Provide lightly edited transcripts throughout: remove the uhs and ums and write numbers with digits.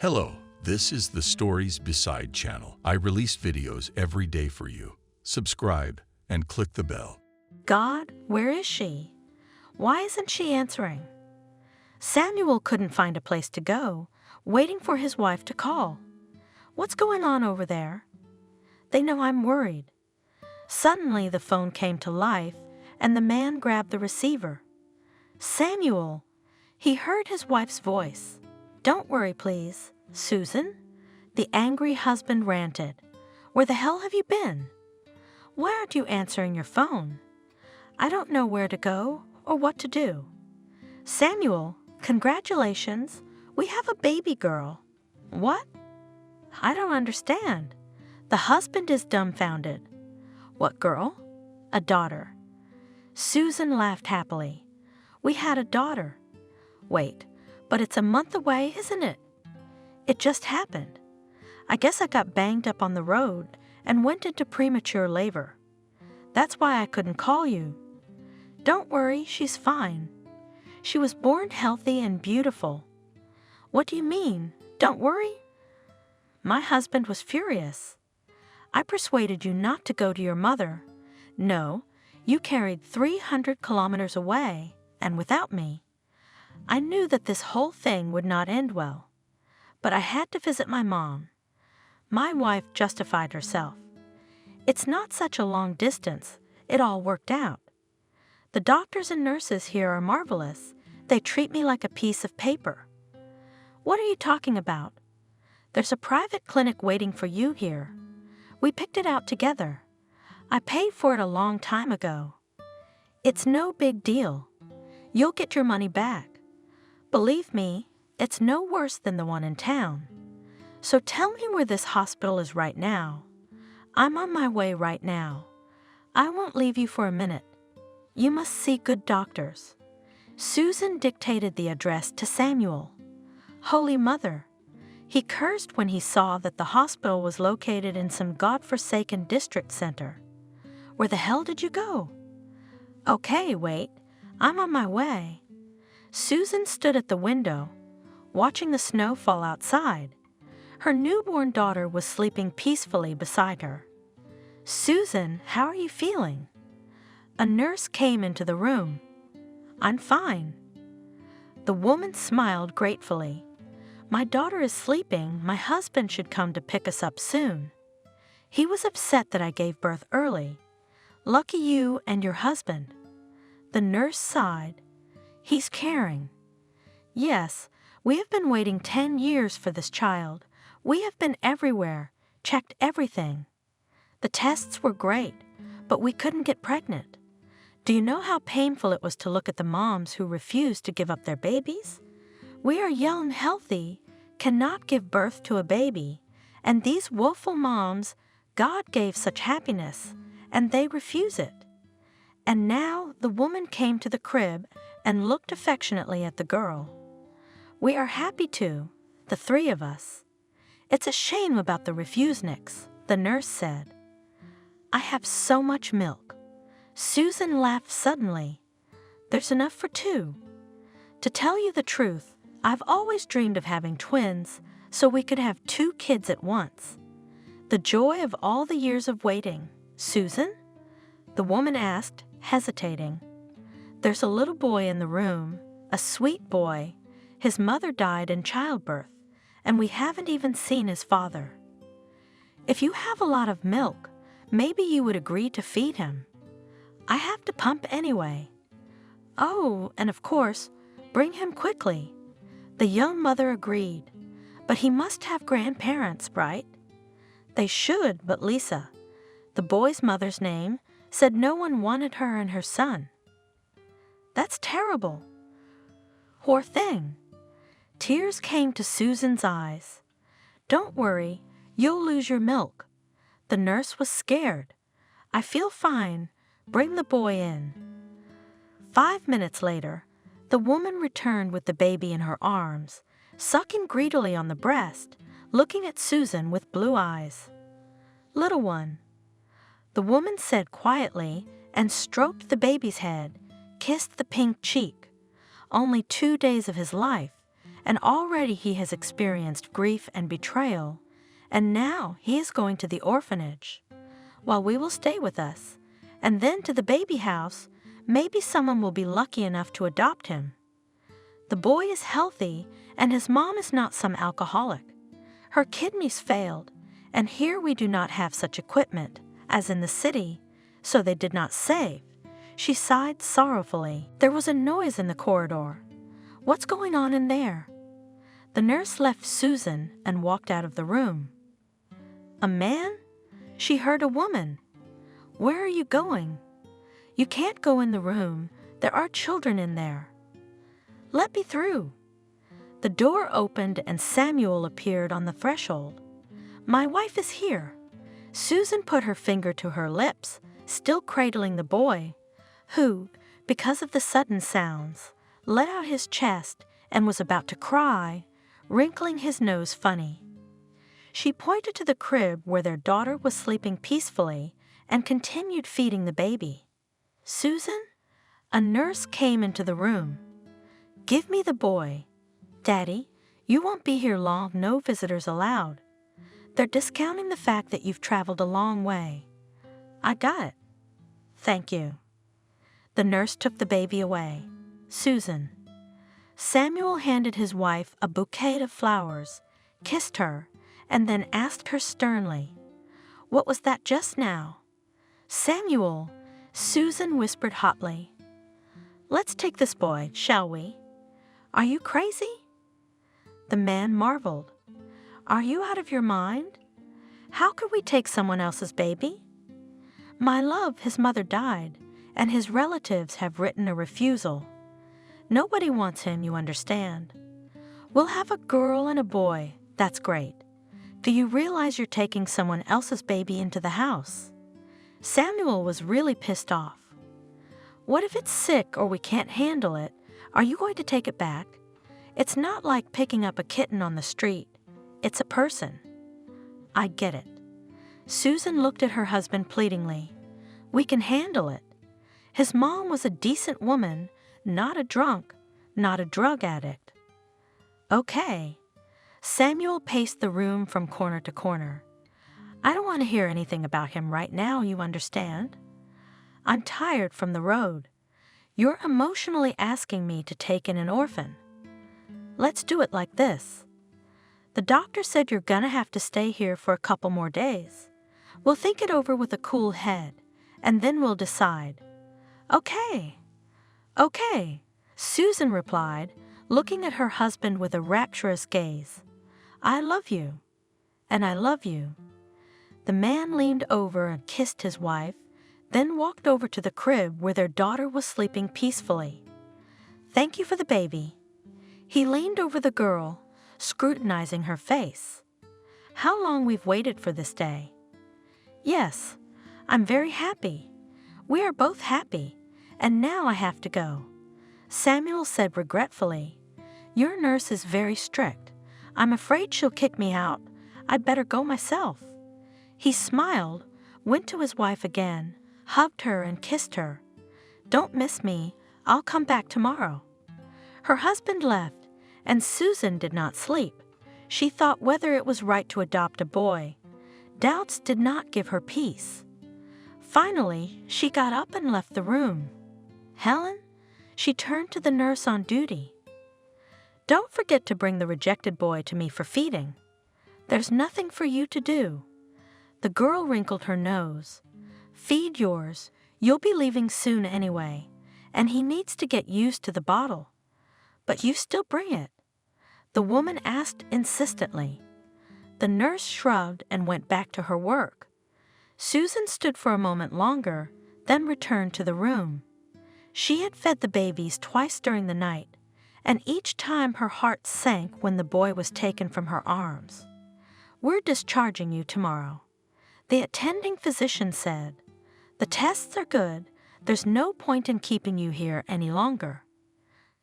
Hello, this is the Stories Beside channel. I release videos every day for you. Subscribe and click the bell. God, where is she? Why isn't she answering? Samuel couldn't find a place to go, waiting for his wife to call. What's going on over there? They know I'm worried. Suddenly the phone came to life, and the man grabbed the receiver. Samuel! He heard his wife's voice. Don't worry, please. Susan? The angry husband ranted. Where the hell have you been? Why aren't you answering your phone? I don't know where to go or what to do. Samuel, congratulations. We have a baby girl. What? I don't understand. The husband is dumbfounded. What girl? A daughter. Susan laughed happily. We had a daughter. Wait, but it's a month away, isn't it? It just happened. I guess I got banged up on the road and went into premature labor. That's why I couldn't call you. Don't worry, she's fine. She was born healthy and beautiful. What do you mean? Don't worry? My husband was furious. I persuaded you not to go to your mother. No, you carried 300 kilometers away, and without me. I knew that this whole thing would not end well, but I had to visit my mom. My wife justified herself. It's not such a long distance. It all worked out. The doctors and nurses here are marvelous. They treat me like a piece of paper. What are you talking about? There's a private clinic waiting for you here. We picked it out together. I paid for it a long time ago. It's no big deal. You'll get your money back. Believe me, it's no worse than the one in town. So tell me where this hospital is right now. I'm on my way right now. I won't leave you for a minute. You must see good doctors. Susan dictated the address to Samuel. Holy Mother! He cursed when he saw that the hospital was located in some godforsaken district center. Where the hell did you go? Okay, wait. I'm on my way. Susan stood at the window, watching the snow fall outside. Her newborn daughter was sleeping peacefully beside her. Susan, how are you feeling? A nurse came into the room. I'm fine. The woman smiled gratefully. My daughter is sleeping. My husband should come to pick us up soon. He was upset that I gave birth early. Lucky you and your husband. The nurse sighed. He's caring. Yes, we have been waiting 10 years for this child. We have been everywhere, checked everything. The tests were great, but we couldn't get pregnant. Do you know how painful it was to look at the moms who refused to give up their babies? We are young and healthy, cannot give birth to a baby, and these woeful moms, God gave such happiness, and they refuse it. And now the woman came to the crib and looked affectionately at the girl. We are happy to, the three of us. It's a shame about the refuseniks, the nurse said. I have so much milk. Susan laughed suddenly. There's enough for two. To tell you the truth, I've always dreamed of having twins so we could have 2 kids at once. The joy of all the years of waiting. Susan? The woman asked, hesitating. There's a little boy in the room, a sweet boy. His mother died in childbirth, and we haven't even seen his father. If you have a lot of milk, maybe you would agree to feed him. I have to pump anyway. Oh, and of course, bring him quickly. The young mother agreed. But he must have grandparents, right? They should, but Lisa, the boy's mother's name, said no one wanted her and her son. That's terrible. Poor thing. Tears came to Susan's eyes. Don't worry, you'll lose your milk. The nurse was scared. I feel fine. Bring the boy in. 5 minutes later, the woman returned with the baby in her arms, sucking greedily on the breast, looking at Susan with blue eyes. Little one. The woman said quietly and stroked the baby's head, kissed the pink cheek. Only 2 days of his life, and already he has experienced grief and betrayal, and now he is going to the orphanage. While we will stay with us, and then to the baby house, maybe someone will be lucky enough to adopt him. The boy is healthy, and his mom is not some alcoholic. Her kidneys failed, and here we do not have such equipment as in the city, so they did not save. She sighed sorrowfully. There was a noise in the corridor. What's going on in there? The nurse left Susan and walked out of the room. A man? She heard a woman. Where are you going? You can't go in the room. There are children in there. Let me through. The door opened and Samuel appeared on the threshold. My wife is here. Susan put her finger to her lips, still cradling the boy, who, because of the sudden sounds, let out his chest and was about to cry, wrinkling his nose funny. She pointed to the crib where their daughter was sleeping peacefully and continued feeding the baby. Susan? A nurse came into the room. Give me the boy. Daddy, you won't be here long, no visitors allowed. They're discounting the fact that you've traveled a long way. I got it. Thank you. The nurse took the baby away. Susan. Samuel handed his wife a bouquet of flowers, kissed her, and then asked her sternly, "What was that just now?" Samuel, Susan whispered hotly. Let's take this boy, shall we? Are you crazy? The man marveled. Are you out of your mind? How could we take someone else's baby? My love, his mother died, and his relatives have written a refusal. Nobody wants him, you understand. We'll have a girl and a boy. That's great. Do you realize you're taking someone else's baby into the house? Samuel was really pissed off. What if it's sick or we can't handle it? Are you going to take it back? It's not like picking up a kitten on the street. It's a person. I get it. Susan looked at her husband pleadingly. We can handle it. His mom was a decent woman, not a drunk, not a drug addict. Okay. Samuel paced the room from corner to corner. I don't want to hear anything about him right now, you understand? I'm tired from the road. You're emotionally asking me to take in an orphan. Let's do it like this. The doctor said you're gonna have to stay here for a couple more days. We'll think it over with a cool head, and then we'll decide. Okay. Okay, Susan replied, looking at her husband with a rapturous gaze. I love you, and I love you. The man leaned over and kissed his wife, then walked over to the crib where their daughter was sleeping peacefully. Thank you for the baby. He leaned over the girl, scrutinizing her face. How long we've waited for this day. Yes, I'm very happy. We are both happy, and now I have to go. Samuel said regretfully, Your nurse is very strict. I'm afraid she'll kick me out. I'd better go myself. He smiled, went to his wife again, hugged her and kissed her. Don't miss me. I'll come back tomorrow. Her husband left, and Susan did not sleep. She thought whether it was right to adopt a boy. Doubts did not give her peace. Finally, she got up and left the room. Helen? She turned to the nurse on duty. Don't forget to bring the rejected boy to me for feeding. There's nothing for you to do. The girl wrinkled her nose. Feed yours. You'll be leaving soon anyway, and he needs to get used to the bottle. But you still bring it. The woman asked insistently. The nurse shrugged and went back to her work. Susan stood for a moment longer, then returned to the room. She had fed the babies twice during the night, and each time her heart sank when the boy was taken from her arms. We're discharging you tomorrow. The attending physician said, The tests are good. There's no point in keeping you here any longer.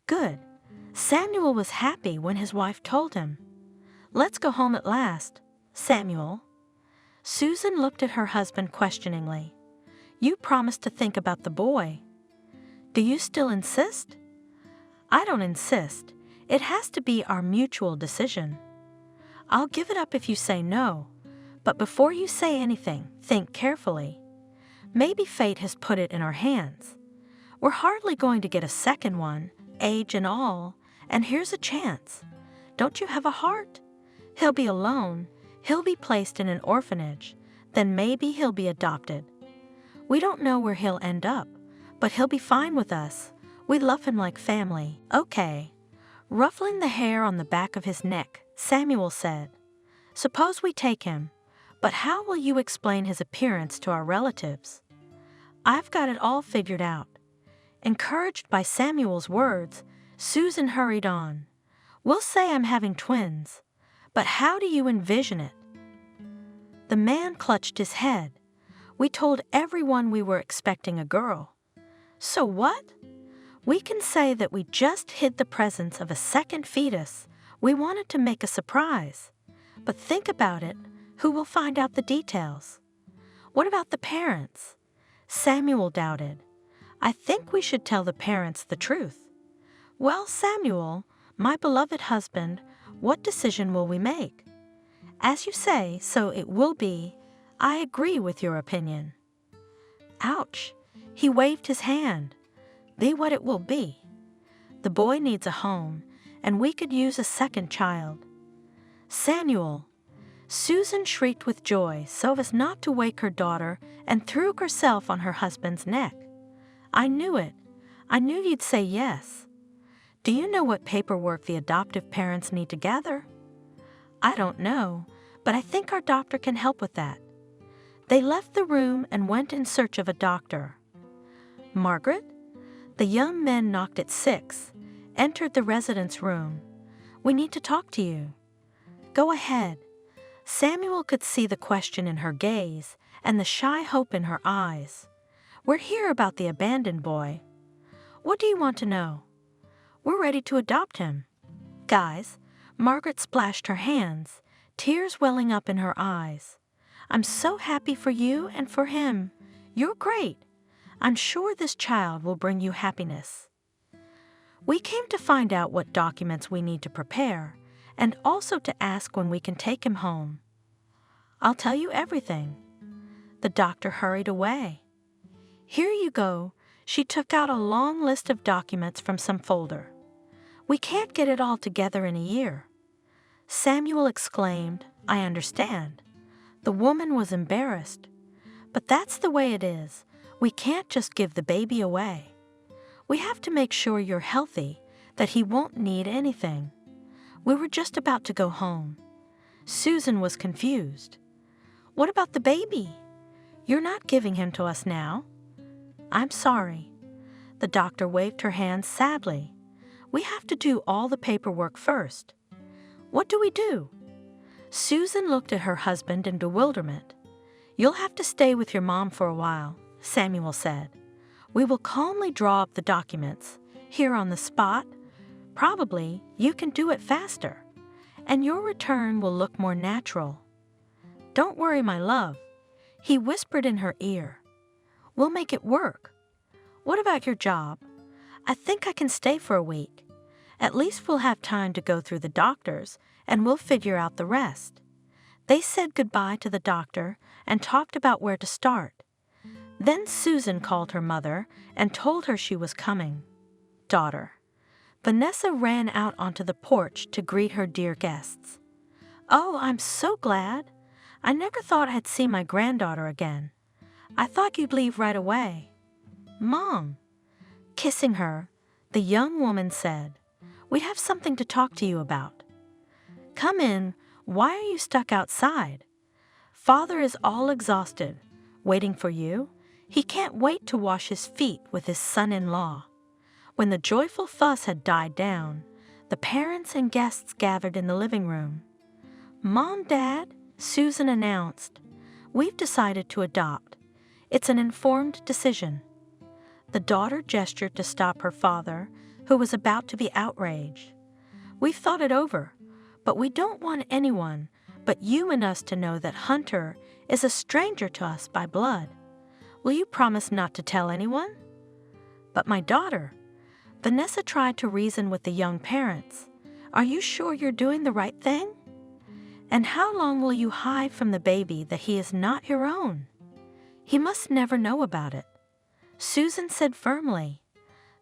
Good. Samuel was happy when his wife told him. Let's go home at last, Samuel. Susan looked at her husband questioningly. You promised to think about the boy. Do you still insist? I don't insist. It has to be our mutual decision. I'll give it up if you say no, but before you say anything, think carefully. Maybe fate has put it in our hands. We're hardly going to get a second one, age and all, and here's a chance. Don't you have a heart? He'll be alone. He'll be placed in an orphanage. Then maybe he'll be adopted. We don't know where he'll end up, but he'll be fine with us. We love him like family. Okay. Ruffling the hair on the back of his neck, Samuel said, "Suppose we take him, but how will you explain his appearance to our relatives?" "I've got it all figured out." Encouraged by Samuel's words, Susan hurried on. "We'll say I'm having twins, but how do you envision it?" The man clutched his head. "We told everyone we were expecting a girl." "So what?" "We can say that we just hid the presence of a second fetus. We wanted to make a surprise. But think about it. Who will find out the details?" "What about the parents?" Samuel doubted. "I think we should tell the parents the truth." "Well, Samuel, my beloved husband, what decision will we make?" "As you say, so it will be. I agree with your opinion." Ouch! He waved his hand. "Be what it will be. The boy needs a home, and we could use a second child." "Samuel!" Susan shrieked with joy so as not to wake her daughter and threw herself on her husband's neck. "I knew it. I knew you'd say yes. Do you know what paperwork the adoptive parents need to gather?" "I don't know, but I think our doctor can help with that." They left the room and went in search of a doctor. "Margaret?" The young men knocked at 6, entered the residence room. "We need to talk to you." "Go ahead." Samuel could see the question in her gaze and the shy hope in her eyes. "We're here about the abandoned boy." "What do you want to know?" "We're ready to adopt him." "Guys," Margaret splashed her hands, tears welling up in her eyes. "I'm so happy for you and for him. You're great. I'm sure this child will bring you happiness." "We came to find out what documents we need to prepare, and also to ask when we can take him home." "I'll tell you everything." The doctor hurried away. "Here you go." She took out a long list of documents from some folder. "We can't get it all together in a year." Samuel exclaimed, "I understand." The woman was embarrassed. "But that's the way it is. We can't just give the baby away. We have to make sure you're healthy, that he won't need anything." We were just about to go home. Susan was confused. "What about the baby? You're not giving him to us now." "I'm sorry." The doctor waved her hand sadly. "We have to do all the paperwork first." "What do we do?" Susan looked at her husband in bewilderment. "You'll have to stay with your mom for a while," Samuel said. "We will calmly draw up the documents, here on the spot. Probably you can do it faster, and your return will look more natural." "Don't worry, my love," he whispered in her ear. "We'll make it work." "What about your job?" "I think I can stay for a week. At least we'll have time to go through the doctors, and we'll figure out the rest." They said goodbye to the doctor and talked about where to start. Then Susan called her mother and told her she was coming. "Daughter." Vanessa ran out onto the porch to greet her dear guests. "Oh, I'm so glad. I never thought I'd see my granddaughter again. I thought you'd leave right away." "Mom." Kissing her, the young woman said, "We have something to talk to you about." "Come in. Why are you stuck outside?" "Father is all exhausted. Waiting for you. He can't wait to wash his feet with his son-in-law." When the joyful fuss had died down, the parents and guests gathered in the living room. "Mom, Dad," Susan announced, "we've decided to adopt. It's an informed decision." The daughter gestured to stop her father, who was about to be outraged. "We've thought it over, but we don't want anyone but you and us to know that Hunter is a stranger to us by blood. Will you promise not to tell anyone?" "But my daughter." Vanessa tried to reason with the young parents. Are you sure you're doing the right thing? And how long will you hide from the baby that he is not your own? He must never know about it. Susan said firmly.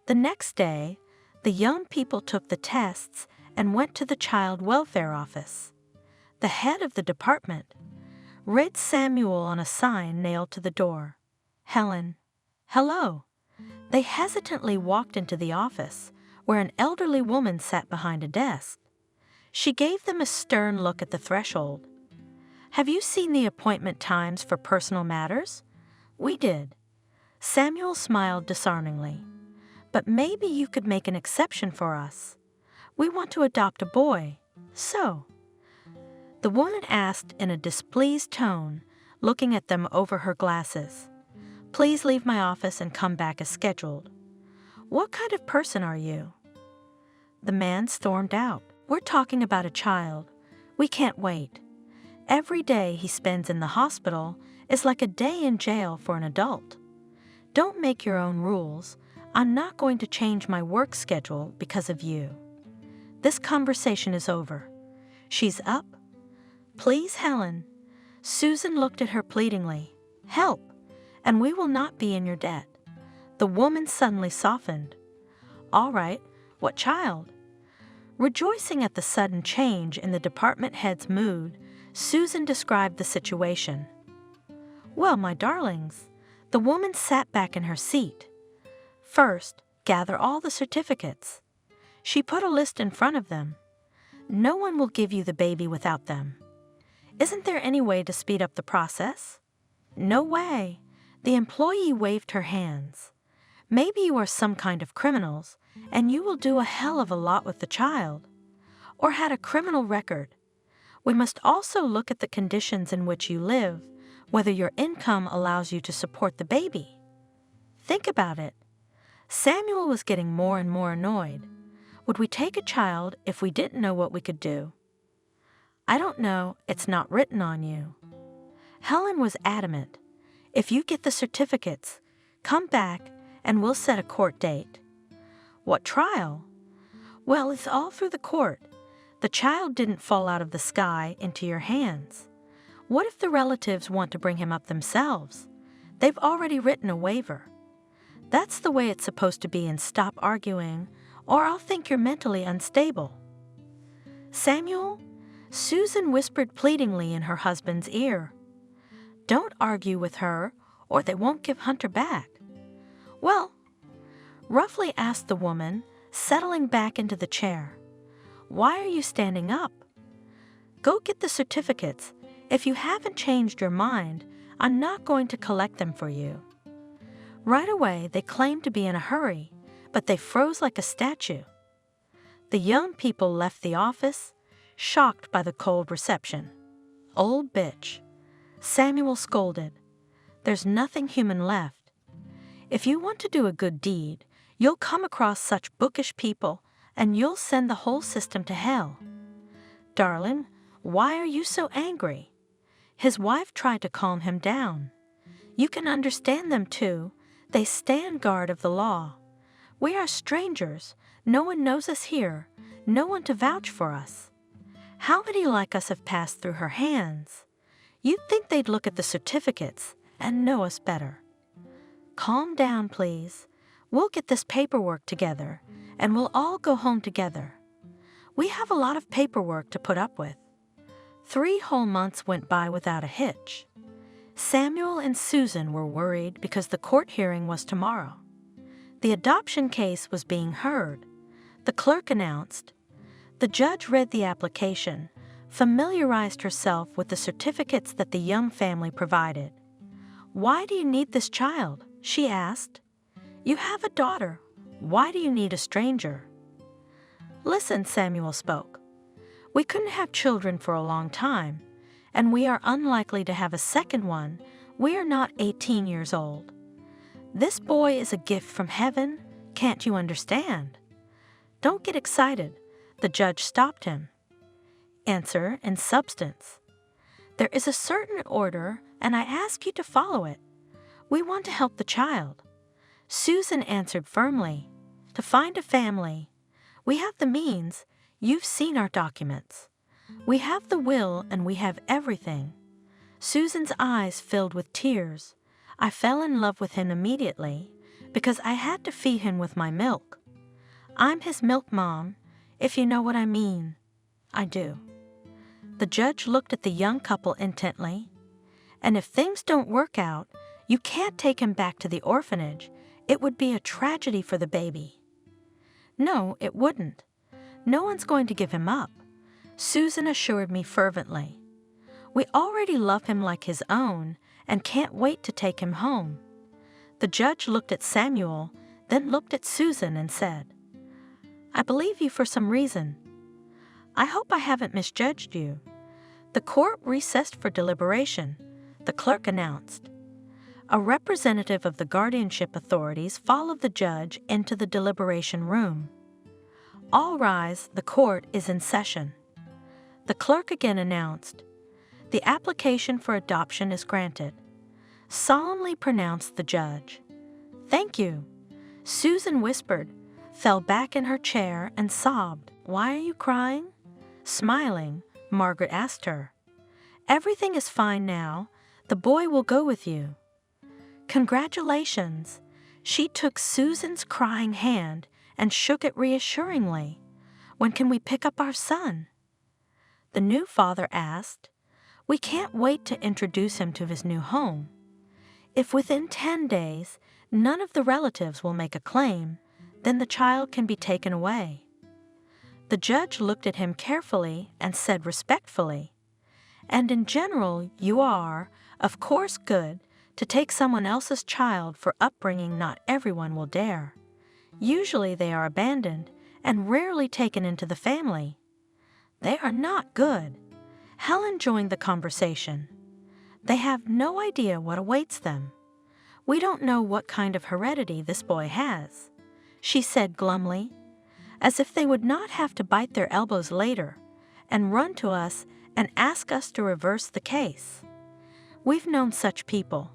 The next day, the young people took the tests and went to the child welfare office. The head of the department read Samuel on a sign nailed to the door. Helen, hello. They hesitantly walked into the office, where an elderly woman sat behind a desk. She gave them a stern look at the threshold. Have you seen the appointment times for personal matters? We did. Samuel smiled disarmingly. But maybe you could make an exception for us. We want to adopt a boy. So. The woman asked in a displeased tone, looking at them over her glasses. Please leave my office and come back as scheduled. What kind of person are you? The man stormed out. We're talking about a child. We can't wait. Every day he spends in the hospital is like a day in jail for an adult. Don't make your own rules. I'm not going to change my work schedule because of you. This conversation is over. She's up. Please, Helen. Susan looked at her pleadingly. Help, and we will not be in your debt. The woman suddenly softened. All right, what child? Rejoicing at the sudden change in the department head's mood, Susan described the situation. Well, my darlings, the woman sat back in her seat. First, gather all the certificates. She put a list in front of them. No one will give you the baby without them. Isn't there any way to speed up the process? No way. The employee waved her hands. Maybe you are some kind of criminals, and you will do a hell of a lot with the child. Or had a criminal record. We must also look at the conditions in which you live, whether your income allows you to support the baby. Think about it. Samuel was getting more and more annoyed. Would we take a child if we didn't know what we could do? I don't know, it's not written on you. Helen was adamant. If you get the certificates, come back and we'll set a court date. What trial? Well, it's all through the court. The child didn't fall out of the sky into your hands. What if the relatives want to bring him up themselves? They've already written a waiver. That's the way it's supposed to be, and stop arguing, or I'll think you're mentally unstable. Samuel? Susan whispered pleadingly in her husband's ear. Don't argue with her, or they won't give Hunter back. Well, roughly asked the woman, settling back into the chair. Why are you standing up? Go get the certificates. If you haven't changed your mind, I'm not going to collect them for you. Right away, they claimed to be in a hurry, but they froze like a statue. The young people left the office, shocked by the cold reception. Old bitch. Samuel scolded. There's nothing human left. If you want to do a good deed, you'll come across such bookish people, and you'll send the whole system to hell. Darling, why are you so angry? His wife tried to calm him down. You can understand them too. They stand guard of the law. We are strangers. No one knows us here. No one to vouch for us. How many like us have passed through her hands? You'd think they'd look at the certificates and know us better. Calm down, please. We'll get this paperwork together, and we'll all go home together. We have a lot of paperwork to put up with. 3 whole months went by without a hitch. Samuel and Susan were worried because the court hearing was tomorrow. The adoption case was being heard. The clerk announced. The judge read the application, familiarized herself with the certificates that the young family provided. Why do you need this child? She asked. You have a daughter. Why do you need a stranger? Listen, Samuel spoke. We couldn't have children for a long time, and we are unlikely to have a second one. We are not 18 years old. This boy is a gift from heaven. Can't you understand? Don't get excited. The judge stopped him. Answer in substance. There is a certain order, and I ask you to follow it. We want to help the child. Susan answered firmly. To find a family. We have the means. You've seen our documents. We have the will and we have everything." Susan's eyes filled with tears. I fell in love with him immediately because I had to feed him with my milk. I'm his milk mom, if you know what I mean. I do. The judge looked at the young couple intently. "And if things don't work out, you can't take him back to the orphanage. It would be a tragedy for the baby." "No, it wouldn't. No one's going to give him up," Susan assured me fervently. "We already love him like his own and can't wait to take him home." The judge looked at Samuel, then looked at Susan and said, "I believe you for some reason. I hope I haven't misjudged you." The court recessed for deliberation, the clerk announced. A representative of the guardianship authorities followed the judge into the deliberation room. "All rise, the court is in session." The clerk again announced, "The application for adoption is granted," solemnly pronounced the judge. "Thank you," Susan whispered, fell back in her chair and sobbed. "Why are you crying?" Smiling, Margaret asked her. "Everything is fine now. The boy will go with you." "Congratulations." She took Susan's crying hand and shook it reassuringly. "When can we pick up our son?" The new father asked. "We can't wait to introduce him to his new home. If within 10 days none of the relatives will make a claim, then the child can be taken away." The judge looked at him carefully and said respectfully, "And in general, you are, of course, good to take someone else's child for upbringing not everyone will dare. Usually they are abandoned and rarely taken into the family." "They are not good." Helen joined the conversation. "They have no idea what awaits them. We don't know what kind of heredity this boy has," she said glumly, as if they would not have to bite their elbows later and run to us and ask us to reverse the case. We've known such people,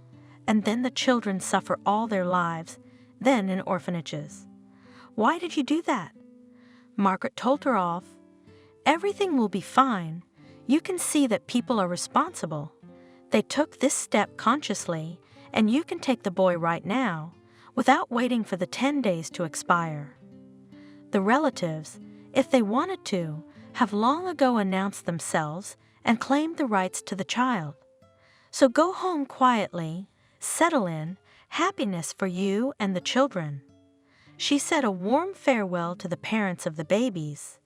and then the children suffer all their lives, then in orphanages. "Why did you do that?" Margaret told her off. "Everything will be fine. You can see that people are responsible. They took this step consciously, and you can take the boy right now, without waiting for the 10 days to expire." The relatives, if they wanted to, have long ago announced themselves and claimed the rights to the child. So go home quietly, settle in, happiness for you and the children. She said a warm farewell to the parents of the babies.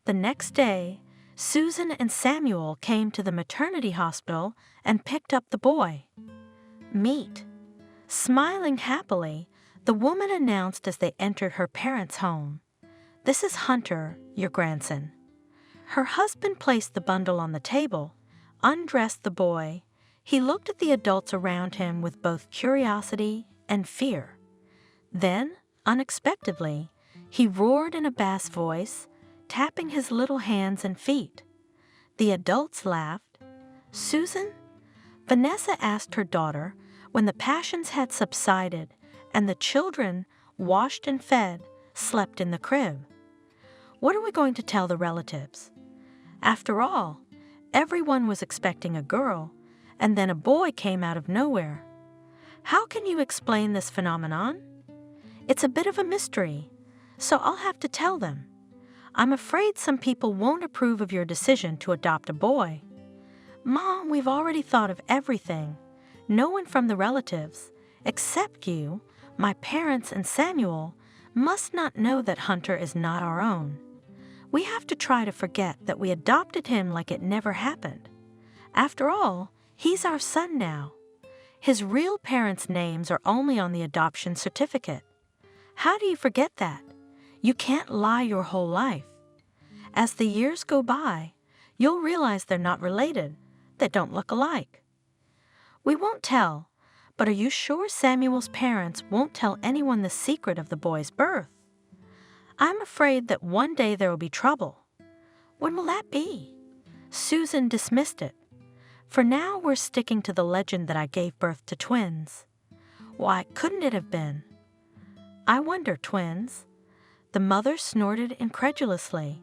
The next day, Susan and Samuel came to the maternity hospital and picked up the boy. "Meet." Smiling happily, the woman announced as they entered her parents' home, "This is Hunter, your grandson." Her husband placed the bundle on the table, undressed the boy. He looked at the adults around him with both curiosity and fear. Then, unexpectedly, he roared in a bass voice, tapping his little hands and feet. The adults laughed. "Susan?" Vanessa asked her daughter when the passions had subsided and the children, washed and fed, slept in the crib. "What are we going to tell the relatives?" After all, everyone was expecting a girl, and then a boy came out of nowhere. How can you explain this phenomenon? It's a bit of a mystery, so I'll have to tell them. I'm afraid some people won't approve of your decision to adopt a boy. Mom, we've already thought of everything. No one from the relatives, except you, my parents and Samuel, must not know that Hunter is not our own. We have to try to forget that we adopted him like it never happened. After all, he's our son now. His real parents' names are only on the adoption certificate. How do you forget that? You can't lie your whole life. As the years go by, you'll realize they're not related. They don't look alike. We won't tell, but are you sure Samuel's parents won't tell anyone the secret of the boy's birth? I'm afraid that one day there will be trouble. When will that be? Susan dismissed it. For now, we're sticking to the legend that I gave birth to twins. Why couldn't it have been? I wonder, twins. The mother snorted incredulously.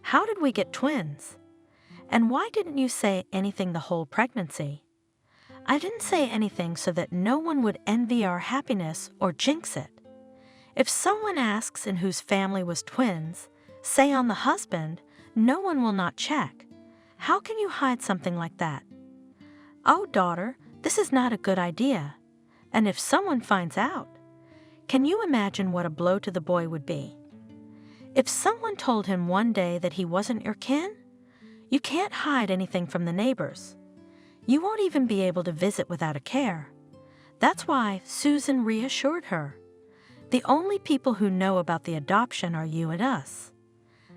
How did we get twins? And why didn't you say anything the whole pregnancy? I didn't say anything so that no one would envy our happiness or jinx it. If someone asks in whose family was twins, say on the husband, no one will not check. How can you hide something like that? Oh, daughter, this is not a good idea. And if someone finds out, can you imagine what a blow to the boy would be? If someone told him one day that he wasn't your kin, you can't hide anything from the neighbors. You won't even be able to visit without a care. That's why Susan reassured her. The only people who know about the adoption are you and us.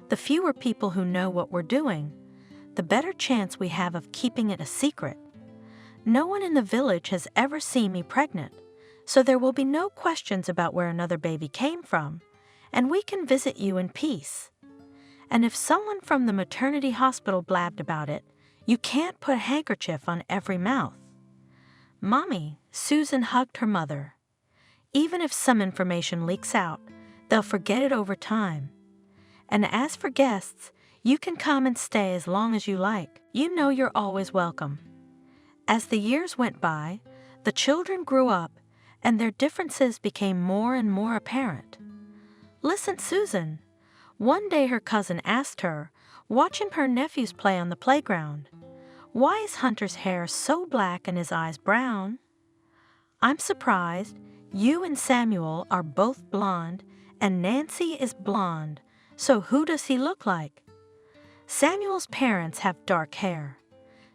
The fewer people who know what we're doing, the better chance we have of keeping it a secret. No one in the village has ever seen me pregnant, so there will be no questions about where another baby came from, and we can visit you in peace. And if someone from the maternity hospital blabbed about it, you can't put a handkerchief on every mouth. Mommy, Susan hugged her mother. Even if some information leaks out, they'll forget it over time. And as for guests, you can come and stay as long as you like. You know you're always welcome. As the years went by, the children grew up, and their differences became more and more apparent. Listen, Susan. One day her cousin asked her, watching her nephews play on the playground, "Why is Hunter's hair so black and his eyes brown?" "I'm surprised. You and Samuel are both blonde, and Nancy is blonde, so who does he look like?" Samuel's parents have dark hair.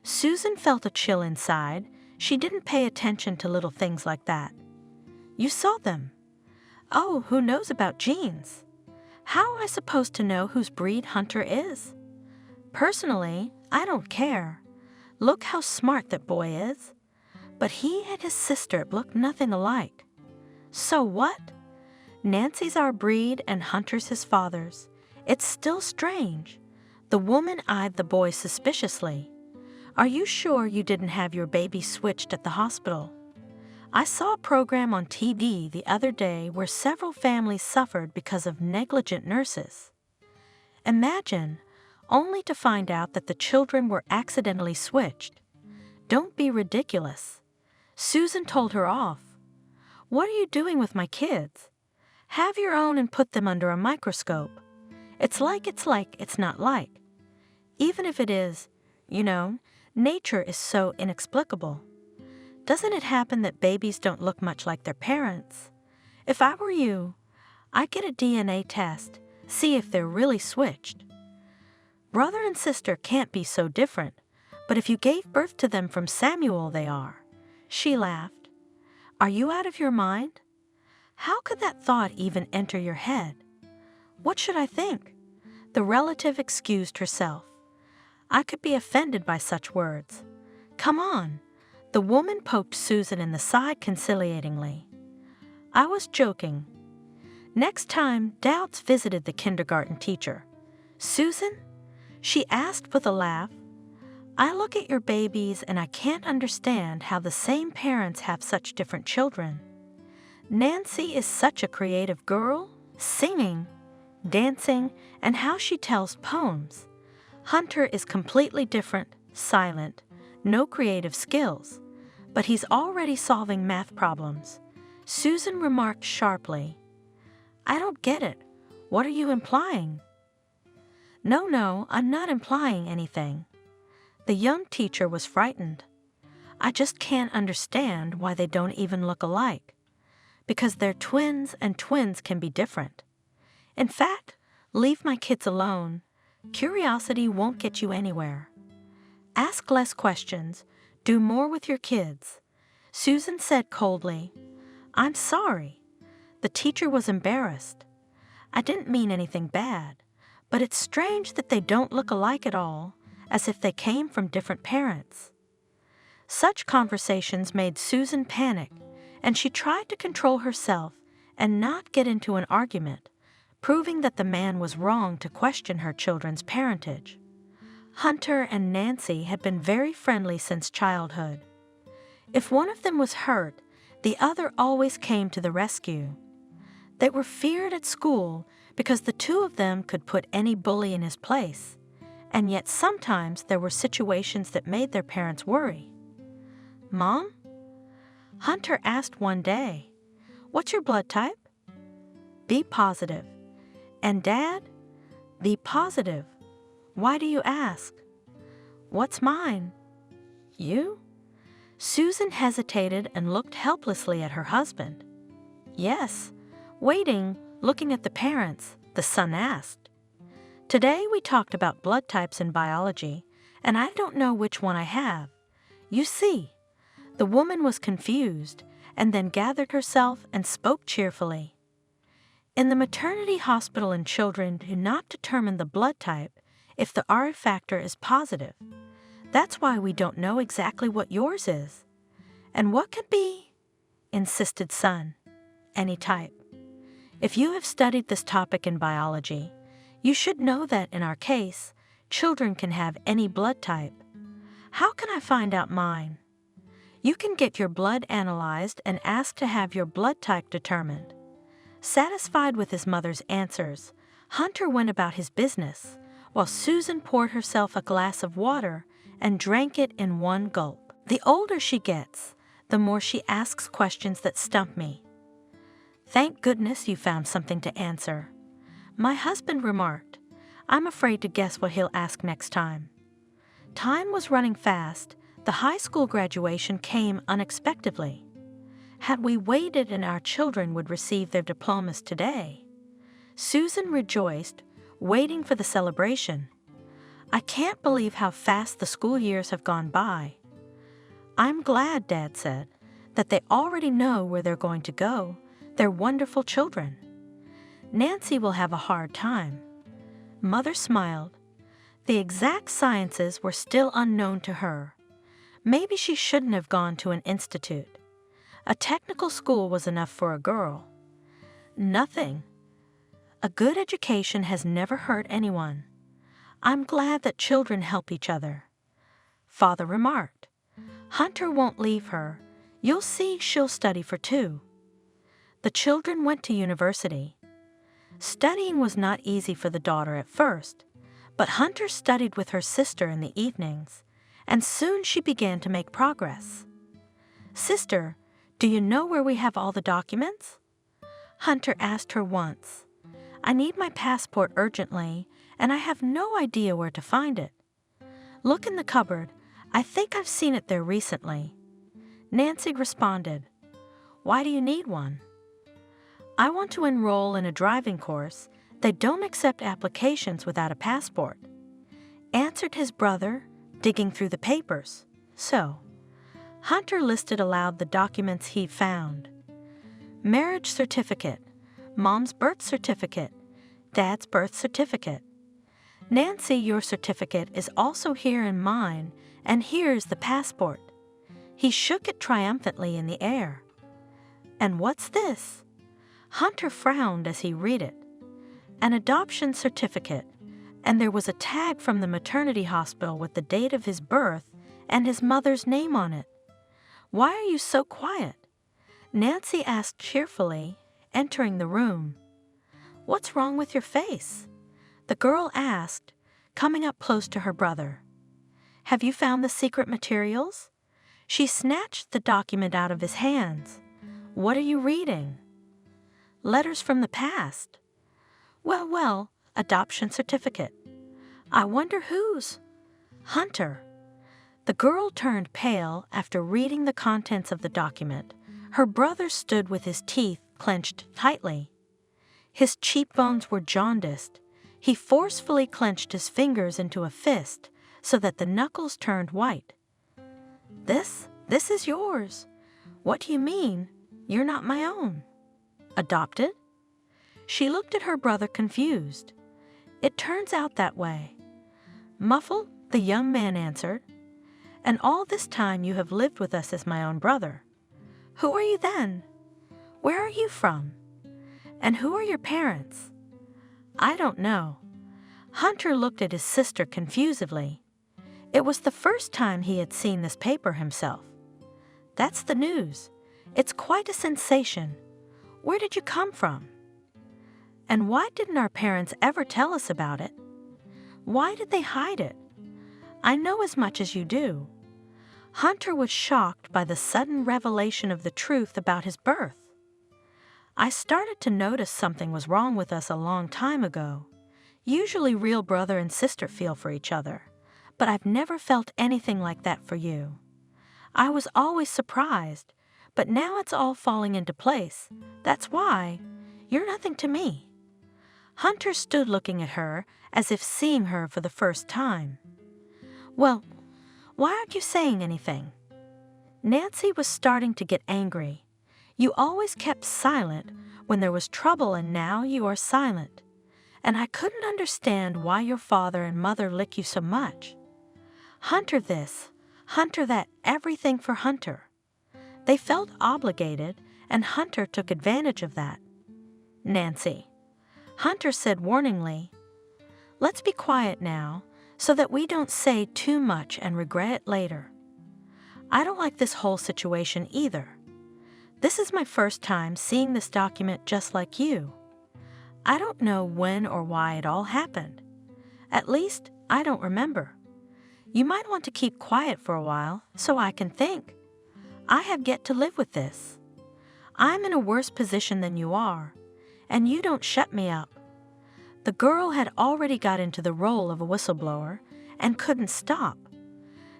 Susan felt a chill inside. She didn't pay attention to little things like that. You saw them. Oh, who knows about genes? How am I supposed to know whose breed Hunter is? Personally, I don't care. Look how smart that boy is. But he and his sister look nothing alike. So what? Nancy's our breed and Hunter's his father's. It's still strange. The woman eyed the boy suspiciously. Are you sure you didn't have your baby switched at the hospital? I saw a program on TV the other day where several families suffered because of negligent nurses. Imagine, only to find out that the children were accidentally switched. Don't be ridiculous. Susan told her off. What are you doing with my kids? Have your own and put them under a microscope. It's like, it's not like. Even if it is, nature is so inexplicable. Doesn't it happen that babies don't look much like their parents? If I were you, I'd get a DNA test, see if they're really switched. Brother and sister can't be so different, but if you gave birth to them from Samuel, they are. She laughed. Are you out of your mind? How could that thought even enter your head? What should I think? The relative excused herself. I could be offended by such words. Come on. The woman poked Susan in the side conciliatingly. I was joking. Next time, doubts visited the kindergarten teacher. Susan? She asked with a laugh. I look at your babies and I can't understand how the same parents have such different children. Nancy is such a creative girl, singing, dancing, and how she tells poems. Hunter is completely different, silent, no creative skills, but he's already solving math problems. Susan remarked sharply. I don't get it. What are you implying? No, I'm not implying anything. The young teacher was frightened. I just can't understand why they don't even look alike. Because they're twins and twins can be different. In fact, leave my kids alone. Curiosity won't get you anywhere. Ask less questions. Do more with your kids. Susan said coldly, I'm sorry. The teacher was embarrassed. I didn't mean anything bad, but it's strange that they don't look alike at all, as if they came from different parents. Such conversations made Susan panic, and she tried to control herself and not get into an argument, proving that the man was wrong to question her children's parentage. Hunter and Nancy had been very friendly since childhood. If one of them was hurt, the other always came to the rescue. They were feared at school because the two of them could put any bully in his place, and yet sometimes there were situations that made their parents worry. "Mom?" Hunter asked one day, "What's your blood type?" "B positive." "And Dad?" "B positive." "Why do you ask?" "What's mine?" "You?" Susan hesitated and looked helplessly at her husband. "Yes." Waiting, looking at the parents, the son asked. "Today we talked about blood types in biology, and I don't know which one I have. You see." The woman was confused and then gathered herself and spoke cheerfully. "In the maternity hospital, and children do not determine the blood type if the R factor is positive. That's why we don't know exactly what yours is." "And what could be?" insisted son. "Any type." If you have studied this topic in biology, you should know that in our case, children can have any blood type. "How can I find out mine?" "You can get your blood analyzed and ask to have your blood type determined." Satisfied with his mother's answers, Hunter went about his business, while Susan poured herself a glass of water and drank it in one gulp. The older she gets, the more she asks questions that stump me. "Thank goodness you found something to answer," my husband remarked. "I'm afraid to guess what he'll ask next time." Time was running fast. The high school graduation came unexpectedly. Had we waited and our children would receive their diplomas today? Susan rejoiced, waiting for the celebration. "I can't believe how fast the school years have gone by." "I'm glad," Dad said, "that they already know where they're going to go. They're wonderful children." "Nancy will have a hard time." Mother smiled. The exact sciences were still unknown to her. Maybe she shouldn't have gone to an institute. A technical school was enough for a girl. Nothing. A good education has never hurt anyone. I'm glad that children help each other. Father remarked. Hunter won't leave her. You'll see she'll study for 2. The children went to university. Studying was not easy for the daughter at first, but Hunter studied with her sister in the evenings, and soon she began to make progress. "Sister, do you know where we have all the documents?" Hunter asked her once. "I need my passport urgently, and I have no idea where to find it." "Look in the cupboard. I think I've seen it there recently." Nancy responded. "Why do you need one?" "I want to enroll in a driving course. They don't accept applications without a passport," answered his brother, digging through the papers. So, Hunter listed aloud the documents he found. Marriage certificate, Mom's birth certificate, Dad's birth certificate. "Nancy, your certificate is also here in mine, and here's the passport." He shook it triumphantly in the air. "And what's this?" Hunter frowned as he read it. An adoption certificate, and there was a tag from the maternity hospital with the date of his birth and his mother's name on it. "Why are you so quiet?" Nancy asked cheerfully, entering the room. "What's wrong with your face?" the girl asked, coming up close to her brother. "Have you found the secret materials?" She snatched the document out of his hands. "What are you reading?" "Letters from the past." Well, adoption certificate. I wonder whose?" "Hunter." The girl turned pale after reading the contents of the document. Her brother stood with his teeth clenched tightly. His cheekbones were jaundiced. He forcefully clenched his fingers into a fist so that the knuckles turned white. This is yours." "What do you mean? You're not my own." "Adopted?" She looked at her brother confused. "It turns out that way." Muffled, the young man answered. "And all this time you have lived with us as my own brother. Who are you then? Where are you from? And who are your parents?" "I don't know." Hunter looked at his sister confusedly. It was the first time he had seen this paper himself. "That's the news. It's quite a sensation. Where did you come from?" And why didn't our parents ever tell us about it? Why did they hide it? I know as much as you do. Hunter was shocked by the sudden revelation of the truth about his birth. I started to notice something was wrong with us a long time ago. Usually real brother and sister feel for each other, but I've never felt anything like that for you. I was always surprised, but now it's all falling into place. That's why you're nothing to me. Hunter stood looking at her as if seeing her for the first time. Well, why aren't you saying anything? Nancy was starting to get angry. You always kept silent when there was trouble, and now you are silent. And I couldn't understand why your father and mother lick you so much. Hunter this, Hunter that, everything for Hunter. They felt obligated, and Hunter took advantage of that. Nancy. Hunter said warningly, "Let's be quiet now, so that we don't say too much and regret it later. I don't like this whole situation either. This is my first time seeing this document just like you. I don't know when or why it all happened. At least, I don't remember. You might want to keep quiet for a while so I can think. I have yet to live with this. I'm in a worse position than you are, and you don't shut me up." The girl had already got into the role of a whistleblower and couldn't stop.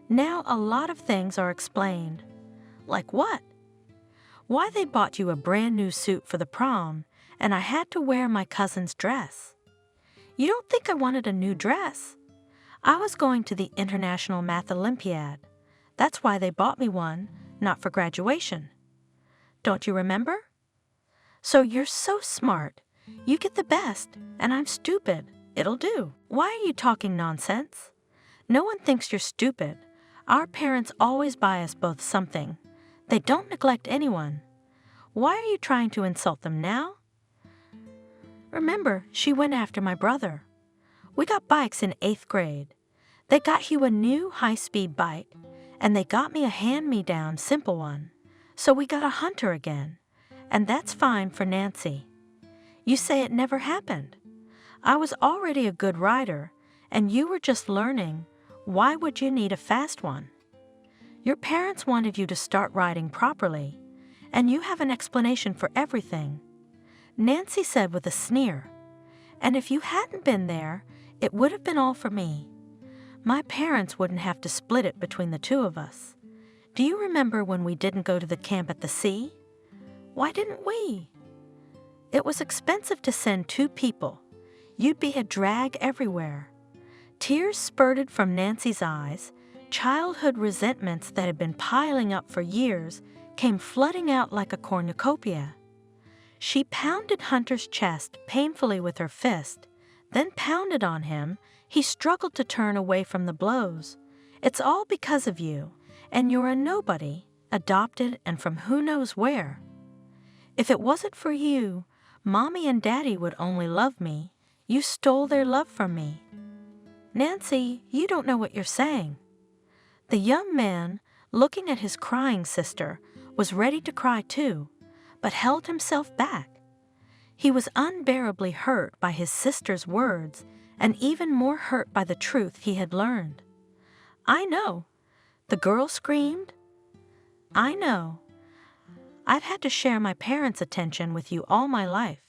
Now a lot of things are explained. Like what? Why they bought you a brand new suit for the prom, and I had to wear my cousin's dress. You don't think I wanted a new dress? I was going to the International Math Olympiad. That's why they bought me one, not for graduation. Don't you remember? So you're so smart. You get the best, and I'm stupid. It'll do. Why are you talking nonsense? No one thinks you're stupid. Our parents always buy us both something. They don't neglect anyone. Why are you trying to insult them now? Remember, she went after my brother. We got bikes in 8th grade. They got Hugh a new high-speed bike, and they got me a hand-me-down simple one. So we got a Hunter again, and that's fine for Nancy. You say it never happened. I was already a good rider, and you were just learning. Why would you need a fast one? Your parents wanted you to start riding properly, and you have an explanation for everything. Nancy said with a sneer, and if you hadn't been there, it would have been all for me. My parents wouldn't have to split it between the two of us. Do you remember when we didn't go to the camp at the sea? Why didn't we? It was expensive to send 2 people. You'd be a drag everywhere. Tears spurted from Nancy's eyes. Childhood resentments that had been piling up for years came flooding out like a cornucopia. She pounded Hunter's chest painfully with her fist, then pounded on him. He struggled to turn away from the blows. It's all because of you, and you're a nobody, adopted and from who knows where. If it wasn't for you, Mommy and Daddy would only love me. You stole their love from me. Nancy, you don't know what you're saying. The young man, looking at his crying sister, was ready to cry too, but held himself back. He was unbearably hurt by his sister's words and even more hurt by the truth he had learned. "I know," the girl screamed. "I know. I've had to share my parents' attention with you all my life.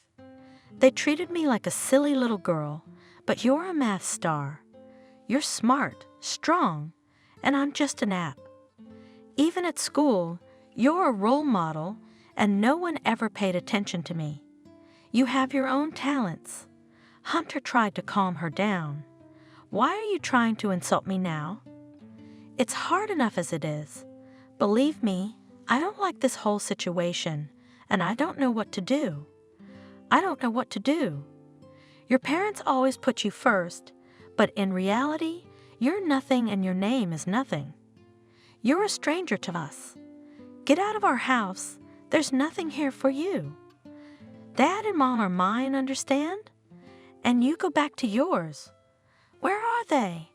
They treated me like a silly little girl, but you're a math star. You're smart, strong, and I'm just an app. Even at school, you're a role model, and no one ever paid attention to me. You have your own talents." Hunter tried to calm her down. "Why are you trying to insult me now? It's hard enough as it is. Believe me, I don't like this whole situation, and I don't know what to do. I don't know what to do. Your parents always put you first, but in reality, you're nothing and your name is nothing. You're a stranger to us. Get out of our house. There's nothing here for you. Dad and Mom are mine, understand? And you go back to yours. Where are they?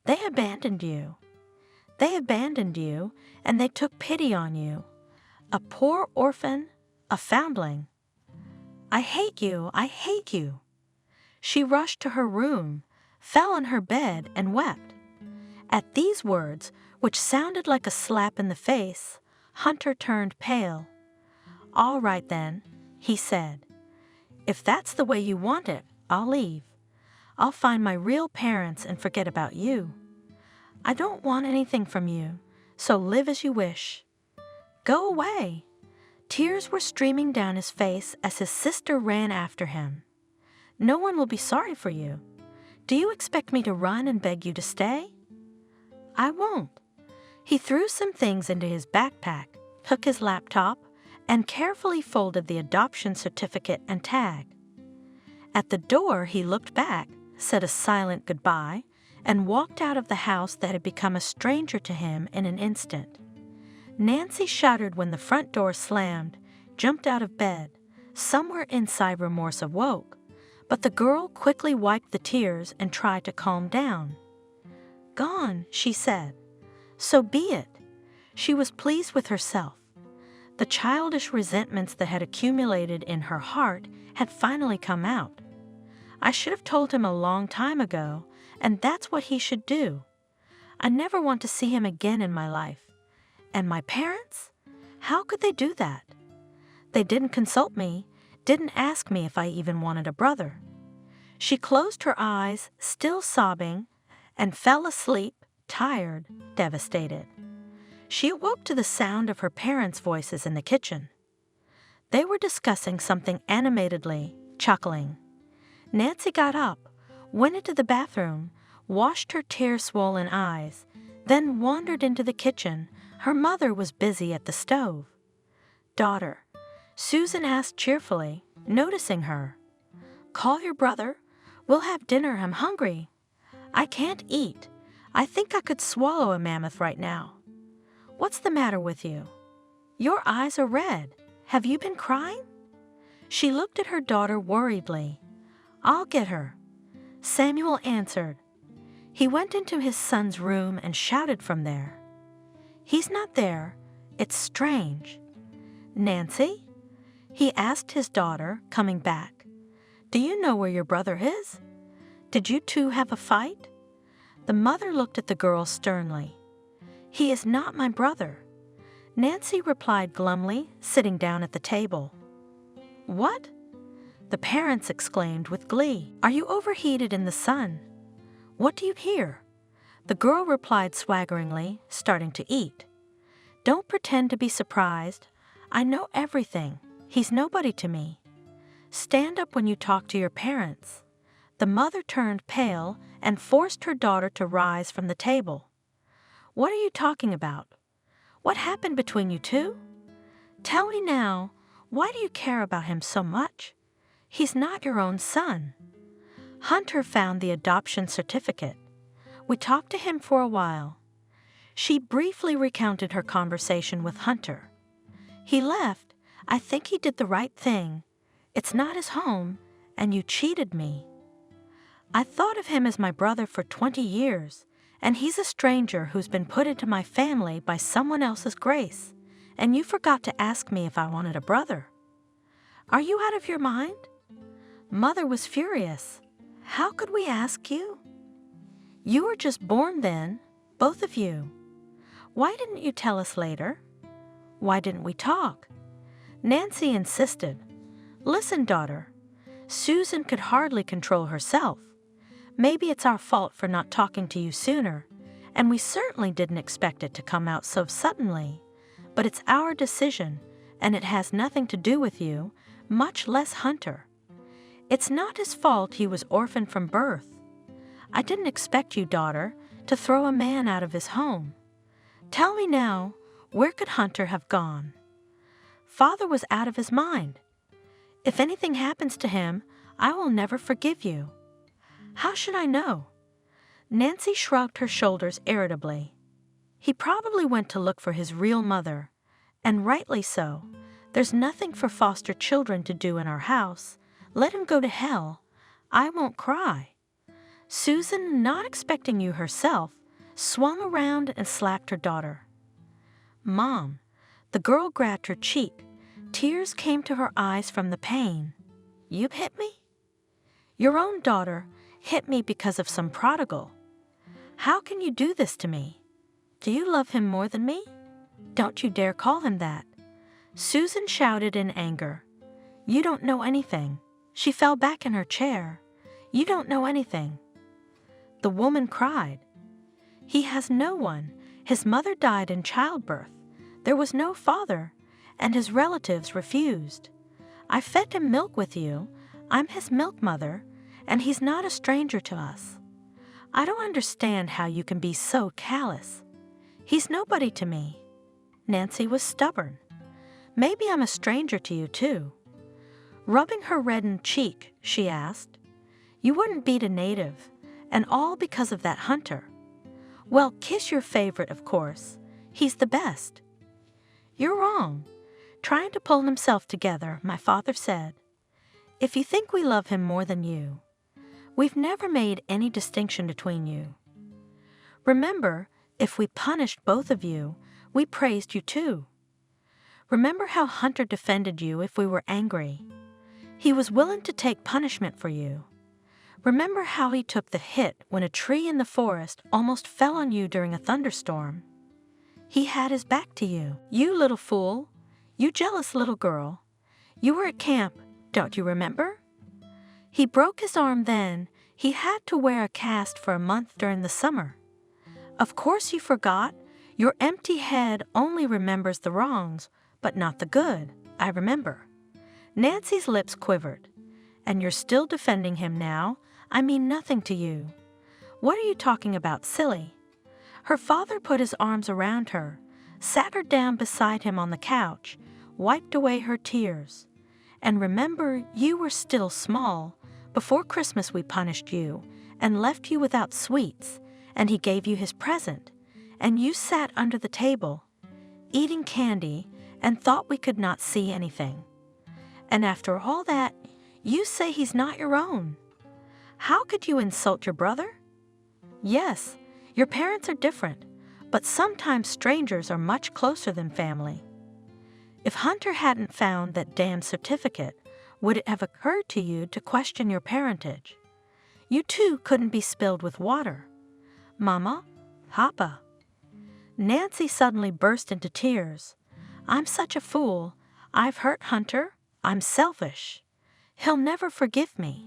They abandoned you. They abandoned you, and they took pity on you. A poor orphan, a foundling. I hate you, I hate you. She rushed to her room, fell on her bed, and wept. At these words, which sounded like a slap in the face, Hunter turned pale. "All right then," he said. "If that's the way you want it, I'll leave. I'll find my real parents and forget about you. I don't want anything from you, so live as you wish. Go away." Tears were streaming down his face as his sister ran after him. "No one will be sorry for you. Do you expect me to run and beg you to stay?" "I won't." He threw some things into his backpack, took his laptop, and carefully folded the adoption certificate and tag. At the door, he looked back, said a silent goodbye, and walked out of the house that had become a stranger to him in an instant. Nancy shuddered when the front door slammed, jumped out of bed. Somewhere inside, remorse awoke, but the girl quickly wiped the tears and tried to calm down. "Gone," she said. "So be it." She was pleased with herself. The childish resentments that had accumulated in her heart had finally come out. I should have told him a long time ago, and that's what he should do. I never want to see him again in my life. And my parents? How could they do that? They didn't consult me, didn't ask me if I even wanted a brother. She closed her eyes, still sobbing, and fell asleep, tired, devastated. She awoke to the sound of her parents' voices in the kitchen. They were discussing something animatedly, chuckling. Nancy got up, went into the bathroom, washed her tear-swollen eyes, then wandered into the kitchen. Her mother was busy at the stove. "Daughter," Susan asked cheerfully, noticing her. "Call your brother. We'll have dinner. I'm hungry." "I can't eat. I think I could swallow a mammoth right now." "What's the matter with you? Your eyes are red. Have you been crying?" She looked at her daughter worriedly. "I'll get her," Samuel answered. He went into his son's room and shouted from there. "He's not there. It's strange." "Nancy?" He asked his daughter, coming back. "Do you know where your brother is? Did you two have a fight?" The mother looked at the girl sternly. "He is not my brother," Nancy replied glumly, sitting down at the table. "What?" the parents exclaimed with glee. "Are you overheated in the sun? What do you hear?" The girl replied swaggeringly, starting to eat. "Don't pretend to be surprised. I know everything. He's nobody to me. Stand up when you talk to your parents." The mother turned pale and forced her daughter to rise from the table. "What are you talking about? What happened between you two? Tell me now, why do you care about him so much? He's not your own son." Hunter found the adoption certificate. We talked to him for a while. She briefly recounted her conversation with Hunter. "He left. I think he did the right thing. It's not his home, and you cheated me. I thought of him as my brother for 20 years, and he's a stranger who's been put into my family by someone else's grace, and you forgot to ask me if I wanted a brother. Are you out of your mind?" Mother was furious. "How could we ask you? You were just born then, both of you. Why didn't you tell us later? Why didn't we talk?" Nancy insisted. "Listen, daughter. Susan could hardly control herself. Maybe it's our fault for not talking to you sooner, and we certainly didn't expect it to come out so suddenly. But it's our decision, and it has nothing to do with you, much less Hunter. It's not his fault he was orphaned from birth. I didn't expect you, daughter, to throw a man out of his home. Tell me now, where could Hunter have gone? Father was out of his mind. If anything happens to him, I will never forgive you. How should I know?" Nancy shrugged her shoulders irritably. "He probably went to look for his real mother, and rightly so. There's nothing for foster children to do in our house. Let him go to hell. I won't cry." Susan, not expecting you herself, swung around and slapped her daughter. "Mom," the girl grabbed her cheek. Tears came to her eyes from the pain. You hit me? Your own daughter hit me because of some prodigal. How can you do this to me? Do you love him more than me? Don't you dare call him that. Susan shouted in anger. You don't know anything. She fell back in her chair. You don't know anything. The woman cried. He has no one. His mother died in childbirth. There was no father, and his relatives refused. I fed him milk with you. I'm his milk mother, and he's not a stranger to us. I don't understand how you can be so callous. He's nobody to me. Nancy was stubborn. Maybe I'm a stranger to you, too. Rubbing her reddened cheek, she asked, You wouldn't beat a native, and all because of that Hunter. Well, kiss your favorite, of course. He's the best. You're wrong. Trying to pull himself together, my father said, If you think we love him more than you, we've never made any distinction between you. Remember, if we punished both of you, we praised you too. Remember how Hunter defended you if we were angry. He was willing to take punishment for you. Remember how he took the hit when a tree in the forest almost fell on you during a thunderstorm. He had his back to you. You little fool. You jealous little girl. You were at camp, don't you remember? He broke his arm then. He had to wear a cast for a month during the summer. Of course you forgot. Your empty head only remembers the wrongs, but not the good. I remember. Nancy's lips quivered. And you're still defending him now? I mean nothing to you. What are you talking about, silly? Her father put his arms around her, sat her down beside him on the couch, wiped away her tears. And remember, you were still small. Before Christmas we punished you and left you without sweets, and he gave you his present, and you sat under the table, eating candy, and thought we could not see anything. And after all that, you say he's not your own. How could you insult your brother? Yes, your parents are different, but sometimes strangers are much closer than family. If Hunter hadn't found that damn certificate, would it have occurred to you to question your parentage? You too couldn't be spilled with water. Mama, Papa. Nancy suddenly burst into tears. I'm such a fool. I've hurt Hunter. I'm selfish. He'll never forgive me.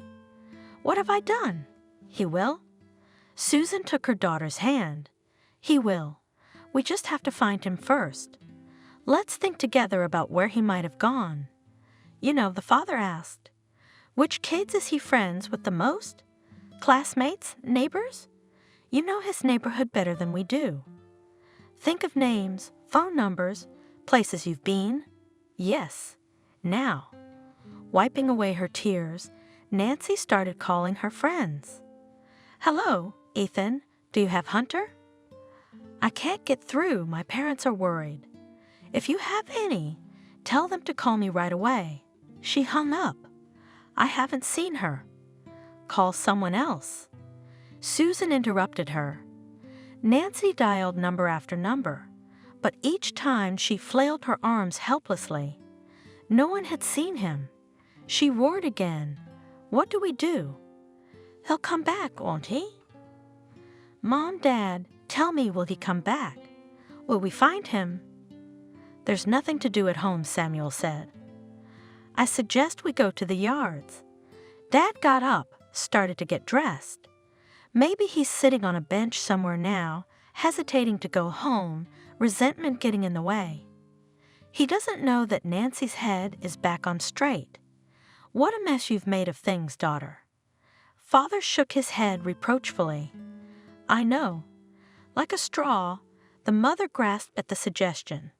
What have I done? He will. Susan took her daughter's hand. He will. We just have to find him first. Let's think together about where he might have gone. You know, the father asked, Which kids is he friends with the most? Classmates? Neighbors? You know his neighborhood better than we do. Think of names, phone numbers, places you've been. Yes. Now. Wiping away her tears, Nancy started calling her friends. Hello, Ethan. Do you have Hunter? I can't get through. My parents are worried. If you have any, tell them to call me right away. She hung up. I haven't seen her. Call someone else. Susan interrupted her. Nancy dialed number after number, but each time she flailed her arms helplessly. No one had seen him. She roared again. What do we do? He'll come back, won't he? Mom, Dad, tell me, will he come back? Will we find him? There's nothing to do at home, Samuel said. I suggest we go to the yards. Dad got up, started to get dressed. Maybe he's sitting on a bench somewhere now, hesitating to go home, resentment getting in the way. He doesn't know that Nancy's head is back on straight. What a mess you've made of things, daughter. Father shook his head reproachfully. I know. Like a straw, the mother grasped at the suggestion.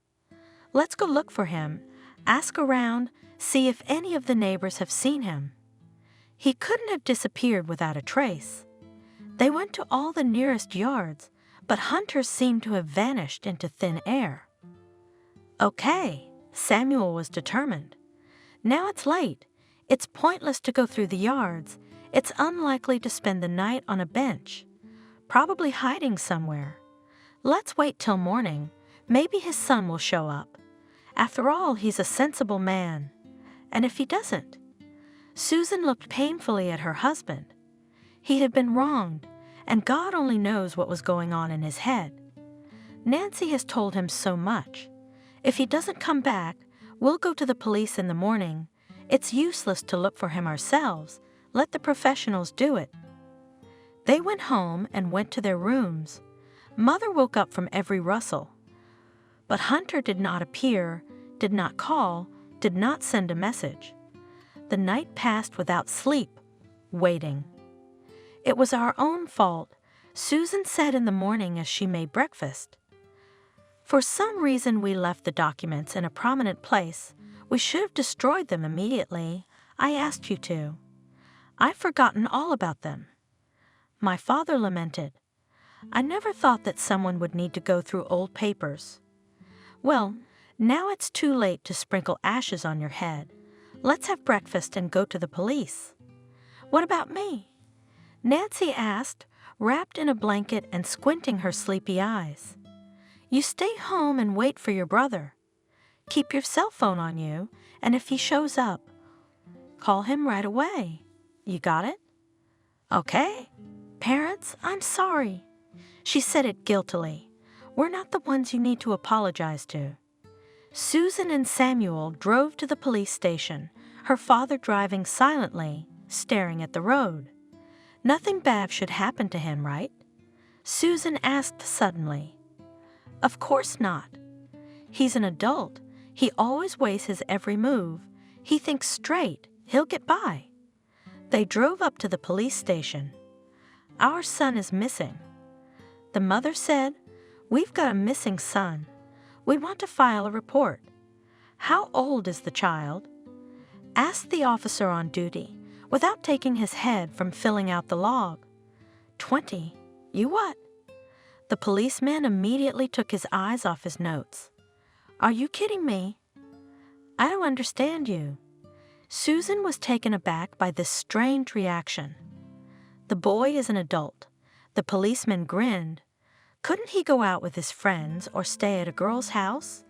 Let's go look for him, ask around, see if any of the neighbors have seen him. He couldn't have disappeared without a trace. They went to all the nearest yards, but Hunter seemed to have vanished into thin air. Okay, Samuel was determined. Now it's late. It's pointless to go through the yards. It's unlikely to spend the night on a bench, probably hiding somewhere. Let's wait till morning. Maybe his son will show up. After all, he's a sensible man. And if he doesn't? Susan looked painfully at her husband. He had been wronged, and God only knows what was going on in his head. Nancy has told him so much. If he doesn't come back, we'll go to the police in the morning. It's useless to look for him ourselves. Let the professionals do it. They went home and went to their rooms. Mother woke up from every rustle. But Hunter did not appear, did not call, did not send a message. The night passed without sleep, waiting. It was our own fault, Susan said in the morning as she made breakfast. For some reason we left the documents in a prominent place. We should have destroyed them immediately. I asked you to. I've forgotten all about them. My father lamented. I never thought that someone would need to go through old papers. Well, now it's too late to sprinkle ashes on your head. Let's have breakfast and go to the police. What about me? Nancy asked, wrapped in a blanket and squinting her sleepy eyes. You stay home and wait for your brother. Keep your cell phone on you, and if he shows up, call him right away. You got it? Okay. Parents, I'm sorry. She said it guiltily. We're not the ones you need to apologize to. Susan and Samuel drove to the police station, her father driving silently, staring at the road. Nothing bad should happen to him, right? Susan asked suddenly. Of course not. He's an adult. He always weighs his every move. He thinks straight. He'll get by. They drove up to the police station. Our son is missing. The mother said, We've got a missing son. We want to file a report. How old is the child? Asked the officer on duty, without taking his head from filling out the log. 20. You what? The policeman immediately took his eyes off his notes. Are you kidding me? I don't understand you. Susan was taken aback by this strange reaction. The boy is an adult. The policeman grinned. Couldn't he go out with his friends or stay at a girl's house?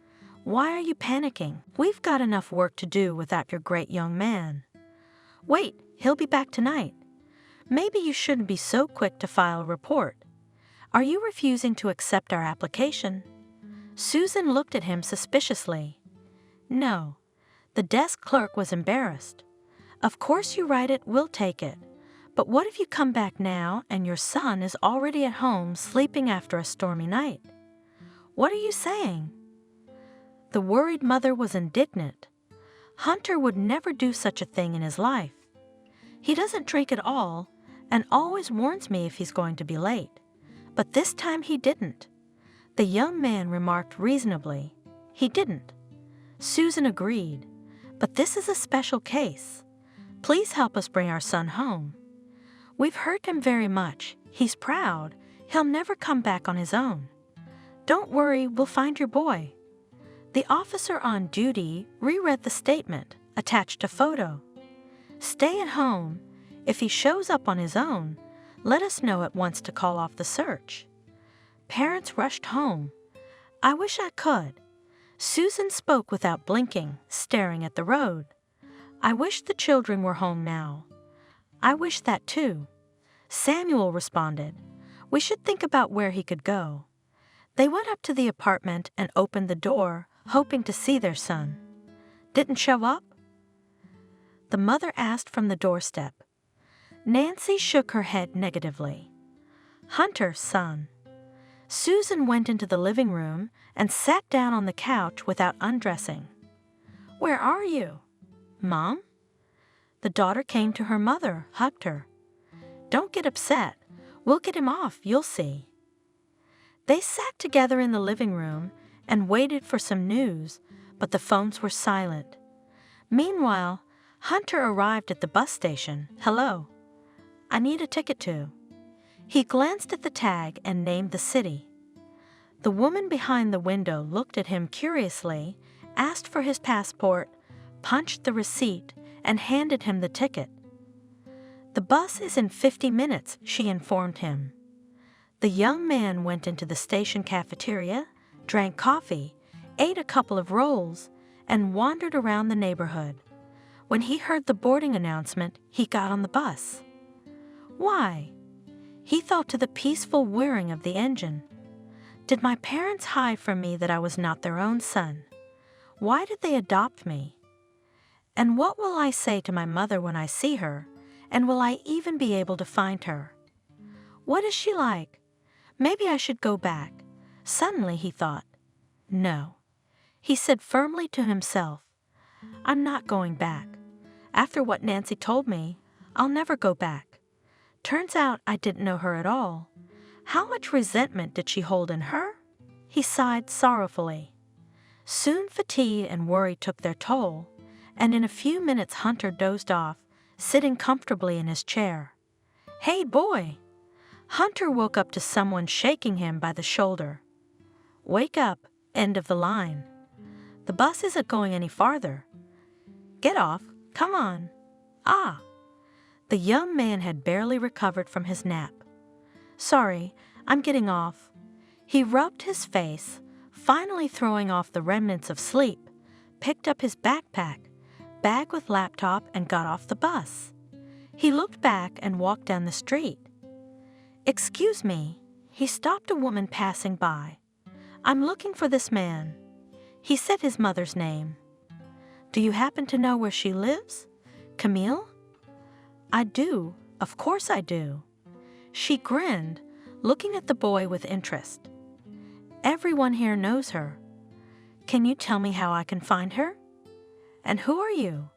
Why are you panicking? We've got enough work to do without your great young man. Wait, he'll be back tonight. Maybe you shouldn't be so quick to file a report. Are you refusing to accept our application? Susan looked at him suspiciously. No. The desk clerk was embarrassed. Of course you write it, we'll take it. But what if you come back now and your son is already at home sleeping after a stormy night? What are you saying? The worried mother was indignant. Hunter would never do such a thing in his life. He doesn't drink at all and always warns me if he's going to be late. But this time he didn't. The young man remarked reasonably. He didn't. Susan agreed. But this is a special case. Please help us bring our son home. We've hurt him very much. He's proud. He'll never come back on his own. Don't worry, we'll find your boy. The officer on duty reread the statement, attached a photo. Stay at home. If he shows up on his own, let us know at once to call off the search. Parents rushed home. I wish I could. Susan spoke without blinking, staring at the road. I wish the children were home now. I wish that too. Samuel responded. We should think about where he could go. They went up to the apartment and opened the door, hoping to see their son. Didn't show up? The mother asked from the doorstep. Nancy shook her head negatively. Hunter's son. Susan went into the living room and sat down on the couch without undressing. Where are you? Mom? The daughter came to her mother, hugged her. Don't get upset. We'll get him off, you'll see. They sat together in the living room and waited for some news, but the phones were silent. Meanwhile, Hunter arrived at the bus station. Hello. I need a ticket to. He glanced at the tag and named the city. The woman behind the window looked at him curiously, asked for his passport, punched the receipt, and handed him the ticket. The bus is in 50 minutes, she informed him. The young man went into the station cafeteria, drank coffee, ate a couple of rolls, and wandered around the neighborhood. When he heard the boarding announcement, he got on the bus. Why? He thought to the peaceful whirring of the engine. Did my parents hide from me that I was not their own son? Why did they adopt me? And what will I say to my mother when I see her, and will I even be able to find her? What is she like? Maybe I should go back. Suddenly he thought. No. He said firmly to himself, I'm not going back. After what Nancy told me, I'll never go back. Turns out I didn't know her at all. How much resentment did she hold in her? He sighed sorrowfully. Soon fatigue and worry took their toll, and in a few minutes Hunter dozed off, sitting comfortably in his chair. Hey, boy! Hunter woke up to someone shaking him by the shoulder. Wake up, end of the line. The bus isn't going any farther. Get off, come on. Ah! The young man had barely recovered from his nap. Sorry, I'm getting off. He rubbed his face, finally throwing off the remnants of sleep, picked up his backpack, bag with laptop, and got off the bus. He looked back and walked down the street. Excuse me, he stopped a woman passing by. I'm looking for this man. He said his mother's name. Do you happen to know where she lives? Camille? I do, of course I do. She grinned, looking at the boy with interest. Everyone here knows her. Can you tell me how I can find her? And who are you?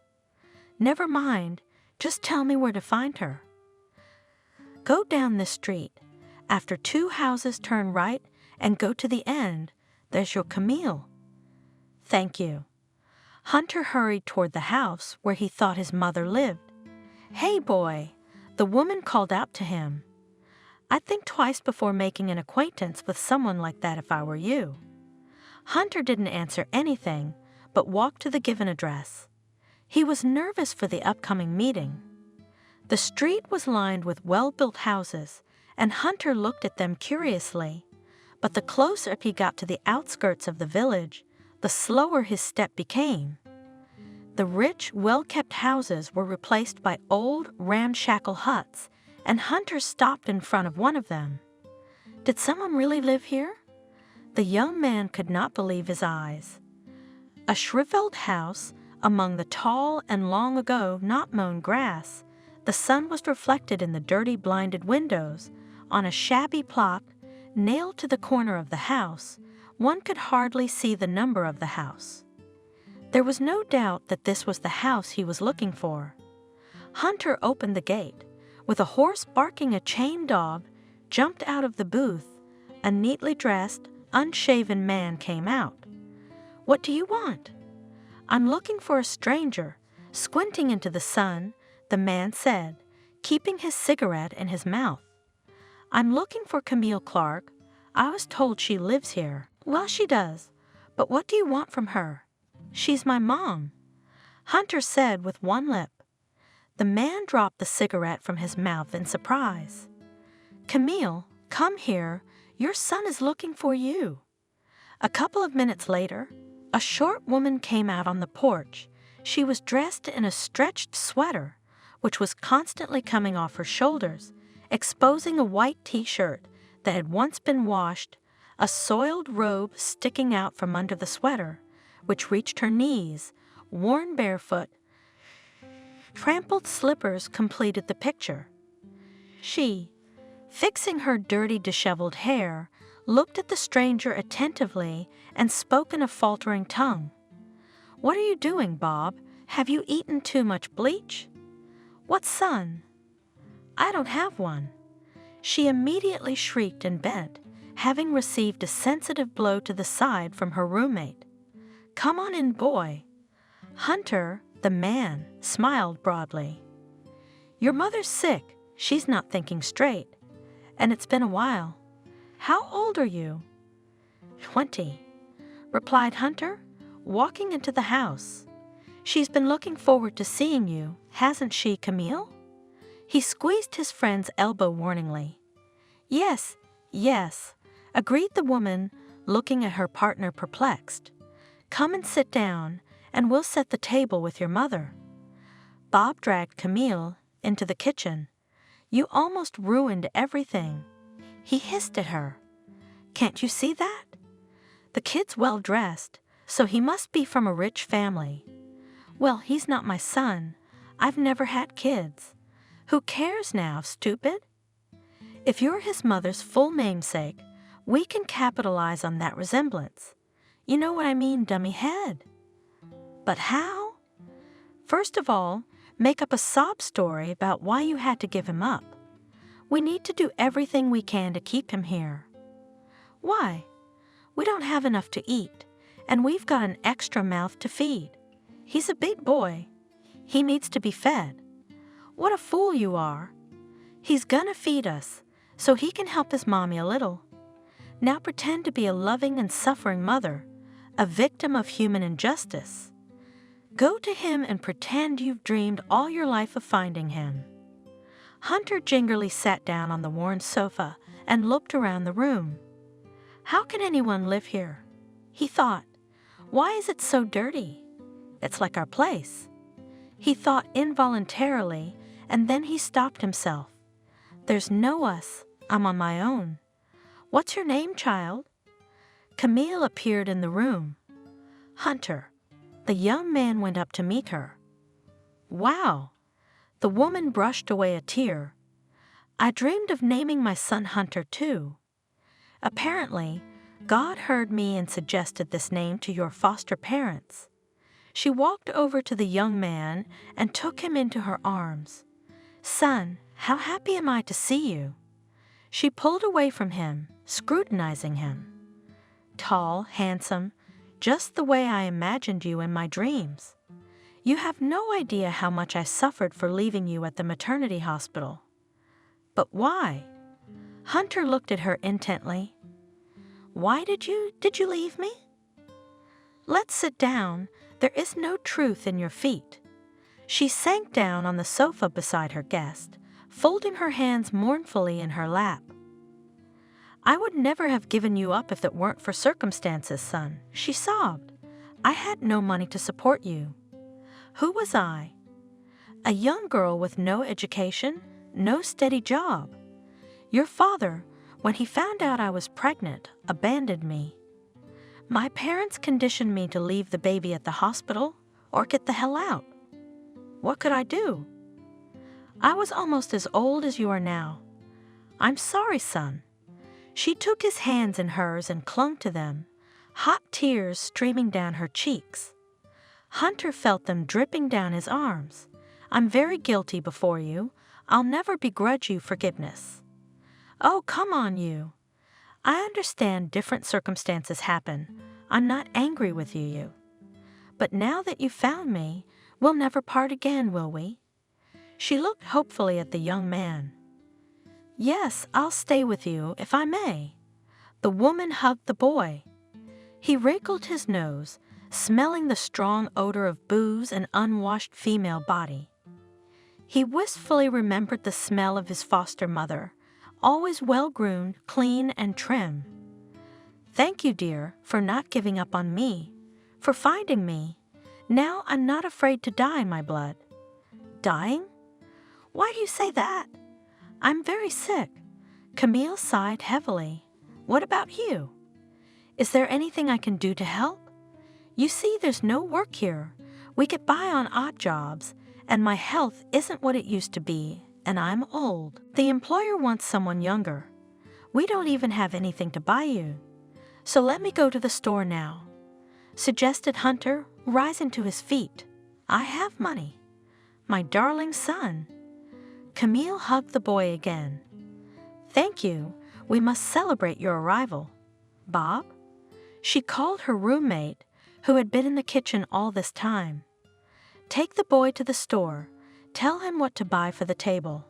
Never mind, just tell me where to find her. Go down this street. After 2 houses, turn right and go to the end. There's your Camille. Thank you. Hunter hurried toward the house where he thought his mother lived. Hey, boy, the woman called out to him. I'd think twice before making an acquaintance with someone like that if I were you. Hunter didn't answer anything, but walked to the given address. He was nervous for the upcoming meeting. The street was lined with well-built houses, and Hunter looked at them curiously. But the closer he got to the outskirts of the village, the slower his step became. The rich, well-kept houses were replaced by old, ramshackle huts, and Hunter stopped in front of one of them. Did someone really live here? The young man could not believe his eyes. A shriveled house among the tall and long ago not mown grass. The sun was reflected in the dirty, blinded windows. On a shabby plaque nailed to the corner of the house, one could hardly see the number of the house. There was no doubt that this was the house he was looking for. Hunter opened the gate. With a horse barking, a chained dog jumped out of the booth. A neatly dressed, unshaven man came out. What do you want? I'm looking for a stranger. Squinting into the sun, the man said, keeping his cigarette in his mouth. I'm looking for Camille Clark. I was told she lives here. Well, she does. But what do you want from her? She's my mom, Hunter said with one lip. The man dropped the cigarette from his mouth in surprise. Camille, come here. Your son is looking for you. A couple of minutes later, a short woman came out on the porch. She was dressed in a stretched sweater, which was constantly coming off her shoulders, exposing a white t-shirt that had once been washed, a soiled robe sticking out from under the sweater, which reached her knees, worn barefoot. Trampled slippers completed the picture. She, fixing her dirty, disheveled hair, looked at the stranger attentively and spoke in a faltering tongue. What are you doing, Bob? Have you eaten too much bleach? What son? I don't have one. She immediately shrieked and bent, having received a sensitive blow to the side from her roommate. Come on in, boy. Hunter, the man, smiled broadly. Your mother's sick. She's not thinking straight. And it's been a while. How old are you? 20, replied Hunter, walking into the house. She's been looking forward to seeing you, hasn't she, Camille? He squeezed his friend's elbow warningly. Yes, yes, agreed the woman, looking at her partner perplexed. Come and sit down, and we'll set the table with your mother. Bob dragged Camille into the kitchen. "You almost ruined everything." He hissed at her. "Can't you see that? The kid's well dressed, so he must be from a rich family." "Well, he's not my son. I've never had kids." "Who cares now, stupid? If you're his mother's full namesake, we can capitalize on that resemblance. You know what I mean, dummy head." "But how?" "First of all, make up a sob story about why you had to give him up. We need to do everything we can to keep him here." "Why?" "We don't have enough to eat, and we've got an extra mouth to feed. He's a big boy. He needs to be fed." "What a fool you are. He's gonna feed us, so he can help his mommy a little. Now pretend to be a loving and suffering mother, a victim of human injustice. Go to him and pretend you've dreamed all your life of finding him." Hunter gingerly sat down on the worn sofa and looked around the room. "How can anyone live here?" he thought. "Why is it so dirty? It's like our place." He thought involuntarily, and then he stopped himself. "There's no us. I'm on my own." "What's your name, child?" Camille appeared in the room. "Hunter." The young man went up to meet her. "Wow." The woman brushed away a tear. "I dreamed of naming my son Hunter, too. Apparently, God heard me and suggested this name to your foster parents." She walked over to the young man and took him into her arms. "Son, how happy am I to see you." She pulled away from him, scrutinizing him. "Tall, handsome, just the way I imagined you in my dreams. You have no idea how much I suffered for leaving you at the maternity hospital." "But why?" Hunter looked at her intently. "Why did you leave me?" "Let's sit down. There is no truth in your feet." She sank down on the sofa beside her guest, folding her hands mournfully in her lap. "I would never have given you up if it weren't for circumstances, son," she sobbed. "I had no money to support you." "Who was I?" "A young girl with no education, no steady job. Your father, when he found out I was pregnant, abandoned me. My parents conditioned me to leave the baby at the hospital or get the hell out. What could I do? I was almost as old as you are now. I'm sorry, son." She took his hands in hers and clung to them, hot tears streaming down her cheeks. Hunter felt them dripping down his arms. "I'm very guilty before you. I'll never begrudge you forgiveness." "Oh, come on, you. I understand different circumstances happen. I'm not angry with you. But now that you've found me, we'll never part again, will we?" She looked hopefully at the young man. "Yes, I'll stay with you, if I may." The woman hugged the boy. He wrinkled his nose, smelling the strong odor of booze and unwashed female body. He wistfully remembered the smell of his foster mother, always well-groomed, clean, and trim. "Thank you, dear, for not giving up on me, for finding me. Now I'm not afraid to die, my blood." "Dying? Why do you say that?" "I'm very sick." Camille sighed heavily. "What about you? Is there anything I can do to help? You see, there's no work here. We get by on odd jobs, and my health isn't what it used to be, and I'm old. The employer wants someone younger. We don't even have anything to buy you. So let me go to the store now," suggested Hunter, rising to his feet. "I have money." "My darling son." Camille hugged the boy again. "Thank you. We must celebrate your arrival. Bob?" She called her roommate, who had been in the kitchen all this time. "Take the boy to the store. Tell him what to buy for the table."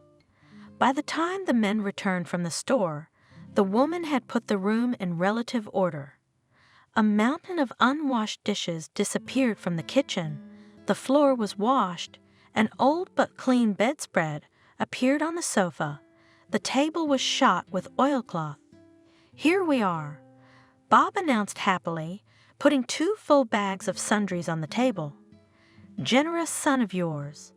By the time the men returned from the store, the woman had put the room in relative order. A mountain of unwashed dishes disappeared from the kitchen. The floor was washed. An old but clean bedspread appeared on the sofa. The table was shot with oilcloth. "Here we are," Bob announced happily, putting 2 full bags of sundries on the table. "Generous son of yours."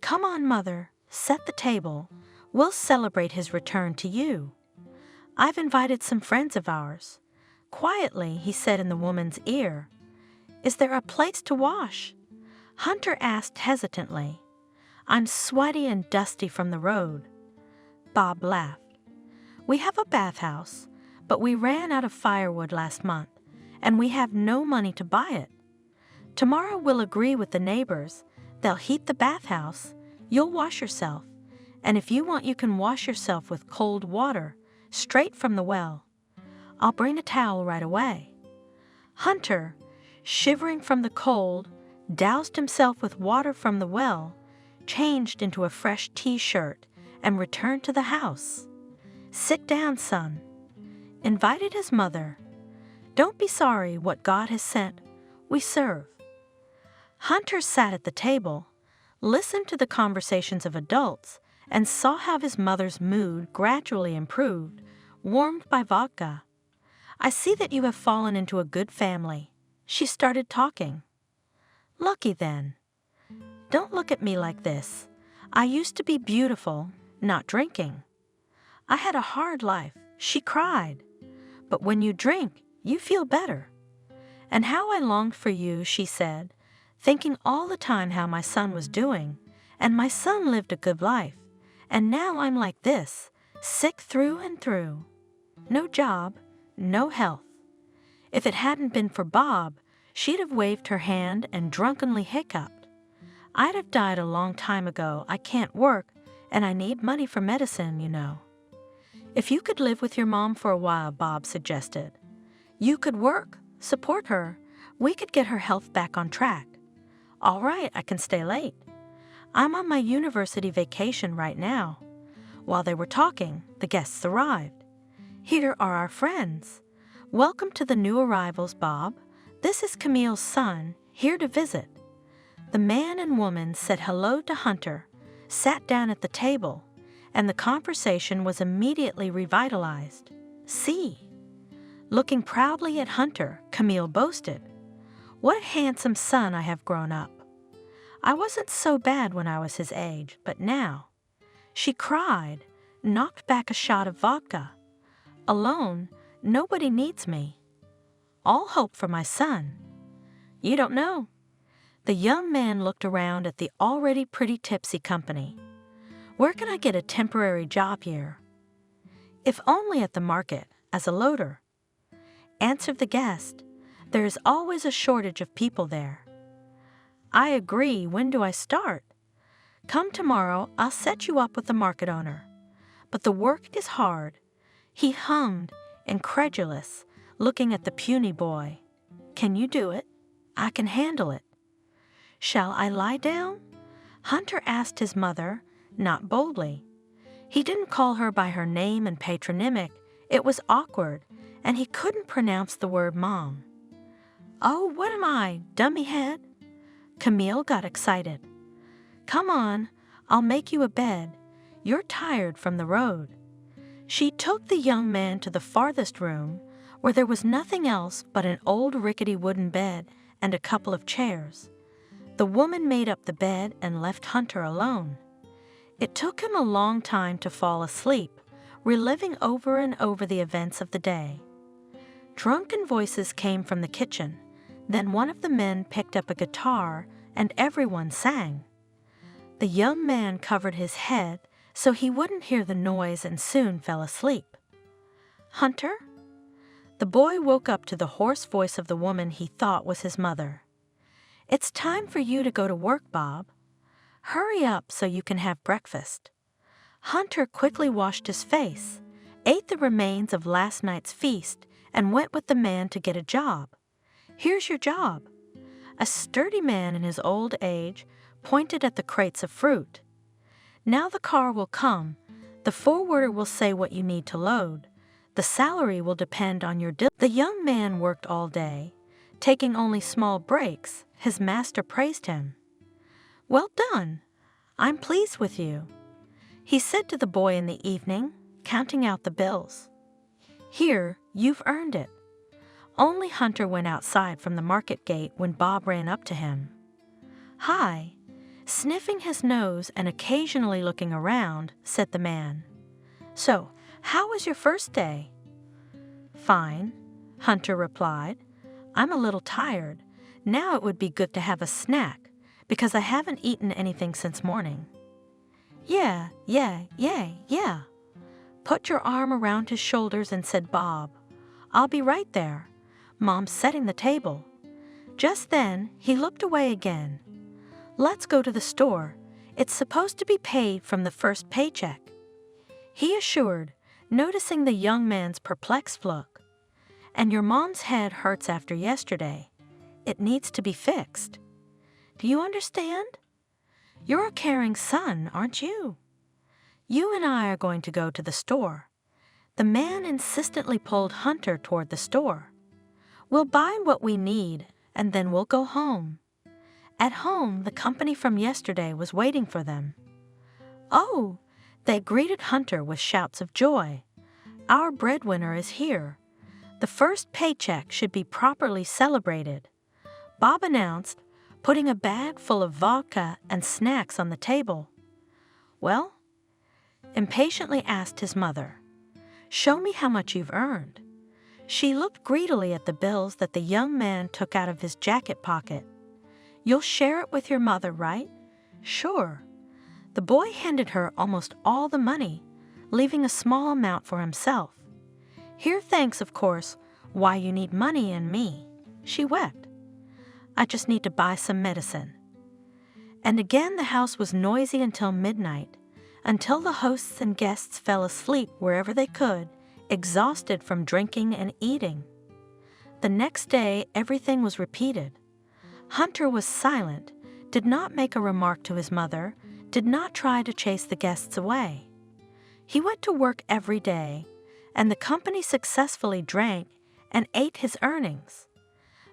Come on, Mother, set the table. We'll celebrate his return to you. I've invited some friends of ours. Quietly, he said in the woman's ear. Is there a place to wash? Hunter asked hesitantly. I'm sweaty and dusty from the road. Bob laughed. We have a bathhouse, but we ran out of firewood last month, and we have no money to buy it. Tomorrow we'll agree with the neighbors. They'll heat the bathhouse. You'll wash yourself, and if you want, you can wash yourself with cold water, straight from the well. I'll bring a towel right away. Hunter, shivering from the cold, doused himself with water from the well, changed into a fresh t-shirt, and returned to the house. Sit down, son. Invited his mother. Don't be sorry what God has sent. We serve. Hunter sat at the table, listened to the conversations of adults, and saw how his mother's mood gradually improved, warmed by vodka. I see that you have fallen into a good family. She started talking. Lucky then. Don't look at me like this. I used to be beautiful, not drinking. I had a hard life. She cried. But when you drink, you feel better. And how I longed for you, she said, thinking all the time how my son was doing. And my son lived a good life. And now I'm like this, sick through and through. No job, no health. If it hadn't been for Bob, she'd have waved her hand and drunkenly hiccuped. I'd have died a long time ago. I can't work, and I need money for medicine, you know. If you could live with your mom for a while, Bob suggested. You could work, support her. We could get her health back on track. All right, I can stay late. I'm on my university vacation right now. While they were talking, the guests arrived. Here are our friends. Welcome to the new arrivals, Bob. This is Camille's son, here to visit. The man and woman said hello to Hunter, sat down at the table, and the conversation was immediately revitalized. See. Looking proudly at Hunter, Camille boasted, What a handsome son I have grown up. I wasn't so bad when I was his age, but now. She cried, knocked back a shot of vodka. Alone, nobody needs me. All hope for my son. You don't know. The young man looked around at the already pretty tipsy company. Where can I get a temporary job here? If only at the market, as a loader. Answered the guest. There is always a shortage of people there. I agree. When do I start? Come tomorrow, I'll set you up with the market owner. But the work is hard. He hummed, incredulous, looking at the puny boy. Can you do it? I can handle it. Shall I lie down? Hunter asked his mother, not boldly. He didn't call her by her name and patronymic. It was awkward, and he couldn't pronounce the word mom. Oh, what am I, dummy head? Camille got excited. Come on, I'll make you a bed. You're tired from the road. She took the young man to the farthest room, where there was nothing else but an old rickety wooden bed and a couple of chairs. The woman made up the bed and left Hunter alone. It took him a long time to fall asleep, reliving over and over the events of the day. Drunken voices came from the kitchen. Then one of the men picked up a guitar, and everyone sang. The young man covered his head so he wouldn't hear the noise and soon fell asleep. Hunter? The boy woke up to the hoarse voice of the woman he thought was his mother. It's time for you to go to work, Bob. Hurry up so you can have breakfast. Hunter quickly washed his face, ate the remains of last night's feast, and went with the man to get a job. Here's your job. A sturdy man in his old age pointed at the crates of fruit. Now the car will come. The forwarder will say what you need to load. The salary will depend on your The young man worked all day, taking only small breaks. His master praised him. Well done. I'm pleased with you, he said to the boy in the evening, counting out the bills. Here, you've earned it. Only Hunter went outside from the market gate when Bob ran up to him. Hi, Sniffing his nose and occasionally looking around, said the man. "So, how was your first day?" "Fine," Hunter replied. "I'm a little tired. Now it would be good to have a snack, because I haven't eaten anything since morning." Yeah. Put your arm around his shoulders and said Bob. "I'll be right there. Mom's setting the table." Just then, he looked away again. "Let's go to the store. It's supposed to be paid from the first paycheck," he assured, noticing the young man's perplexed look. "And your mom's head hurts after yesterday. It needs to be fixed. Do you understand? You're a caring son, aren't you? You and I are going to go to the store." The man insistently pulled Hunter toward the store. "We'll buy what we need, and then we'll go home." At home, the company from yesterday was waiting for them. "Oh!" They greeted Hunter with shouts of joy. "Our breadwinner is here. The first paycheck should be properly celebrated," Bob announced, putting a bag full of vodka and snacks on the table. "Well?" impatiently asked his mother. "Show me how much you've earned." She looked greedily at the bills that the young man took out of his jacket pocket. "You'll share it with your mother, right?" "Sure." The boy handed her almost all the money, leaving a small amount for himself. "Here, thanks, of course, why you need money and me," she wept. "I just need to buy some medicine." And again the house was noisy until midnight, until the hosts and guests fell asleep wherever they could, exhausted from drinking and eating. The next day, everything was repeated. Hunter was silent, did not make a remark to his mother, did not try to chase the guests away. He went to work every day, and the company successfully drank and ate his earnings.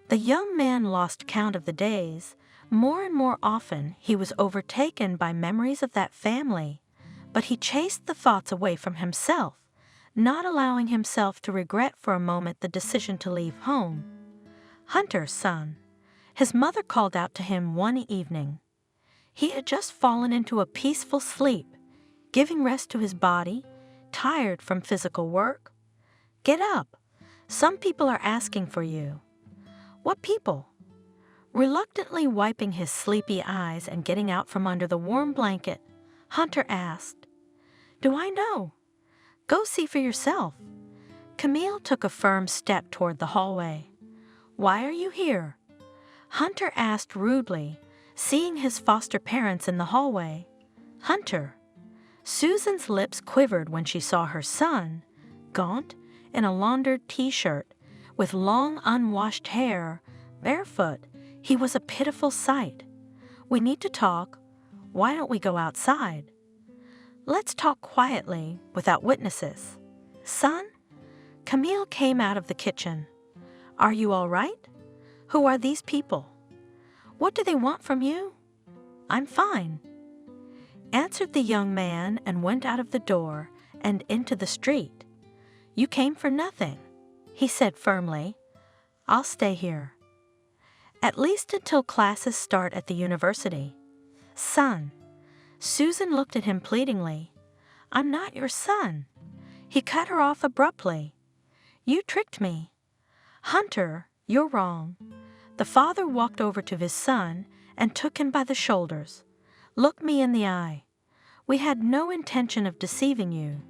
The young man lost count of the days. More and more often, he was overtaken by memories of that family, but he chased the thoughts away from himself, not allowing himself to regret for a moment the decision to leave home. "Hunter, son," his mother called out to him one evening. He had just fallen into a peaceful sleep, giving rest to his body, tired from physical work. "Get up. Some people are asking for you." "What people?" Reluctantly wiping his sleepy eyes and getting out from under the warm blanket, Hunter asked. "Do I know? Go see for yourself." Camille took a firm step toward the hallway. "Why are you here?" Hunter asked rudely, seeing his foster parents in the hallway. "Hunter." Susan's lips quivered when she saw her son, gaunt, in a laundered t-shirt, with long unwashed hair, barefoot. He was a pitiful sight. "We need to talk. Why don't we go outside?" "Let's talk quietly, without witnesses." "Son?" Camille came out of the kitchen. "Are you all right? Who are these people? What do they want from you?" "I'm fine," answered the young man and went out of the door and into the street. "You came for nothing," he said firmly. "I'll stay here. At least until classes start at the university." "Son." Susan looked at him pleadingly. "I'm not your son." He cut her off abruptly. "You tricked me." "Hunter, you're wrong." The father walked over to his son and took him by the shoulders. "Look me in the eye. We had no intention of deceiving you.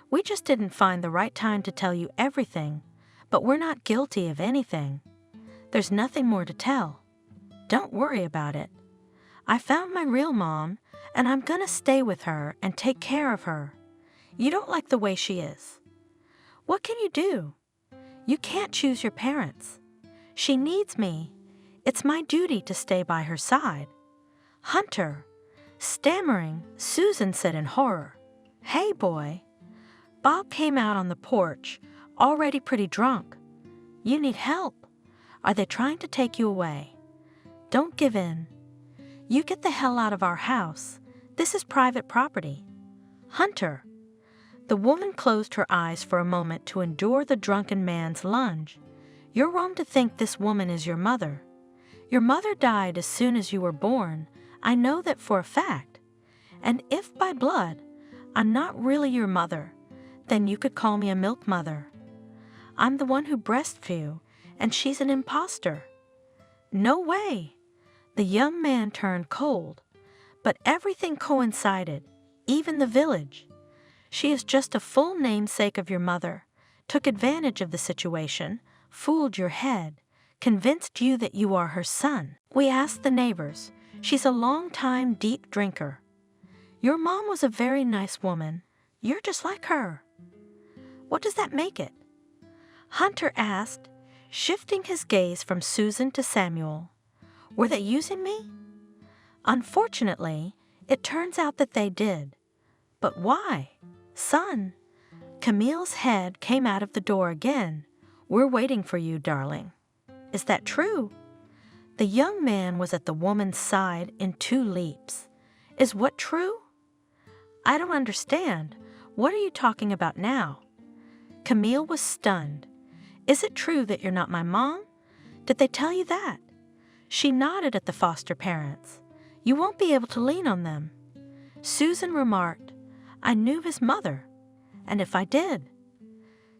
We just didn't find the right time to tell you everything, but we're not guilty of anything. There's nothing more to tell. Don't worry about it. I found my real mom, and I'm gonna stay with her and take care of her. You don't like the way she is. What can you do? You can't choose your parents. She needs me. It's my duty to stay by her side." "Hunter." Stammering, Susan said in horror. "Hey, boy." Bob came out on the porch, already pretty drunk. "You need help. Are they trying to take you away? Don't give in. You get the hell out of our house. This is private property." "Hunter." The woman closed her eyes for a moment to endure the drunken man's lunge. "You're wrong to think this woman is your mother. Your mother died as soon as you were born, I know that for a fact. And if by blood I'm not really your mother, then you could call me a milk mother. I'm the one who breastfed you, and she's an imposter." "No way." The young man turned cold, but everything coincided, even the village. "She is just a full namesake of your mother, took advantage of the situation, fooled your head, convinced you that you are her son. We asked the neighbors. She's a long-time deep drinker. Your mom was a very nice woman. You're just like her." "What does that make it?" Hunter asked, shifting his gaze from Susan to Samuel. "Were they using me?" "Unfortunately, it turns out that they did. But why?" "Son," Camille's head came out of the door again. "We're waiting for you, darling." "Is that true?" The young man was at the woman's side in 2 leaps. "Is what true?" "I don't understand. What are you talking about now?" Camille was stunned. "Is it true that you're not my mom? Did they tell you that?" She nodded at the foster parents. "You won't be able to lean on them." Susan remarked, "I knew his mother. And if I did?"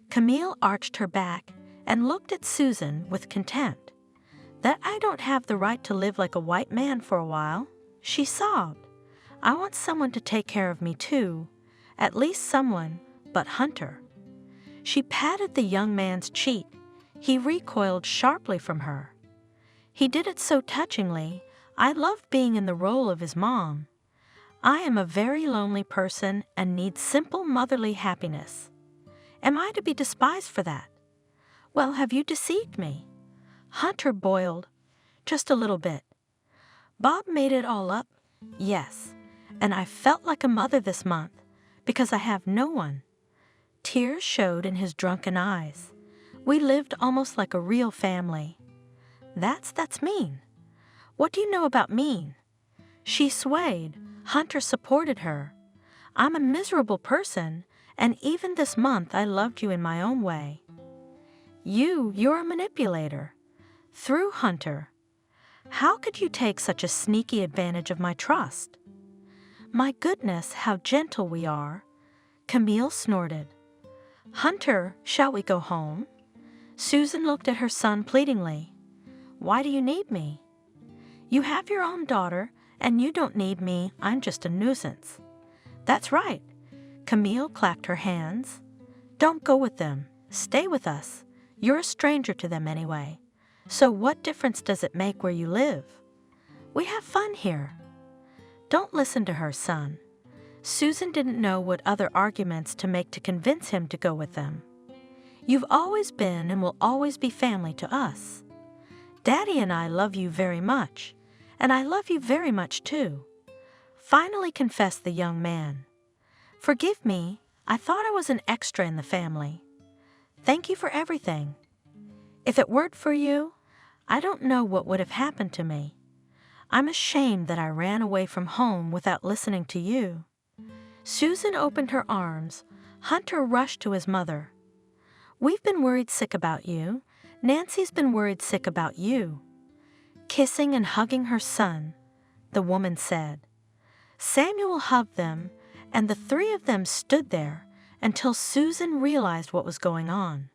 Camille arched her back and looked at Susan with contempt. "That I don't have the right to live like a white man for a while." She sobbed. "I want someone to take care of me too. At least someone but Hunter." She patted the young man's cheek. He recoiled sharply from her. He did it so touchingly. I loved being in the role of his mom. I am a very lonely person and need simple motherly happiness. Am I to be despised for that? Well, have you deceived me? Hunter boiled. Just a little bit. Bob made it all up. Yes, and I felt like a mother this month because I have no one. Tears showed in his drunken eyes. We lived almost like a real family. That's mean. What do you know about mean? She swayed. Hunter supported her. I'm a miserable person, and even this month I loved you in my own way. You're a manipulator. Through Hunter. How could you take such a sneaky advantage of my trust? My goodness, how gentle we are. Camille snorted. Hunter, shall we go home? Susan looked at her son pleadingly. Why do you need me? You have your own daughter, and you don't need me. I'm just a nuisance. That's right. Camille clapped her hands. Don't go with them. Stay with us. You're a stranger to them anyway. So what difference does it make where you live? We have fun here. Don't listen to her, son. Susan didn't know what other arguments to make to convince him to go with them. You've always been and will always be family to us. Daddy and I love you very much, and I love you very much too. Finally confessed the young man. Forgive me, I thought I was an extra in the family. Thank you for everything. If it weren't for you, I don't know what would have happened to me. I'm ashamed that I ran away from home without listening to you. Susan opened her arms. Hunter rushed to his mother. We've been worried sick about you. Nancy's been worried sick about you. Kissing and hugging her son, the woman said. Samuel hugged them, and the 3 of them stood there until Susan realized what was going on.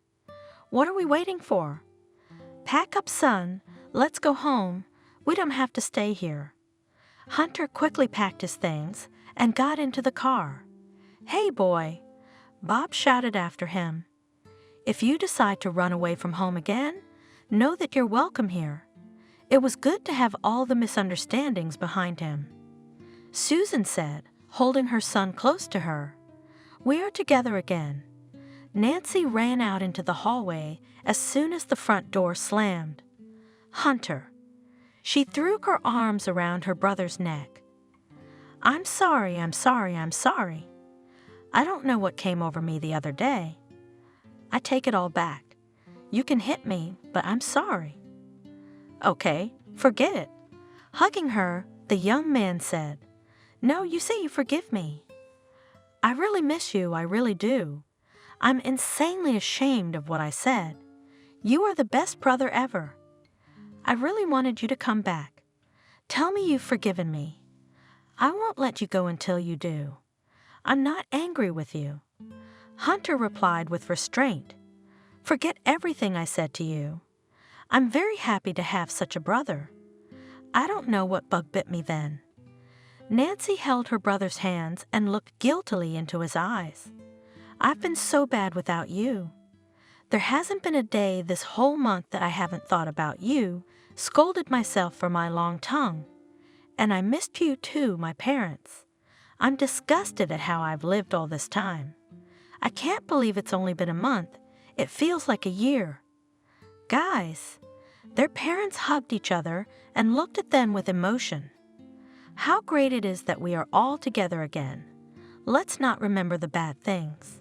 What are we waiting for? Pack up, son. Let's go home. We don't have to stay here. Hunter quickly packed his things and got into the car. Hey, boy, Bob shouted after him. If you decide to run away from home again, know that you're welcome here. It was good to have all the misunderstandings behind him. Susan said, holding her son close to her. We are together again. Nancy ran out into the hallway as soon as the front door slammed. Hunter. She threw her arms around her brother's neck. I'm sorry. I don't know what came over me the other day. I take it all back. You can hit me, but I'm sorry. Okay, forget it. Hugging her, the young man said, No, you say you forgive me. I really miss you, I really do. I'm insanely ashamed of what I said. You are the best brother ever. I really wanted you to come back. Tell me you've forgiven me. I won't let you go until you do. I'm not angry with you." Hunter replied with restraint, "Forget everything I said to you. I'm very happy to have such a brother. I don't know what bug bit me then." Nancy held her brother's hands and looked guiltily into his eyes. "I've been so bad without you. There hasn't been a day this whole month that I haven't thought about you, scolded myself for my long tongue. And I missed you too, my parents. I'm disgusted at how I've lived all this time. I can't believe it's only been a month. It feels like a year." Guys, their parents hugged each other and looked at them with emotion. How great it is that we are all together again. Let's not remember the bad things.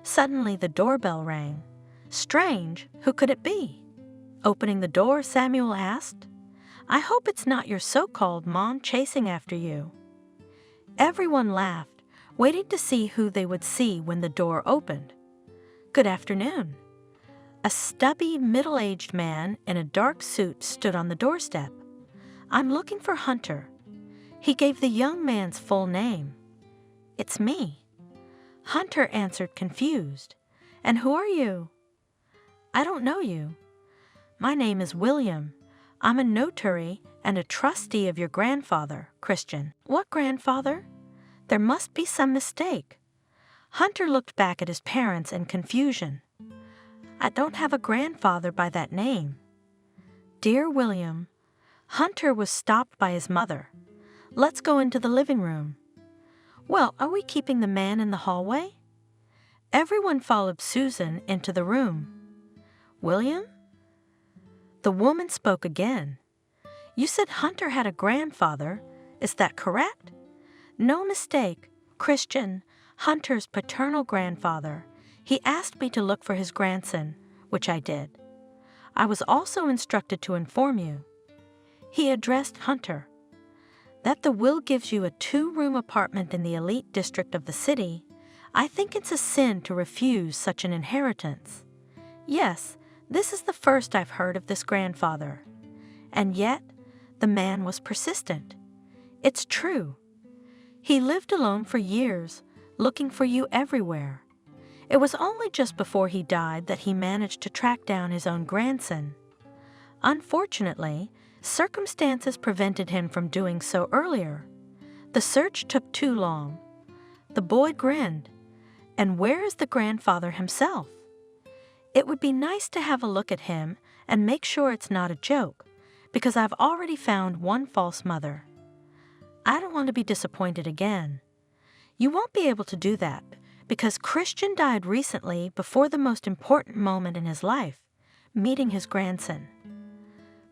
Suddenly the doorbell rang. Strange, who could it be? Opening the door, Samuel asked, "I hope it's not your so-called mom chasing after you." Everyone laughed, waiting to see who they would see when the door opened. "Good afternoon." A stubby, middle-aged man in a dark suit stood on the doorstep. "I'm looking for Hunter." He gave the young man's full name. "It's me." Hunter answered confused. "And who are you?" "I don't know you." "My name is William. I'm a notary and a trustee of your grandfather, Christian." "What grandfather? There must be some mistake." Hunter looked back at his parents in confusion. "I don't have a grandfather by that name." "Dear William," Hunter was stopped by his mother. "Let's go into the living room." "Well, are we keeping the man in the hallway?" Everyone followed Susan into the room. "William?" The woman spoke again. "You said Hunter had a grandfather. Is that correct?" "No mistake. Christian, Hunter's paternal grandfather. He asked me to look for his grandson, which I did. I was also instructed to inform you." He addressed Hunter. "That the will gives you a 2-room apartment in the elite district of the city. I think it's a sin to refuse such an inheritance. Yes, this is the first I've heard of this grandfather." And yet, the man was persistent. "It's true. He lived alone for years, looking for you everywhere. It was only just before he died that he managed to track down his own grandson. Unfortunately, circumstances prevented him from doing so earlier. The search took too long." The boy grinned. "And where is the grandfather himself?" "It would be nice to have a look at him and make sure it's not a joke, because I've already found one false mother. I don't want to be disappointed again." "You won't be able to do that, because Christian died recently before the most important moment in his life, meeting his grandson.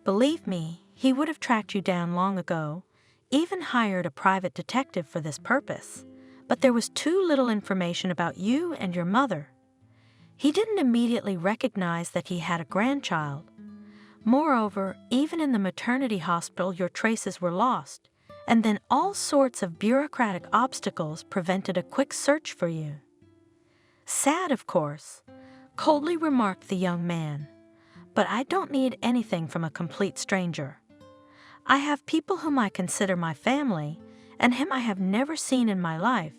Believe me, he would have tracked you down long ago, even hired a private detective for this purpose, but there was too little information about you and your mother. He didn't immediately recognize that he had a grandchild. Moreover, even in the maternity hospital your traces were lost, and then all sorts of bureaucratic obstacles prevented a quick search for you." "Sad, of course," coldly remarked the young man, "but I don't need anything from a complete stranger. I have people whom I consider my family, and him I have never seen in my life.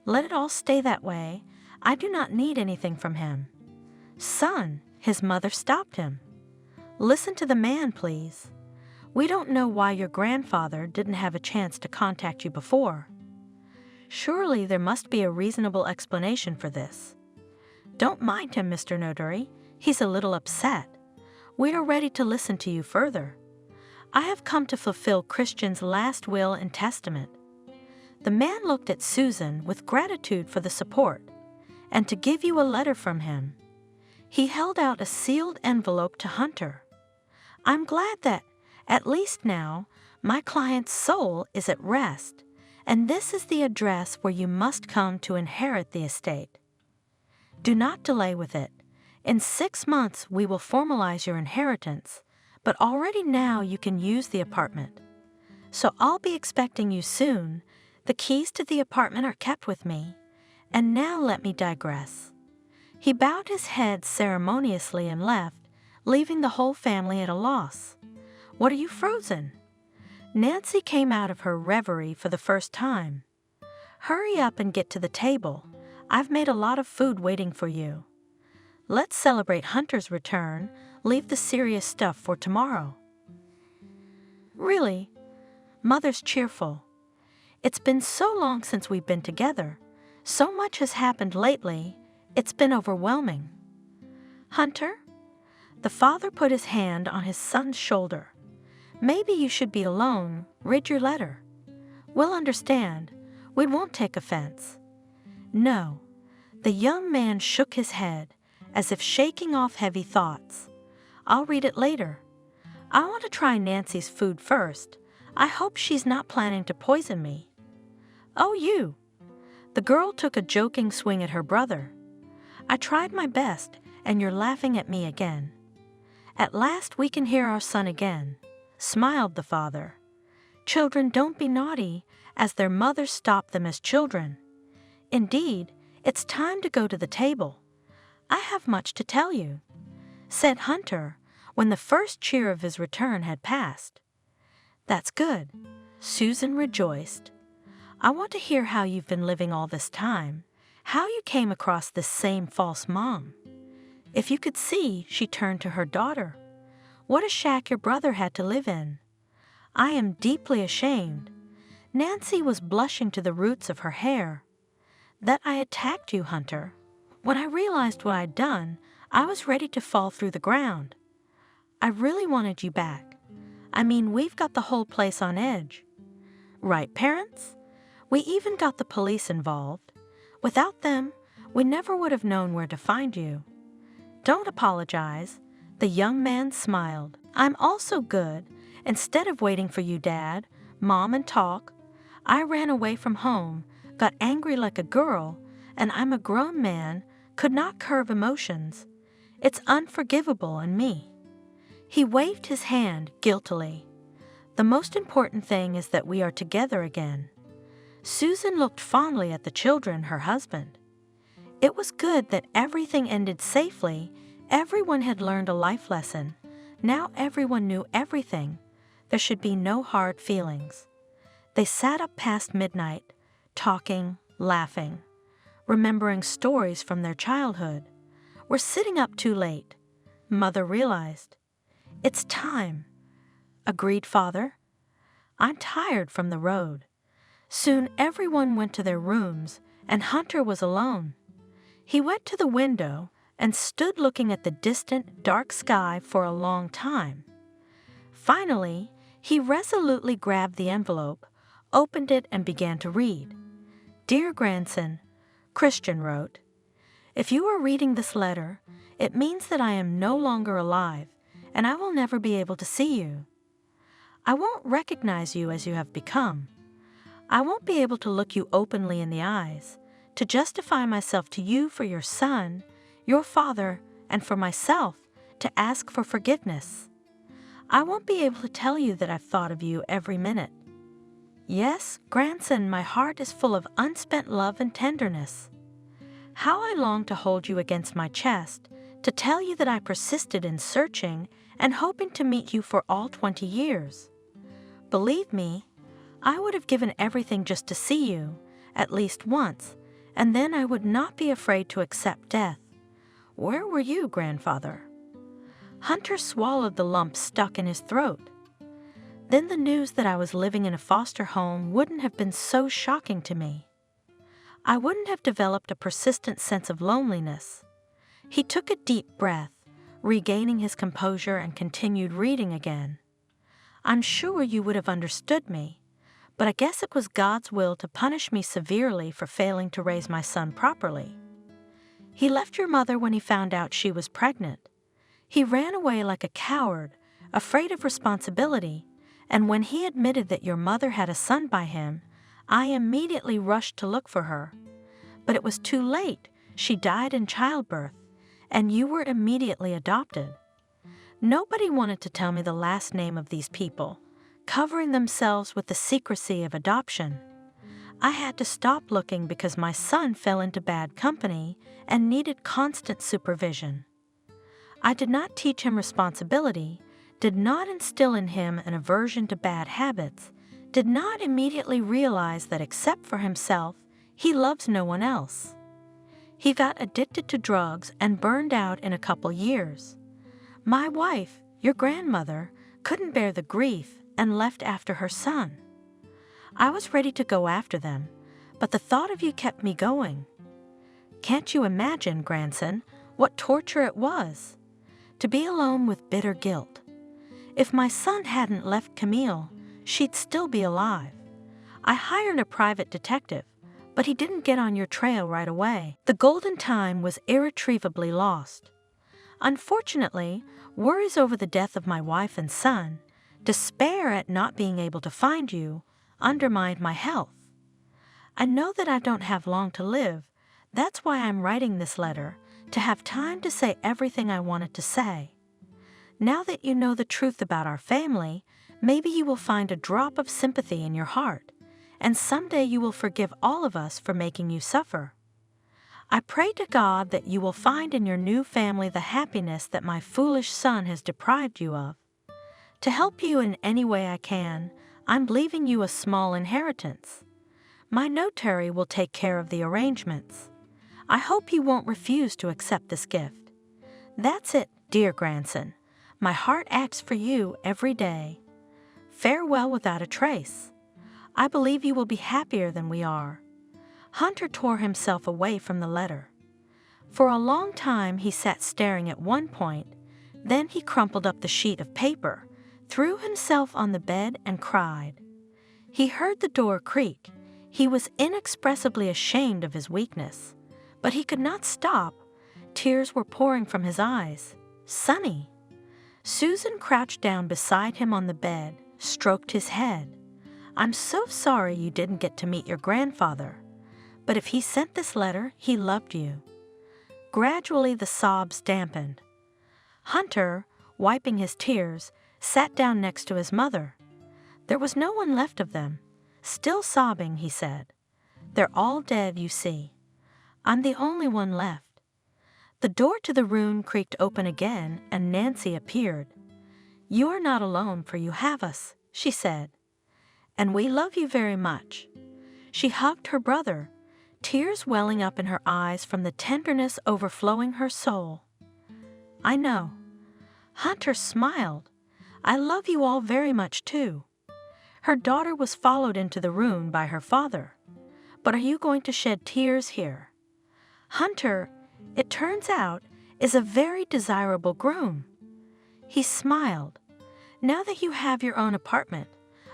Let it all stay that way. I do not need anything from him." "Son," his mother stopped him. "Listen to the man, please. We don't know why your grandfather didn't have a chance to contact you before. Surely there must be a reasonable explanation for this. Don't mind him, Mr. Notary. He's a little upset. We are ready to listen to you further. I have come to fulfill Christian's last will and testament." The man looked at Susan with gratitude for the support, and to give you a letter from him. He held out a sealed envelope to Hunter. "I'm glad that, at least now, my client's soul is at rest, and this is the address where you must come to inherit the estate. Do not delay with it. In 6 months we will formalize your inheritance, but already now you can use the apartment. So I'll be expecting you soon. The keys to the apartment are kept with me. And now let me digress." He bowed his head ceremoniously and left, leaving the whole family at a loss. "What are you frozen?" Nancy came out of her reverie for the first time. Hurry up and get to the table. I've made a lot of food waiting for you. Let's celebrate Hunter's return. Leave the serious stuff for tomorrow. Really? Mother's cheerful. It's been so long since we've been together. So much has happened lately. It's been overwhelming. Hunter? The father put his hand on his son's shoulder. Maybe you should be alone. Read your letter. We'll understand. We won't take offense. No. The young man shook his head, as if shaking off heavy thoughts. I'll read it later. I want to try Nancy's food first. I hope she's not planning to poison me. Oh, you. The girl took a joking swing at her brother. I tried my best, and you're laughing at me again. At last we can hear our son again, smiled the father. Children don't be naughty, as their mothers stop them as children. Indeed, it's time to go to the table. I have much to tell you, said Hunter, when the first cheer of his return had passed. That's good. Susan rejoiced. I want to hear how you've been living all this time, how you came across this same false mom. If you could see, she turned to her daughter. What a shack your brother had to live in. I am deeply ashamed. Nancy was blushing to the roots of her hair. That I attacked you, Hunter. When I realized what I'd done, I was ready to fall through the ground. I really wanted you back. I mean, we've got the whole place on edge. Right, parents? We even got the police involved. Without them, we never would have known where to find you. Don't apologize. The young man smiled. I'm also good. Instead of waiting for you, Dad, Mom, and talk, I ran away from home, got angry like a girl, and I'm a grown man, could not curb emotions. It's unforgivable in me. He waved his hand guiltily. The most important thing is that we are together again. Susan looked fondly at the children, her husband. It was good that everything ended safely. Everyone had learned a life lesson. Now everyone knew everything. There should be no hard feelings. They sat up past midnight, talking, laughing, remembering stories from their childhood. We're sitting up too late. Mother realized. It's time. Agreed Father. I'm tired from the road. Soon everyone went to their rooms, and Hunter was alone. He went to the window and stood looking at the distant, dark sky for a long time. Finally, he resolutely grabbed the envelope, opened it, and began to read. Dear grandson, Christian wrote, if you are reading this letter, it means that I am no longer alive, and I will never be able to see you. I won't recognize you as you have become. I won't be able to look you openly in the eyes, to justify myself to you for your son, your father, and for myself, to ask for forgiveness. I won't be able to tell you that I've thought of you every minute. Yes, grandson, my heart is full of unspent love and tenderness. How I long to hold you against my chest, to tell you that I persisted in searching and hoping to meet you for all 20 years. Believe me, I would have given everything just to see you, at least once, and then I would not be afraid to accept death. Where were you, grandfather? Hunter swallowed the lump stuck in his throat. Then the news that I was living in a foster home wouldn't have been so shocking to me. I wouldn't have developed a persistent sense of loneliness. He took a deep breath, regaining his composure, and continued reading again. I'm sure you would have understood me, but I guess it was God's will to punish me severely for failing to raise my son properly. He left your mother when he found out she was pregnant. He ran away like a coward, afraid of responsibility, and when he admitted that your mother had a son by him, I immediately rushed to look for her. But it was too late. She died in childbirth, and you were immediately adopted. Nobody wanted to tell me the last name of these people, covering themselves with the secrecy of adoption. I had to stop looking because my son fell into bad company and needed constant supervision. I did not teach him responsibility, did not instill in him an aversion to bad habits, did not immediately realize that except for himself, he loves no one else. He got addicted to drugs and burned out in a couple years. My wife, your grandmother, couldn't bear the grief and left after her son. I was ready to go after them, but the thought of you kept me going. Can't you imagine, grandson, what torture it was? To be alone with bitter guilt. If my son hadn't left Camille, she'd still be alive. I hired a private detective, but he didn't get on your trail right away. The golden time was irretrievably lost. Unfortunately, worries over the death of my wife and son, despair at not being able to find you, undermined my health. I know that I don't have long to live. That's why I'm writing this letter, to have time to say everything I wanted to say. Now that you know the truth about our family, maybe you will find a drop of sympathy in your heart, and someday you will forgive all of us for making you suffer. I pray to God that you will find in your new family the happiness that my foolish son has deprived you of. To help you in any way I can, I'm leaving you a small inheritance. My notary will take care of the arrangements. I hope you won't refuse to accept this gift. That's it, dear grandson. My heart acts for you every day. Farewell without a trace. I believe you will be happier than we are. Hunter tore himself away from the letter. For a long time he sat staring at one point, then he crumpled up the sheet of paper, threw himself on the bed and cried. He heard the door creak. He was inexpressibly ashamed of his weakness, but he could not stop. Tears were pouring from his eyes. Sonny! Susan crouched down beside him on the bed, stroked his head. I'm so sorry you didn't get to meet your grandfather, but if he sent this letter, he loved you. Gradually the sobs dampened. Hunter, wiping his tears, sat down next to his mother. There was no one left of them. Still sobbing, he said. They're all dead, you see. I'm the only one left. The door to the room creaked open again, and Nancy appeared. You are not alone, for you have us, she said. And we love you very much. She hugged her brother, tears welling up in her eyes from the tenderness overflowing her soul. I know. Hunter smiled. I love you all very much, too. Her daughter was followed into the room by her father. But are you going to shed tears here? Hunter, it turns out, is a very desirable groom. He smiled. Now that you have your own apartment,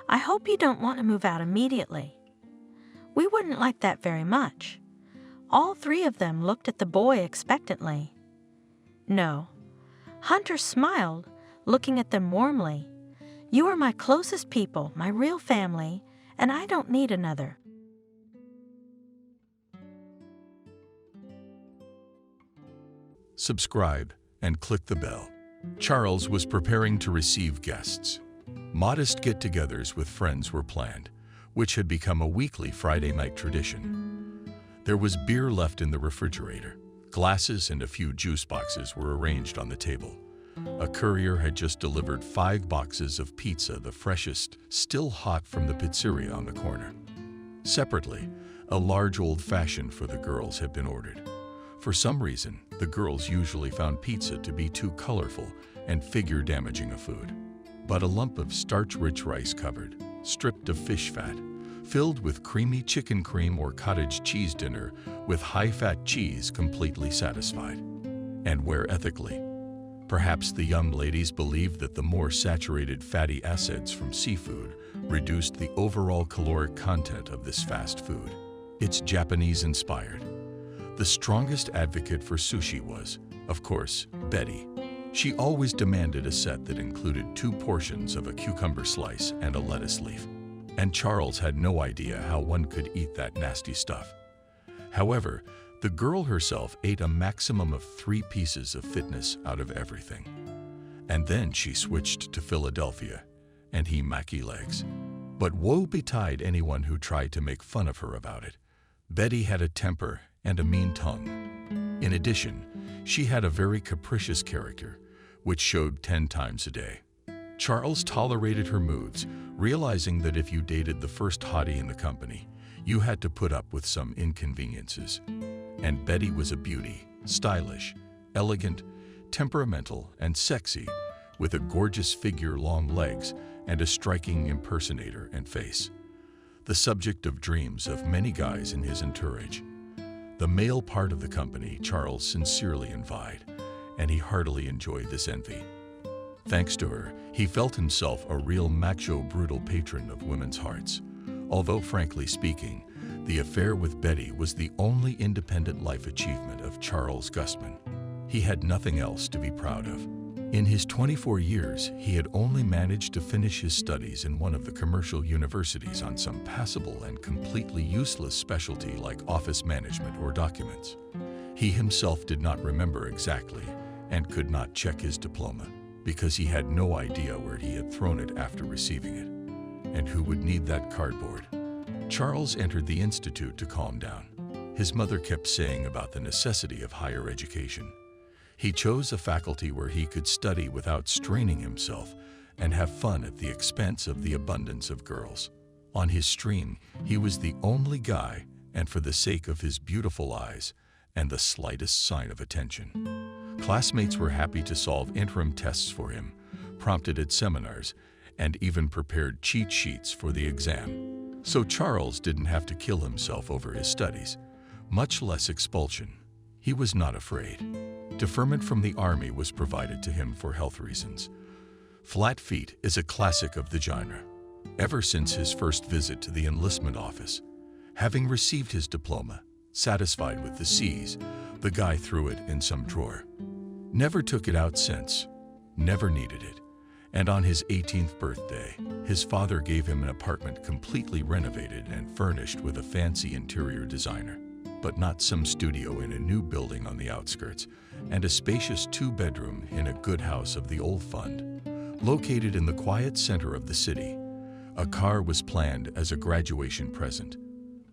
I hope you don't want to move out immediately. We wouldn't like that very much. All three of them looked at the boy expectantly. No. Hunter smiled, looking at them warmly. You are my closest people, my real family, and I don't need another. Subscribe and click the bell. Charles was preparing to receive guests. Modest get-togethers with friends were planned, which had become a weekly Friday night tradition. There was beer left in the refrigerator. Glasses and a few juice boxes were arranged on the table. A courier had just delivered 5 boxes of pizza, the freshest, still hot from the pizzeria on the corner. Separately, a large old-fashioned for the girls had been ordered. For some reason, the girls usually found pizza to be too colorful and figure-damaging a food. But a lump of starch-rich rice covered, stripped of fish fat, filled with creamy chicken cream or cottage cheese dinner with high-fat cheese completely satisfied. And where ethically? Perhaps the young ladies believed that the more saturated fatty acids from seafood reduced the overall caloric content of this fast food. It's Japanese-inspired. The strongest advocate for sushi was, of course, Betty. She always demanded a set that included 2 portions of a cucumber slice and a lettuce leaf. And Charles had no idea how one could eat that nasty stuff. However, the girl herself ate a maximum of 3 pieces of fitness out of everything. And then she switched to Philadelphia and himaki legs. But woe betide anyone who tried to make fun of her about it. Betty had a temper and a mean tongue. In addition, she had a very capricious character, which showed 10 times a day. Charles tolerated her moods, realizing that if you dated the first hottie in the company, you had to put up with some inconveniences. And Betty was a beauty, stylish, elegant, temperamental, and sexy, with a gorgeous figure, long legs, and a striking impersonator and face. The subject of dreams of many guys in his entourage. The male part of the company Charles sincerely envied, and he heartily enjoyed this envy. Thanks to her, he felt himself a real macho, brutal patron of women's hearts. Although, frankly speaking, the affair with Betty was the only independent life achievement of Charles Gustman. He had nothing else to be proud of. In his 24 years, he had only managed to finish his studies in one of the commercial universities on some passable and completely useless specialty like office management or documents. He himself did not remember exactly and could not check his diploma because he had no idea where he had thrown it after receiving it. And who would need that cardboard? Charles entered the institute to calm down. His mother kept saying about the necessity of higher education. He chose a faculty where he could study without straining himself and have fun at the expense of the abundance of girls. On his stream, he was the only guy, and for the sake of his beautiful eyes and the slightest sign of attention. Classmates were happy to solve interim tests for him, prompted at seminars, and even prepared cheat sheets for the exam. So Charles didn't have to kill himself over his studies, much less expulsion. He was not afraid. Deferment from the army was provided to him for health reasons. Flat Feet is a classic of the genre. Ever since his first visit to the enlistment office, having received his diploma, satisfied with the C's, the guy threw it in some drawer. Never took it out since, never needed it. And on his 18th birthday, his father gave him an apartment completely renovated and furnished with a fancy interior designer, but not some studio in a new building on the outskirts, and a spacious 2-bedroom in a good house of the old fund, located in the quiet center of the city. A car was planned as a graduation present,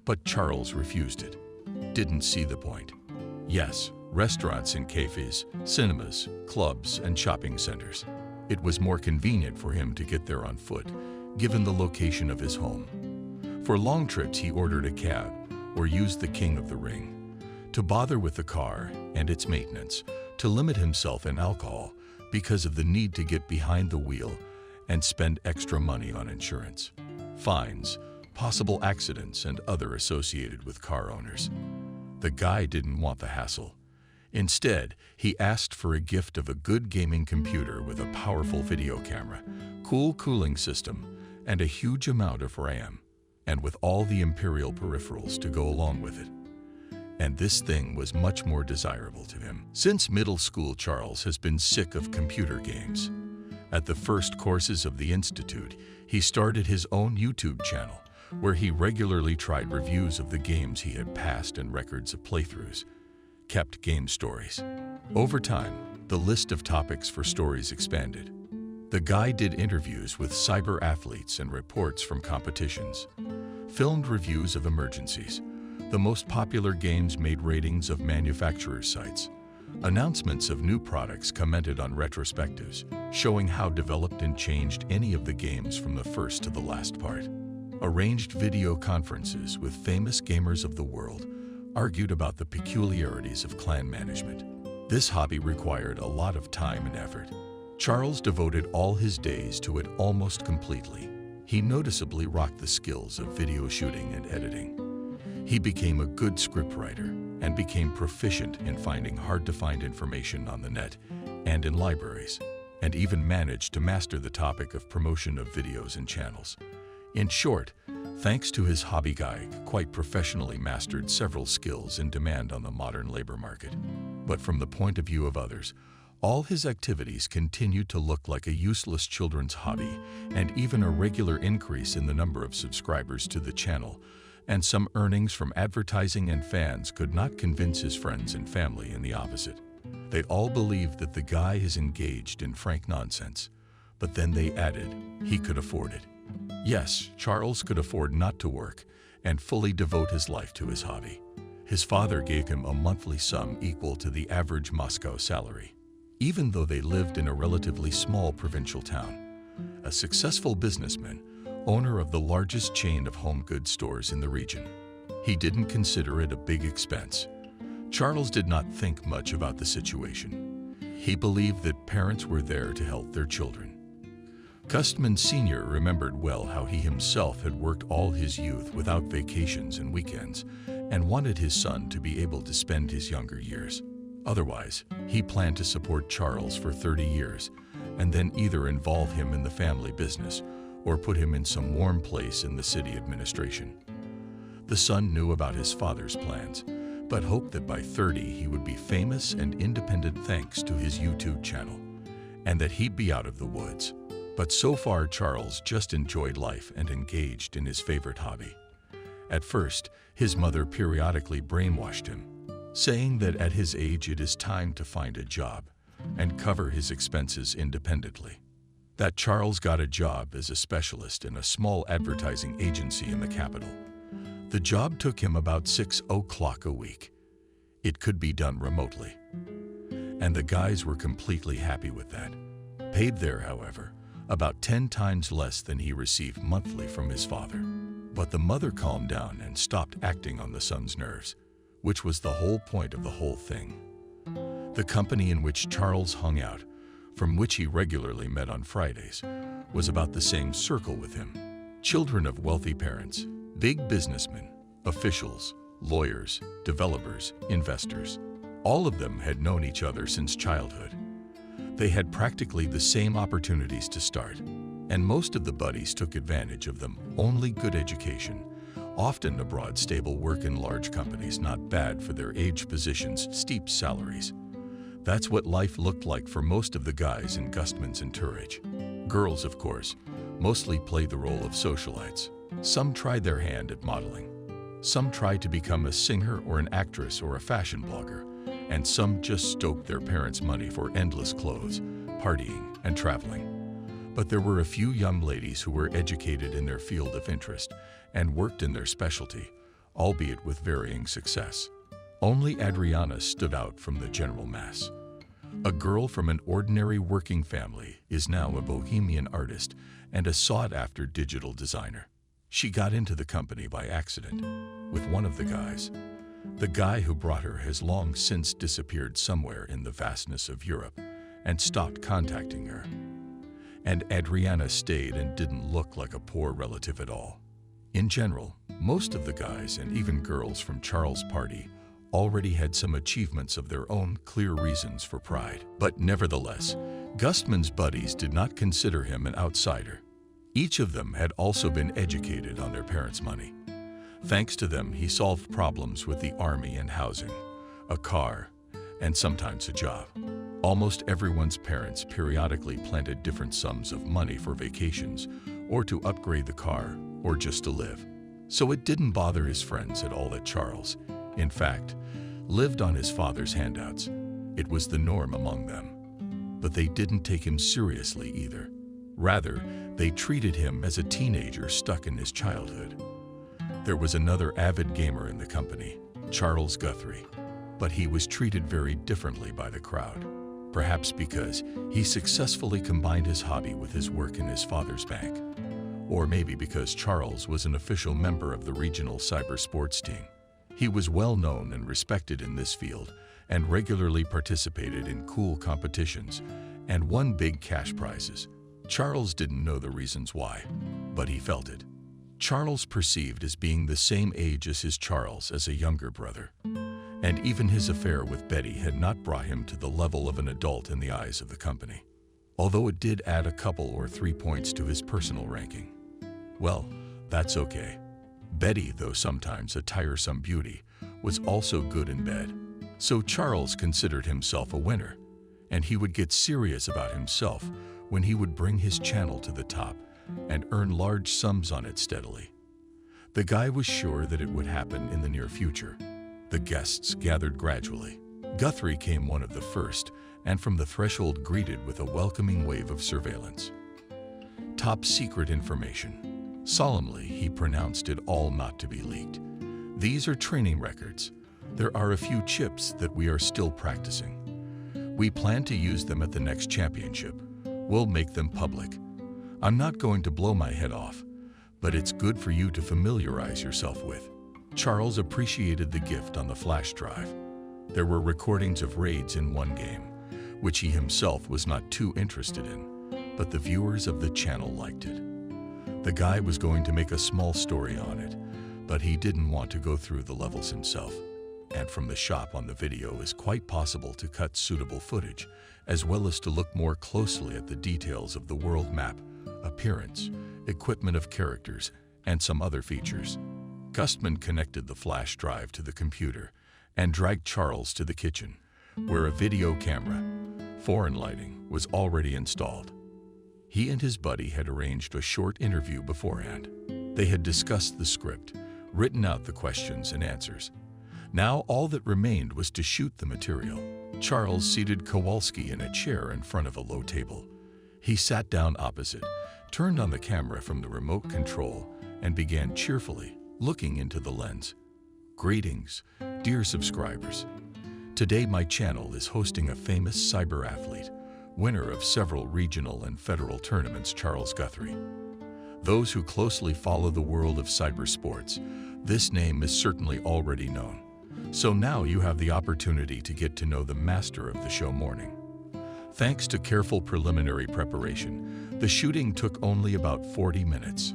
but Charles refused it. Didn't see the point. Yes, restaurants and cafes, cinemas, clubs, and shopping centers. It was more convenient for him to get there on foot, given the location of his home. For long trips, he ordered a cab or used the King of the Ring. To bother with the car and its maintenance, to limit himself in alcohol because of the need to get behind the wheel and spend extra money on insurance, fines, possible accidents, and other associated with car owners. The guy didn't want the hassle. Instead, he asked for a gift of a good gaming computer with a powerful video camera, cool cooling system, and a huge amount of RAM, and with all the Imperial peripherals to go along with it. And this thing was much more desirable to him. Since middle school, Charles has been sick of computer games. At the first courses of the Institute, he started his own YouTube channel, where he regularly tried reviews of the games he had passed and records of playthroughs, kept game stories. Over time, the list of topics for stories expanded. The guy did interviews with cyber athletes and reports from competitions, filmed reviews of emergencies. The most popular games made ratings of manufacturers' sites, announcements of new products commented on retrospectives, showing how developed and changed any of the games from the first to the last part. Arranged video conferences with famous gamers of the world, argued about the peculiarities of clan management. This hobby required a lot of time and effort. Charles devoted all his days to it almost completely. He noticeably rocked the skills of video shooting and editing. He became a good scriptwriter and became proficient in finding hard-to-find information on the net and in libraries, and even managed to master the topic of promotion of videos and channels. In short, thanks to his hobby, guy quite professionally mastered several skills in demand on the modern labor market. But from the point of view of others, all his activities continued to look like a useless children's hobby, and even a regular increase in the number of subscribers to the channel and some earnings from advertising and fans could not convince his friends and family in the opposite. They all believed that the guy is engaged in frank nonsense, but then they added he could afford it. Yes, Charles could afford not to work and fully devote his life to his hobby. His father gave him a monthly sum equal to the average Moscow salary. Even though they lived in a relatively small provincial town, a successful businessman, owner of the largest chain of home goods stores in the region. He didn't consider it a big expense. Charles did not think much about the situation. He believed that parents were there to help their children. Gustman Sr. remembered well how he himself had worked all his youth without vacations and weekends and wanted his son to be able to spend his younger years. Otherwise, he planned to support Charles for 30 years and then either involve him in the family business or put him in some warm place in the city administration. The son knew about his father's plans, but hoped that by 30 he would be famous and independent thanks to his YouTube channel, and that he'd be out of the woods. But so far, Charles just enjoyed life and engaged in his favorite hobby. At first, his mother periodically brainwashed him, saying that at his age it is time to find a job and cover his expenses independently. That Charles got a job as a specialist in a small advertising agency in the capital. The job took him about 6 o'clock a week. It could be done remotely. And the guys were completely happy with that. Paid there, however, about 10 times less than he received monthly from his father. But the mother calmed down and stopped acting on the son's nerves, which was the whole point of the whole thing. The company in which Charles hung out, from which he regularly met on Fridays, was about the same circle with him. Children of wealthy parents, big businessmen, officials, lawyers, developers, investors. All of them had known each other since childhood. They had practically the same opportunities to start, and most of the buddies took advantage of them. Only good education, often abroad, stable work in large companies, not bad for their age, positions, steep salaries. That's what life looked like for most of the guys in Gustman's entourage. Girls, of course, mostly played the role of socialites. Some tried their hand at modeling. Some tried to become a singer or an actress or a fashion blogger. And some just stoked their parents' money for endless clothes, partying, and traveling. But there were a few young ladies who were educated in their field of interest and worked in their specialty, albeit with varying success. Only Adriana stood out from the general mass. A girl from an ordinary working family is now a bohemian artist and a sought-after digital designer. She got into the company by accident with one of the guys. The guy who brought her has long since disappeared somewhere in the vastness of Europe and stopped contacting her. And Adriana stayed and didn't look like a poor relative at all. In general, most of the guys and even girls from Charles' party already had some achievements of their own, clear reasons for pride. But nevertheless, Gustman's buddies did not consider him an outsider. Each of them had also been educated on their parents' money. Thanks to them, he solved problems with the army and housing, a car, and sometimes a job. Almost everyone's parents periodically planted different sums of money for vacations, or to upgrade the car, or just to live. So it didn't bother his friends at all that Charles, in fact, lived on his father's handouts. It was the norm among them. But they didn't take him seriously either. Rather, they treated him as a teenager stuck in his childhood. There was another avid gamer in the company, Charles Guthrie, but he was treated very differently by the crowd, perhaps because he successfully combined his hobby with his work in his father's bank, or maybe because Charles was an official member of the regional cyber sports team. He was well known and respected in this field and regularly participated in cool competitions and won big cash prizes. Charles didn't know the reasons why, but he felt it. Charles perceived as being the same age as his Charles as a younger brother, and even his affair with Betty had not brought him to the level of an adult in the eyes of the company, although it did add a couple or 3 points to his personal ranking. Well, that's okay. Betty, though sometimes a tiresome beauty, was also good in bed. So Charles considered himself a winner, and he would get serious about himself when he would bring his channel to the top and earn large sums on it steadily. The guy was sure that it would happen in the near future. The guests gathered gradually. Guthrie came one of the first, and from the threshold greeted with a welcoming wave of surveillance. Top secret information. Solemnly, he pronounced it all not to be leaked. These are training records. There are a few chips that we are still practicing. We plan to use them at the next championship. We'll make them public. I'm not going to blow my head off, but it's good for you to familiarize yourself with. Charles appreciated the gift on the flash drive. There were recordings of raids in one game, which he himself was not too interested in, but the viewers of the channel liked it. The guy was going to make a small story on it, but he didn't want to go through the levels himself. And from the shop on the video is quite possible to cut suitable footage, as well as to look more closely at the details of the world map, appearance, equipment of characters, and some other features. Gustman connected the flash drive to the computer and dragged Charles to the kitchen, where a video camera, foreign lighting, was already installed. He and his buddy had arranged a short interview beforehand. They had discussed the script, written out the questions and answers. Now all that remained was to shoot the material. Charles seated Kowalski in a chair in front of a low table. He sat down opposite, turned on the camera from the remote control, and began cheerfully looking into the lens. Greetings, dear subscribers. Today my channel is hosting a famous cyber athlete, winner of several regional and federal tournaments, Charles Guthrie. Those who closely follow the world of cyber sports, this name is certainly already known. So now you have the opportunity to get to know the master of the show morning. Thanks to careful preliminary preparation, the shooting took only about 40 minutes.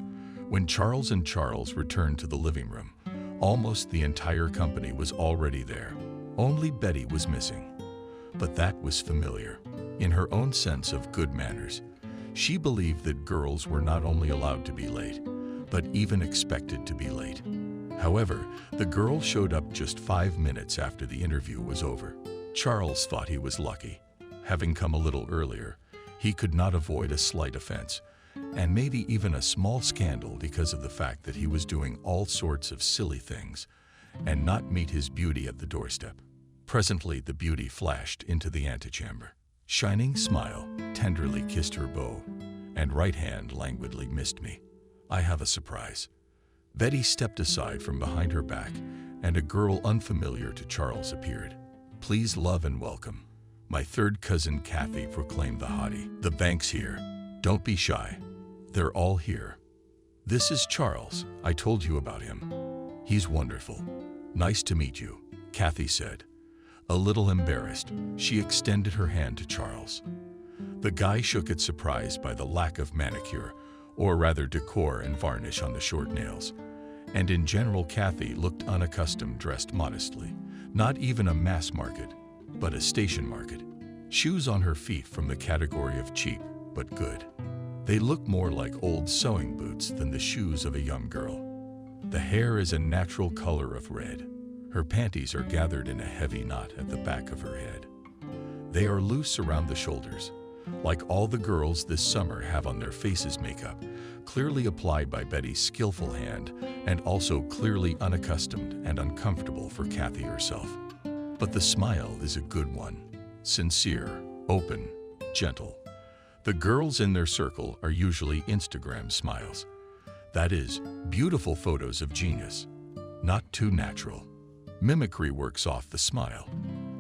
When Charles and Charles returned to the living room, almost the entire company was already there. Only Betty was missing. But that was familiar. In her own sense of good manners, she believed that girls were not only allowed to be late, but even expected to be late. However, the girl showed up just 5 minutes after the interview was over. Charles thought he was lucky. Having come a little earlier, he could not avoid a slight offense, and maybe even a small scandal because of the fact that he was doing all sorts of silly things and not meet his beauty at the doorstep. Presently, the beauty flashed into the antechamber. Shining smile tenderly kissed her bow, and right hand languidly missed me. I have a surprise. Betty stepped aside from behind her back, and a girl unfamiliar to Charles appeared. Please love and welcome. My third cousin Kathy, proclaimed the hottie. The bank's here. Don't be shy. They're all here. This is Charles. I told you about him. He's wonderful. Nice to meet you, Kathy said. A little embarrassed, she extended her hand to Charles. The guy shook it, surprised by the lack of manicure, or rather decor and varnish on the short nails. And in general, Kathy looked unaccustomed, dressed modestly. Not even a mass market, but a station market. Shoes on her feet from the category of cheap, but good. They look more like old sewing boots than the shoes of a young girl. The hair is a natural color of red. Her panties are gathered in a heavy knot at the back of her head. They are loose around the shoulders, like all the girls this summer have on their faces makeup, clearly applied by Betty's skillful hand, and also clearly unaccustomed and uncomfortable for Kathy herself. But the smile is a good one, sincere, open, gentle. The girls in their circle are usually Instagram smiles. That is, beautiful photos of genius, not too natural. Mimicry works off the smile.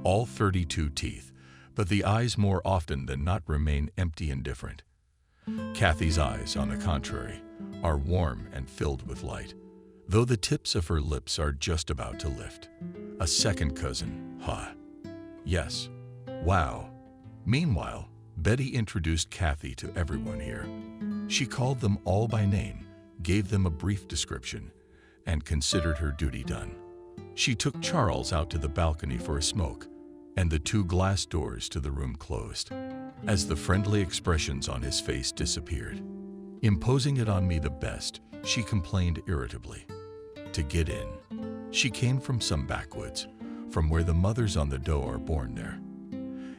All 32 teeth, but the eyes more often than not remain empty and indifferent. Kathy's eyes, on the contrary, are warm and filled with light, though the tips of her lips are just about to lift. A second cousin, ha. Yes. Wow. Meanwhile, Betty introduced Kathy to everyone here. She called them all by name, gave them a brief description, and considered her duty done. She took Charles out to the balcony for a smoke, and the 2 glass doors to the room closed, as the friendly expressions on his face disappeared. Imposing it on me the best, she complained irritably. To get in, she came from some backwoods, from where the mothers on the dough are born there.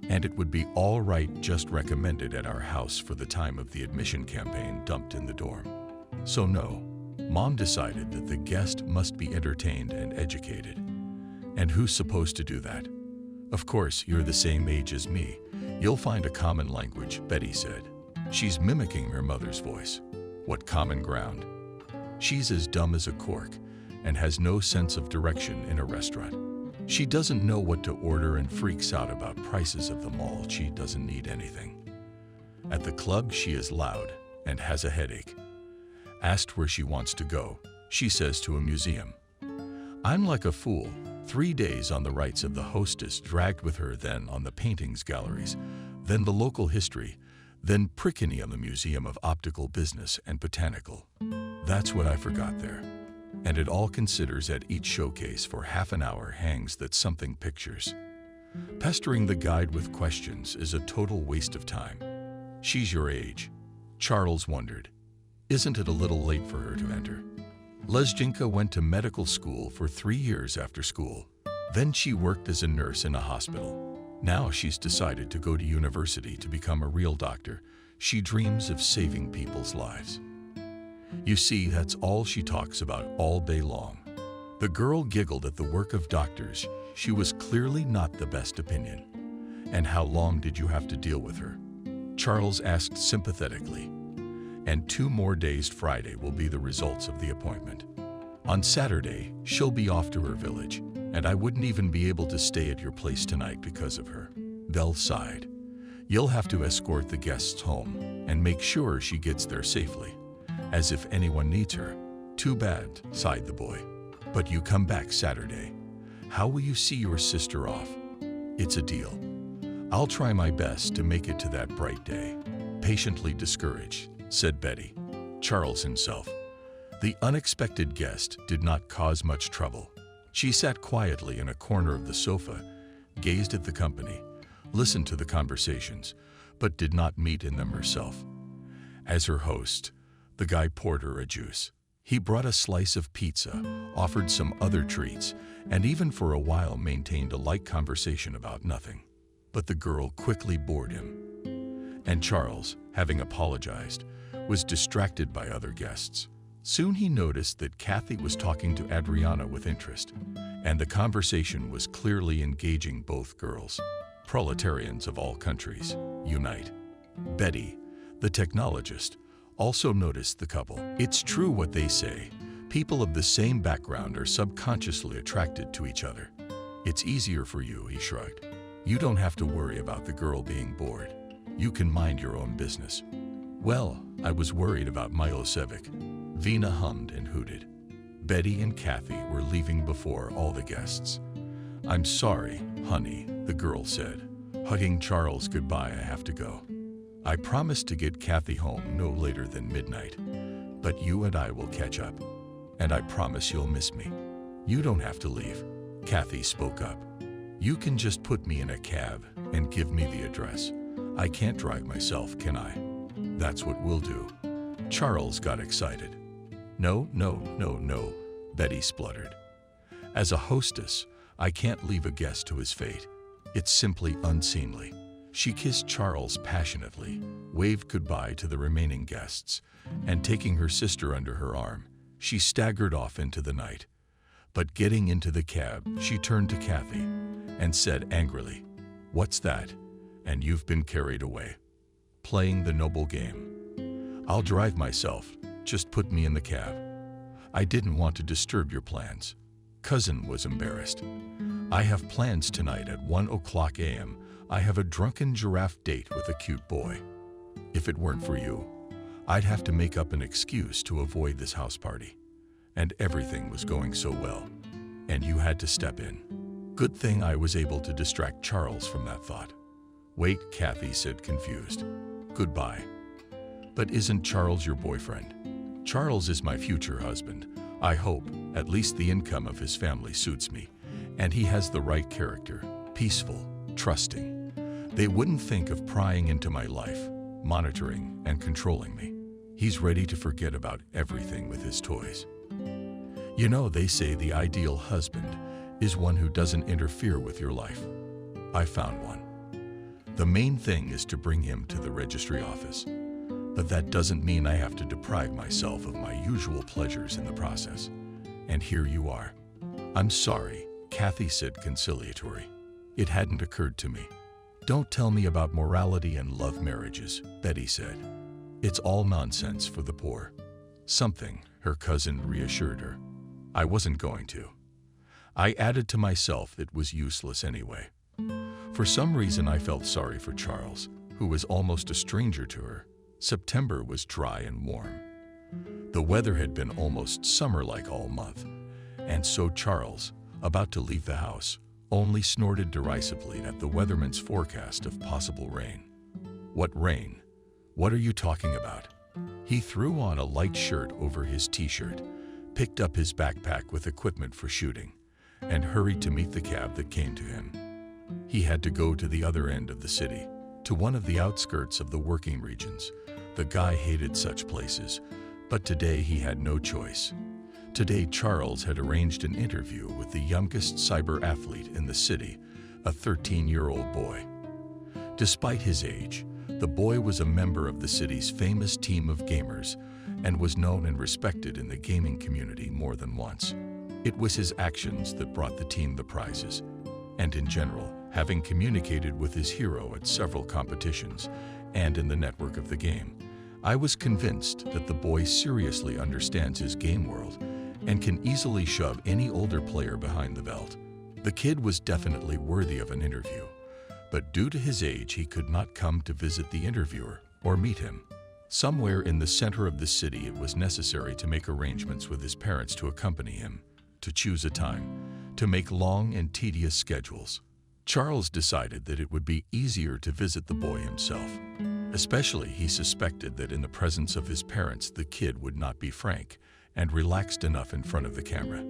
And it would be all right, just recommended at our house for the time of the admission campaign, dumped in the dorm. So no, Mom decided that the guest must be entertained and educated. And who's supposed to do that? Of course, you're the same age as me. You'll find a common language, Betty said. She's mimicking her mother's voice. What common ground? She's as dumb as a cork and has no sense of direction in a restaurant. She doesn't know what to order and freaks out about prices of the mall. She doesn't need anything. At the club, she is loud, and has a headache. Asked where she wants to go, she says to a museum. I'm like a fool. 3 days on the rights of the hostess, dragged with her, then on the paintings galleries, then the local history, then prickeny on the Museum of Optical Business and Botanical. That's what I forgot there. And it all considers at each showcase for half an hour hangs that something pictures. Pestering the guide with questions is a total waste of time. She's your age. Charles wondered. Isn't it a little late for her to enter? Lezginka went to medical school for 3 years after school. Then she worked as a nurse in a hospital. Now she's decided to go to university to become a real doctor. She dreams of saving people's lives. You see, that's all she talks about all day long. The girl giggled at the work of doctors. She was clearly not the best opinion. And how long did you have to deal with her? Charles asked sympathetically. And 2 more days. Friday will be the results of the appointment. On Saturday, she'll be off to her village, and I wouldn't even be able to stay at your place tonight because of her. Belle sighed. You'll have to escort the guests home and make sure she gets there safely. As if anyone needs her. Too bad, sighed the boy. But you come back Saturday. How will you see your sister off? It's a deal. I'll try my best to make it to that bright day. Patiently discouraged, said Betty. Charles himself. The unexpected guest did not cause much trouble. She sat quietly in a corner of the sofa, gazed at the company, listened to the conversations, but did not meet in them herself. As her host, the guy poured her a juice. He brought a slice of pizza, offered some other treats, and even for a while maintained a light conversation about nothing. But the girl quickly bored him. And Charles, having apologized, was distracted by other guests. Soon he noticed that Kathy was talking to Adriana with interest, and the conversation was clearly engaging both girls. Proletarians of all countries, unite. Betty, the technologist, also noticed the couple. It's true what they say. People of the same background are subconsciously attracted to each other. It's easier for you, he shrugged. You don't have to worry about the girl being bored. You can mind your own business. Well, I was worried about Milosevic. Vina hummed and hooted. Betty and Kathy were leaving before all the guests. I'm sorry, honey, the girl said. Hugging Charles goodbye, I have to go. I promised to get Kathy home no later than midnight, but you and I will catch up. And I promise you'll miss me. You don't have to leave. Kathy spoke up. You can just put me in a cab and give me the address. I can't drive myself, can I? That's what we'll do. Charles got excited. No, Betty spluttered. As a hostess, I can't leave a guest to his fate. It's simply unseemly. She kissed Charles passionately, waved goodbye to the remaining guests, and taking her sister under her arm, she staggered off into the night. But getting into the cab, she turned to Kathy and said angrily, "What's that? And you've been carried away. Playing the noble game. I'll drive myself, just put me in the cab. I didn't want to disturb your plans." Cousin was embarrassed. I have plans tonight at 1:00 a.m. I have a drunken giraffe date with a cute boy. If it weren't for you, I'd have to make up an excuse to avoid this house party. And everything was going so well. And you had to step in. Good thing I was able to distract Charles from that thought. Wait, Kathy said, confused. Goodbye. But isn't Charles your boyfriend? Charles is my future husband. I hope, at least the income of his family suits me. And he has the right character, peaceful, trusting. They wouldn't think of prying into my life, monitoring and controlling me. He's ready to forget about everything with his toys. You know, they say the ideal husband is one who doesn't interfere with your life. I found one. The main thing is to bring him to the registry office. But that doesn't mean I have to deprive myself of my usual pleasures in the process. And here you are. I'm sorry, Kathy said conciliatory. It hadn't occurred to me. Don't tell me about morality and love marriages, Betty said. It's all nonsense for the poor. Something, her cousin reassured her. I wasn't going to. I added to myself it was useless anyway. For some reason I felt sorry for Charles, who was almost a stranger to her. September was dry and warm. The weather had been almost summer-like all month, and so Charles, about to leave the house, only snorted derisively at the weatherman's forecast of possible rain. "What rain? What are you talking about?" He threw on a light shirt over his t-shirt, picked up his backpack with equipment for shooting, and hurried to meet the cab that came to him. He had to go to the other end of the city, to one of the outskirts of the working regions. The guy hated such places, but today he had no choice. Today Charles had arranged an interview with the youngest cyber athlete in the city, a 13-year-old boy. Despite his age, the boy was a member of the city's famous team of gamers and was known and respected in the gaming community more than once. It was his actions that brought the team the prizes, and in general, having communicated with his hero at several competitions and in the network of the game, I was convinced that the boy seriously understands his game world and can easily shove any older player behind the belt. The kid was definitely worthy of an interview, but due to his age, he could not come to visit the interviewer or meet him. Somewhere in the center of the city, it was necessary to make arrangements with his parents to accompany him, to choose a time, to make long and tedious schedules. Charles decided that it would be easier to visit the boy himself. Especially, he suspected that in the presence of his parents, the kid would not be frank and relaxed enough in front of the camera.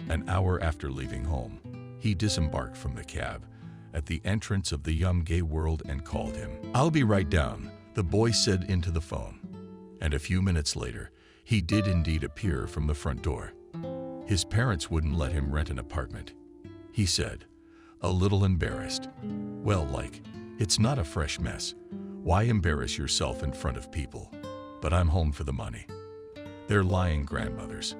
An hour after leaving home, he disembarked from the cab at the entrance of the Yum Gay World and called him. "I'll be right down," the boy said into the phone. And a few minutes later, he did indeed appear from the front door. His parents wouldn't let him rent an apartment. He said, a little embarrassed, "Well, it's not a fresh mess. Why embarrass yourself in front of people? But I'm home for the money. They're lying grandmothers.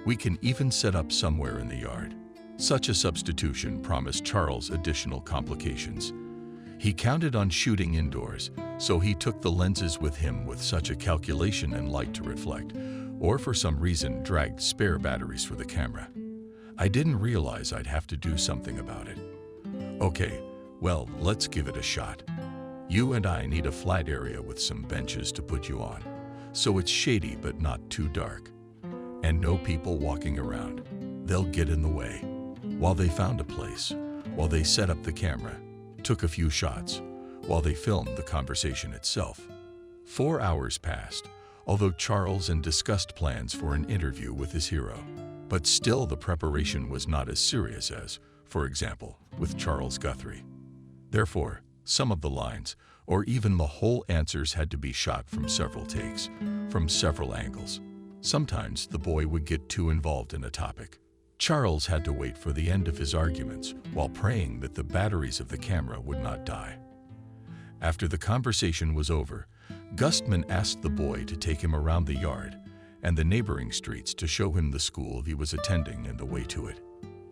We can even set up somewhere in the yard." Such a substitution promised Charles additional complications. He counted on shooting indoors, so he took the lenses with him with such a calculation and light to reflect, or for some reason dragged spare batteries for the camera. I didn't realize I'd have to do something about it. "Okay, well, let's give it a shot. You and I need a flat area with some benches to put you on, so it's shady but not too dark. And no people walking around. They'll get in the way." While they found a place, while they set up the camera, took a few shots, while they filmed the conversation itself. 4 hours passed, although Charles and discussed plans for an interview with his hero. But still the preparation was not as serious as, for example, with Charles Guthrie. Therefore, some of the lines, or even the whole answers, had to be shot from several takes, from several angles. Sometimes the boy would get too involved in a topic. Charles had to wait for the end of his arguments while praying that the batteries of the camera would not die. After the conversation was over, Gustman asked the boy to take him around the yard and the neighboring streets to show him the school he was attending and the way to it.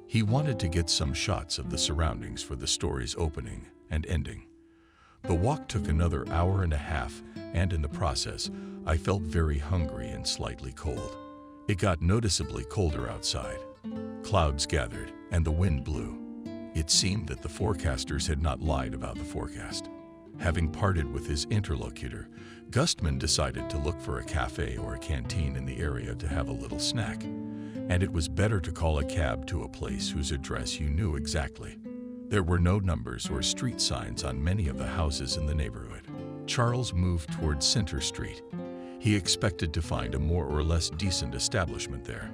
He wanted to get some shots of the surroundings for the story's opening and ending. The walk took another hour and a half, and in the process, I felt very hungry and slightly cold. It got noticeably colder outside. Clouds gathered, and the wind blew. It seemed that the forecasters had not lied about the forecast. Having parted with his interlocutor, Gustman decided to look for a cafe or a canteen in the area to have a little snack, and it was better to call a cab to a place whose address you knew exactly. There were no numbers or street signs on many of the houses in the neighborhood. Charles moved toward Center Street. He expected to find a more or less decent establishment there.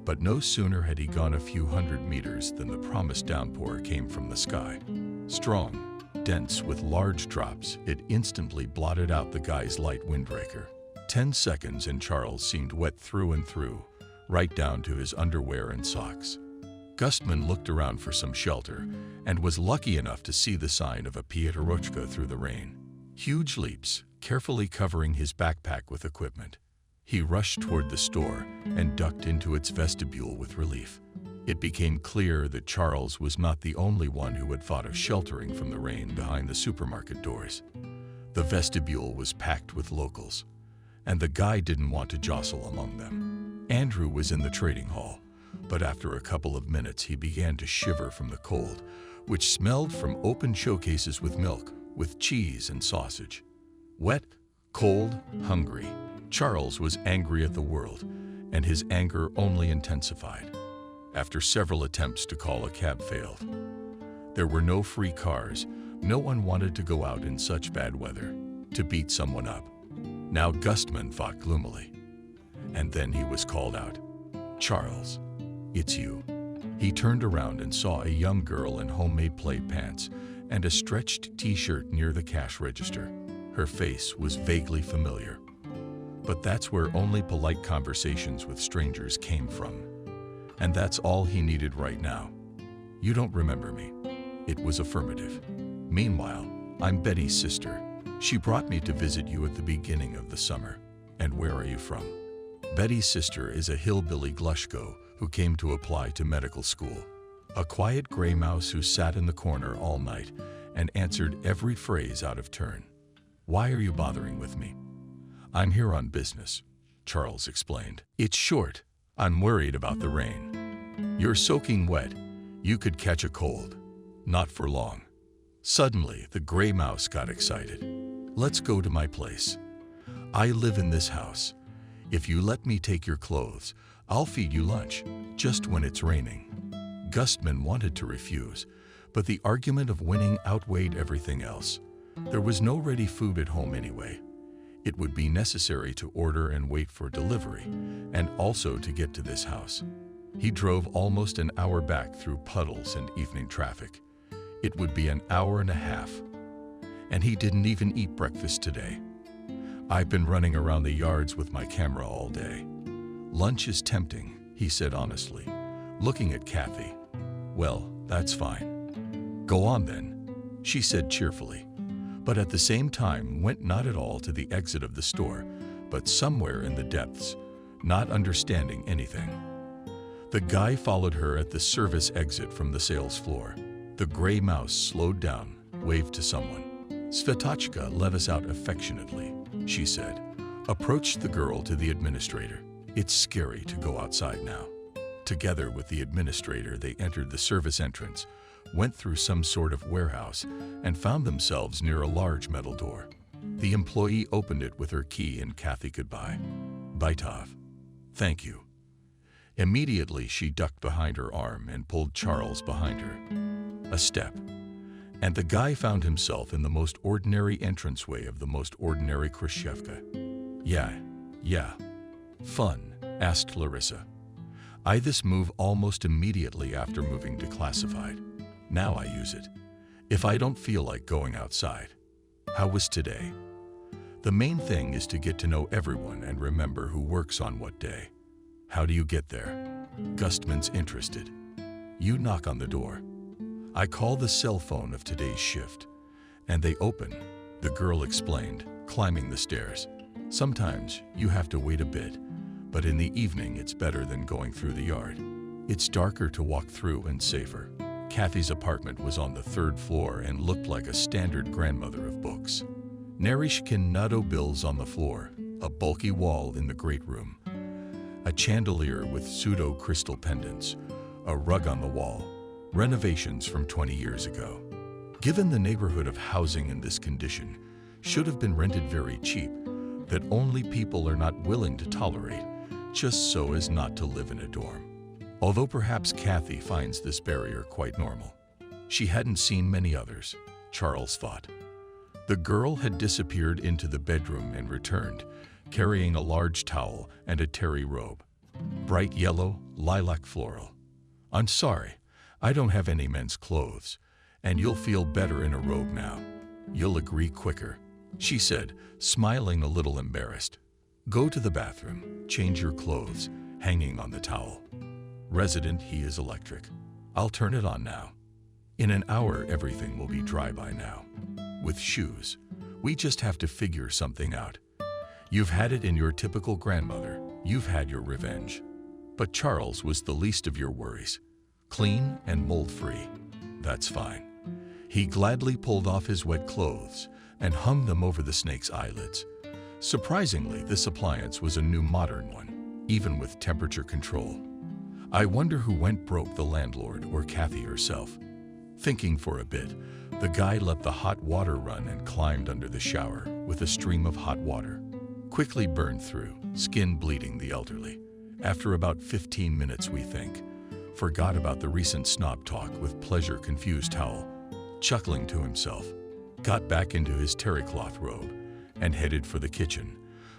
But no sooner had he gone a few hundred meters than the promised downpour came from the sky. Strong, dense, with large drops, it instantly blotted out the guy's light windbreaker. 10 seconds and Charles seemed wet through and through, right down to his underwear and socks. Gustman looked around for some shelter and was lucky enough to see the sign of a Pietrochka through the rain. Huge leaps, carefully covering his backpack with equipment. He rushed toward the store and ducked into its vestibule with relief. It became clear that Charles was not the only one who had thought of sheltering from the rain behind the supermarket doors. The vestibule was packed with locals, and the guy didn't want to jostle among them. Andrew was in the trading hall, but after a couple of minutes he began to shiver from the cold, which smelled from open showcases with milk, with cheese and sausage. Wet, Cold, hungry, Charles was angry at the world, and his anger only intensified. After several attempts to call a cab failed. There were no free cars. No one wanted to go out in such bad weather to beat someone up. Now Gustman thought gloomily. And then he was called out. "Charles, it's you." He turned around and saw a young girl in homemade plaid pants and a stretched t-shirt near the cash register. Her face was vaguely familiar. But that's where only polite conversations with strangers came from. And that's all he needed right now. "You don't remember me?" It was affirmative. "Meanwhile, I'm Betty's sister. She brought me to visit you at the beginning of the summer. And where are you from?" Betty's sister is a hillbilly Glushko who came to apply to medical school. A quiet gray mouse who sat in the corner all night and answered every phrase out of turn. "Why are you bothering with me?" "I'm here on business," Charles explained. "It's short. I'm worried about the rain. You're soaking wet. You could catch a cold. Not for long." Suddenly, the gray mouse got excited. "Let's go to my place. I live in this house. If you let me take your clothes, I'll feed you lunch, just when it's raining." Gustman wanted to refuse, but the argument of winning outweighed everything else. There was no ready food at home anyway. It would be necessary to order and wait for delivery, and also to get to this house. He drove almost an hour back through puddles and evening traffic. It would be an hour and a half. And he didn't even eat breakfast today. "I've been running around the yards with my camera all day." "Lunch is tempting," he said honestly, looking at Kathy. "Well, that's fine. Go on then," she said cheerfully, but at the same time went not at all to the exit of the store, but somewhere in the depths, not understanding anything. The guy followed her at the service exit from the sales floor. The gray mouse slowed down, waved to someone. "Svetochka let us out affectionately," she said, approached the girl to the administrator. "It's scary to go outside now." Together with the administrator, they entered the service entrance, went through some sort of warehouse, and found themselves near a large metal door. The employee opened it with her key and Kathy could buy. "Baitov." "Thank you." Immediately, she ducked behind her arm and pulled Charles behind her. A step. And the guy found himself in the most ordinary entranceway of the most ordinary Khrushchevka. Yeah. Fun?" asked Larissa. "I this move almost immediately after moving to classified. Now I use it. If I don't feel like going outside." "How was today?" "The main thing is to get to know everyone and remember who works on what day." "How do you get there?" Gustman's interested. "You knock on the door. I call the cell phone of today's shift, and they open," the girl explained, climbing the stairs. "Sometimes you have to wait a bit, but in the evening it's better than going through the yard. It's darker to walk through and safer." Kathy's apartment was on the 3rd floor and looked like a standard grandmother of books. Narishkin Nado bills on the floor, a bulky wall in the great room, a chandelier with pseudo-crystal pendants, a rug on the wall, renovations from 20 years ago. Given the neighborhood of housing in this condition, should have been rented very cheap, that only people are not willing to tolerate, just so as not to live in a dorm. Although perhaps Kathy finds this barrier quite normal. She hadn't seen many others, Charles thought. The girl had disappeared into the bedroom and returned, carrying a large towel and a terry robe. Bright yellow, lilac floral. "I'm sorry, I don't have any men's clothes, and you'll feel better in a robe now. You'll agree quicker," she said, smiling a little embarrassed. "Go to the bathroom, change your clothes, hanging on the towel. Resident, he is electric. I'll turn it on now. In an hour, everything will be dry by now. With shoes, we just have to figure something out. You've had it in your typical grandmother. You've had your revenge. But Charles was the least of your worries. Clean and mold-free. That's fine." He gladly pulled off his wet clothes and hung them over the snake's eyelids. Surprisingly, this appliance was a new modern one, even with temperature control. I wonder who went broke, the landlord or Kathy herself. Thinking for a bit, the guy let the hot water run and climbed under the shower, with a stream of hot water. Quickly burned through, skin bleeding the elderly. After about 15 minutes, we think. Forgot about the recent snob talk with pleasure-confused Howell, chuckling to himself. Got back into his terry cloth robe and headed for the kitchen,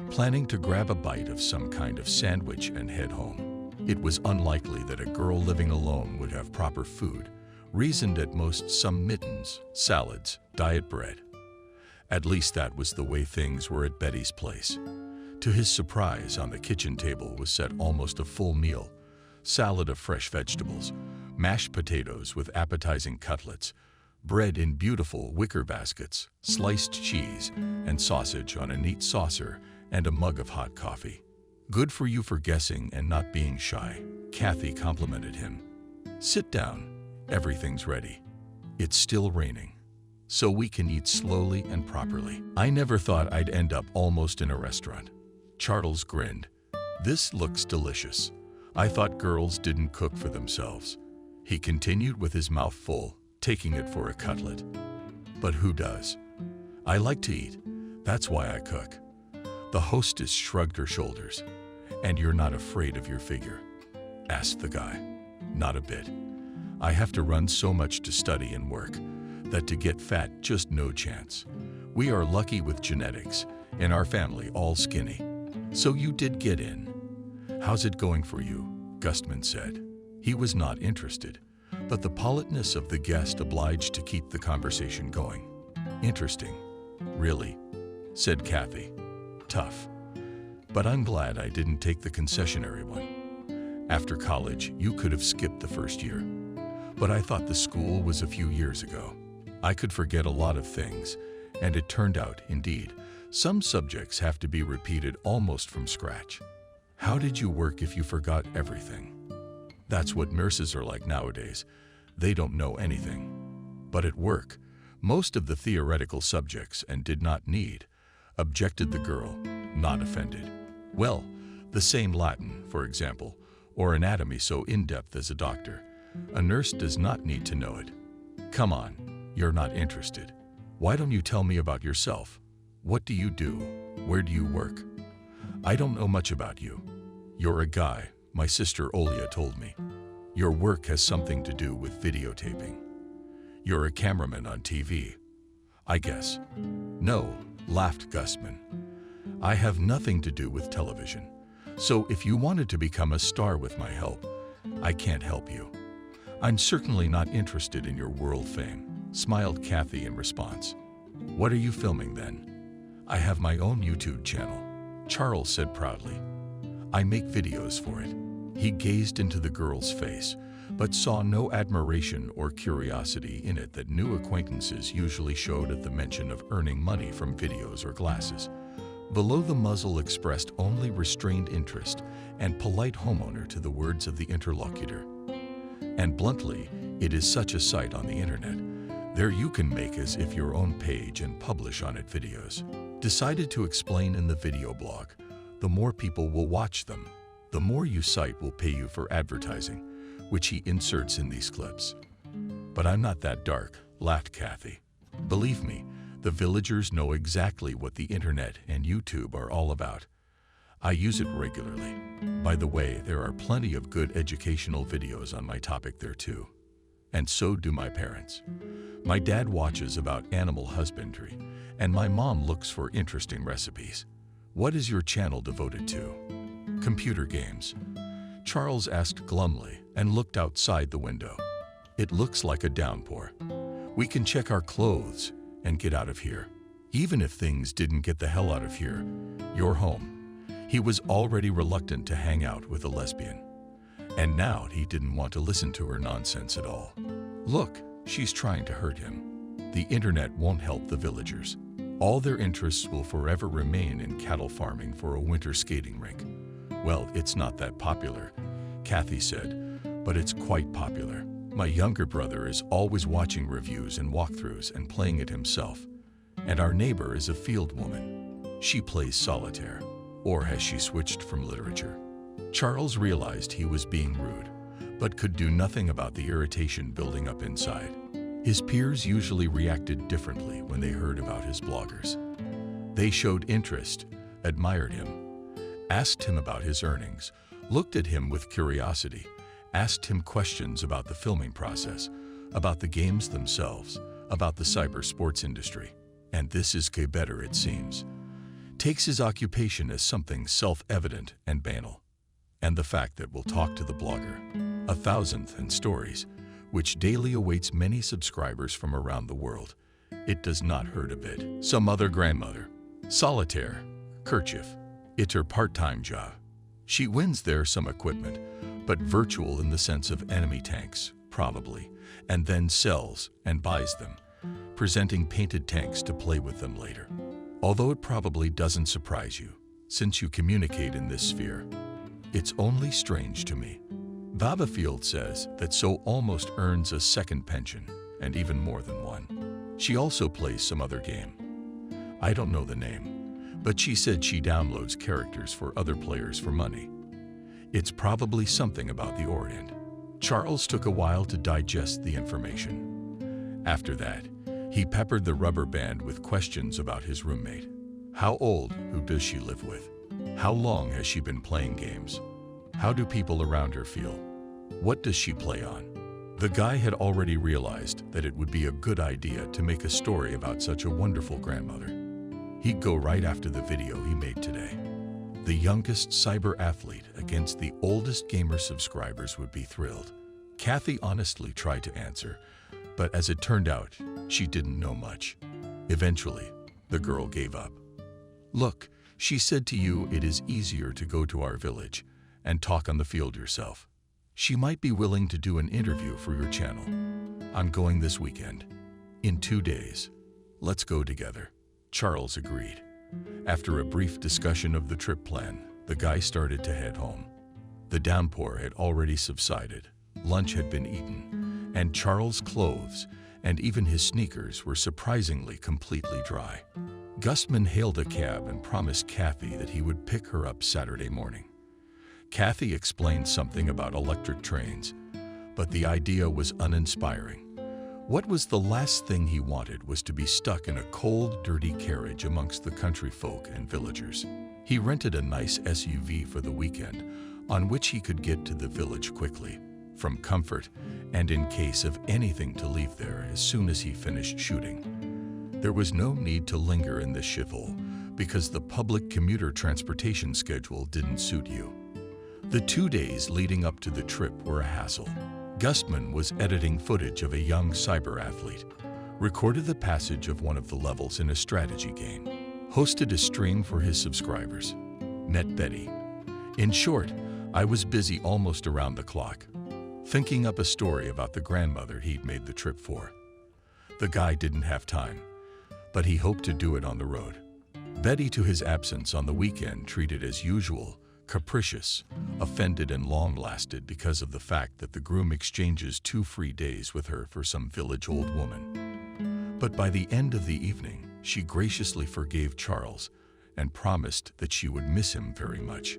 planning to grab a bite of some kind of sandwich and head home. It was unlikely that a girl living alone would have proper food, reasoned at most some mittens, salads, diet bread. At least that was the way things were at Betty's place. To his surprise, on the kitchen table was set almost a full meal: salad of fresh vegetables, mashed potatoes with appetizing cutlets, bread in beautiful wicker baskets, sliced cheese, and sausage on a neat saucer, and a mug of hot coffee. "Good for you for guessing and not being shy," Kathy complimented him. "Sit down. Everything's ready. It's still raining, so we can eat slowly and properly." I never thought I'd end up almost in a restaurant. Charles grinned. "This looks delicious. I thought girls didn't cook for themselves." He continued with his mouth full, taking it for a cutlet. "But who does? I like to eat. That's why I cook." The hostess shrugged her shoulders. "And you're not afraid of your figure?" asked the guy. "Not a bit. I have to run so much to study and work that to get fat, just no chance. We are lucky with genetics, and our family all skinny. So you did get in. How's it going for you?" Gustman said. He was not interested, but the politeness of the guest obliged to keep the conversation going. "Interesting. Really?" said Kathy. "Tough. But I'm glad I didn't take the concessionary one. After college, you could have skipped the first year. But I thought the school was a few years ago. I could forget a lot of things, and it turned out, indeed, some subjects have to be repeated almost from scratch. How did you work if you forgot everything?" That's what nurses are like nowadays. They don't know anything. "But at work, most of the theoretical subjects and did not need," objected the girl, not offended. "Well, the same Latin, for example, or anatomy so in-depth as a doctor. A nurse does not need to know it. Come on, you're not interested. Why don't you tell me about yourself? What do you do? Where do you work?" "I don't know much about you. You're a guy, my sister Olia told me. Your work has something to do with videotaping. You're a cameraman on TV, I guess." "No," laughed Gustman. "I have nothing to do with television. So if you wanted to become a star with my help, I can't help you. I'm certainly not interested in your world fame," smiled Kathy in response. "What are you filming then?" "I have my own YouTube channel," Charles said proudly. "I make videos for it." He gazed into the girl's face, but saw no admiration or curiosity in it that new acquaintances usually showed at the mention of earning money from videos or glasses. Below the muzzle expressed only restrained interest and polite homeowner to the words of the interlocutor. "And bluntly, it is such a sight on the internet. There you can make as if your own page and publish on it videos. Decided to explain in the video blog. The more people will watch them, the more you cite will pay you for advertising, which he inserts in these clips." "But I'm not that dark," laughed Kathy. "Believe me, the villagers know exactly what the internet and YouTube are all about. I use it regularly. By the way, there are plenty of good educational videos on my topic there too. And so do my parents. My dad watches about animal husbandry, and my mom looks for interesting recipes." "What is your channel devoted to?" "Computer games," Charles asked glumly and looked outside the window. "It looks like a downpour. We can check our clothes and get out of here. Even if things didn't get the hell out of here, you're home." He was already reluctant to hang out with a lesbian. And now he didn't want to listen to her nonsense at all. Look, she's trying to hurt him. The internet won't help the villagers. All their interests will forever remain in cattle farming for a winter skating rink. "Well, it's not that popular," Kathy said, "but it's quite popular. My younger brother is always watching reviews and walkthroughs and playing it himself. And our neighbor is a field woman. She plays solitaire. Or has she switched from literature?" Charles realized he was being rude, but could do nothing about the irritation building up inside. His peers usually reacted differently when they heard about his bloggers. They showed interest, admired him, asked him about his earnings, looked at him with curiosity, asked him questions about the filming process, about the games themselves, about the cyber sports industry. And this is better, it seems. Takes his occupation as something self-evident and banal. And the fact that we'll talk to the blogger, 1,000th in stories, which daily awaits many subscribers from around the world. It does not hurt a bit. Some other grandmother. Solitaire. Kerchief. It's her part-time job. She wins there some equipment, but virtual in the sense of enemy tanks, probably, and then sells and buys them, presenting painted tanks to play with them later. Although it probably doesn't surprise you, since you communicate in this sphere. It's only strange to me. Babafield says that So almost earns a second pension, and even more than one. She also plays some other game. I don't know the name, but she said she downloads characters for other players for money. It's probably something about the Orient. Charles took a while to digest the information. After that, he peppered the rubber band with questions about his roommate. How old? Who does she live with? How long has she been playing games? How do people around her feel? What does she play on? The guy had already realized that it would be a good idea to make a story about such a wonderful grandmother. He'd go right after the video he made today. The youngest cyber athlete against the oldest gamer subscribers would be thrilled. Kathy honestly tried to answer, but as it turned out, she didn't know much. Eventually, the girl gave up. Look, she said to you it is easier to go to our village and talk on the field yourself. She might be willing to do an interview for your channel. I'm going this weekend. In 2 days. Let's go together. Charles agreed. After a brief discussion of the trip plan, the guy started to head home. The downpour had already subsided, lunch had been eaten, and Charles' clothes and even his sneakers were surprisingly completely dry. Gustman hailed a cab and promised Kathy that he would pick her up Saturday morning. Kathy explained something about electric trains, but the idea was uninspiring. What was the last thing he wanted was to be stuck in a cold, dirty carriage amongst the country folk and villagers. He rented a nice SUV for the weekend, on which he could get to the village quickly, from comfort, and in case of anything to leave there as soon as he finished shooting. There was no need to linger in this shithole, because the public commuter transportation schedule didn't suit you. The 2 days leading up to the trip were a hassle. Gustman was editing footage of a young cyber athlete, recorded the passage of one of the levels in a strategy game, hosted a stream for his subscribers, met Betty. In short, I was busy almost around the clock, thinking up a story about the grandmother he'd made the trip for. The guy didn't have time, but he hoped to do it on the road. Betty, to his absence on the weekend, treated as usual, capricious, offended and long-lasted because of the fact that the groom exchanges 2 free days with her for some village old woman. But by the end of the evening, she graciously forgave Charles and promised that she would miss him very much.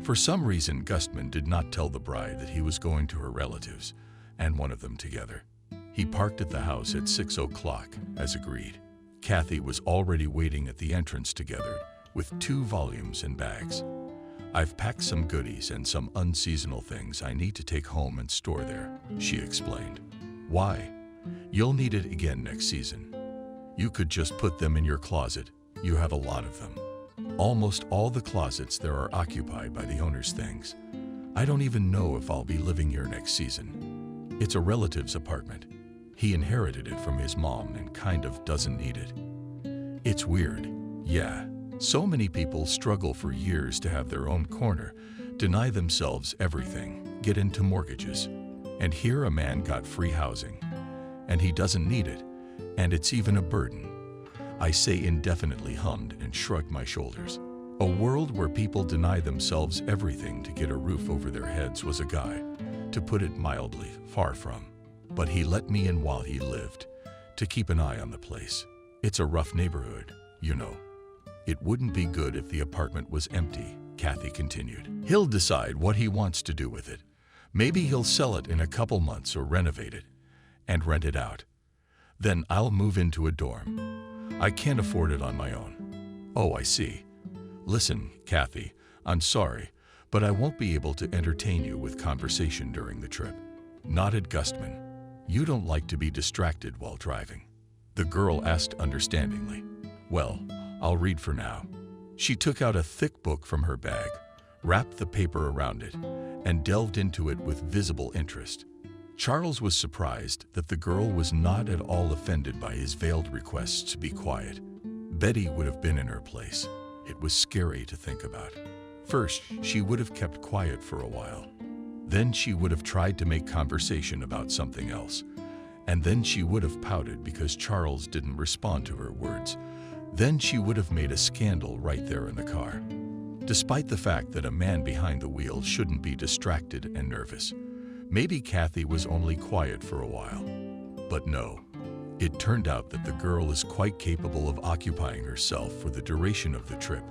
For some reason, Gustman did not tell the bride that he was going to her relatives, and one of them together. He parked at the house at 6 o'clock, as agreed. Kathy was already waiting at the entrance together, with 2 volumes and bags. I've packed some goodies and some unseasonal things I need to take home and store there, she explained. Why? You'll need it again next season. You could just put them in your closet. You have a lot of them. Almost all the closets there are occupied by the owner's things. I don't even know if I'll be living here next season. It's a relative's apartment. He inherited it from his mom and kind of doesn't need it. It's weird, yeah. So many people struggle for years to have their own corner, deny themselves everything, get into mortgages. And here a man got free housing. And he doesn't need it, and it's even a burden. I say indefinitely hummed and shrugged my shoulders. A world where people deny themselves everything to get a roof over their heads was a guy, to put it mildly, far from. But he let me in while he lived, to keep an eye on the place. It's a rough neighborhood, you know. It wouldn't be good if the apartment was empty, Kathy continued. He'll decide what he wants to do with it. Maybe he'll sell it in a couple months or renovate it and rent it out. Then I'll move into a dorm. I can't afford it on my own. Oh, I see. Listen, Kathy, I'm sorry, but I won't be able to entertain you with conversation during the trip. Nodded Gustman. You don't like to be distracted while driving. The girl asked understandingly. Well, I'll read for now. She took out a thick book from her bag, wrapped the paper around it, and delved into it with visible interest. Charles was surprised that the girl was not at all offended by his veiled requests to be quiet. Betty would have been in her place. It was scary to think about. First, she would have kept quiet for a while. Then she would have tried to make conversation about something else. And then she would have pouted because Charles didn't respond to her words. Then she would have made a scandal right there in the car. Despite the fact that a man behind the wheel shouldn't be distracted and nervous. Maybe Kathy was only quiet for a while. But no. It turned out that the girl is quite capable of occupying herself for the duration of the trip,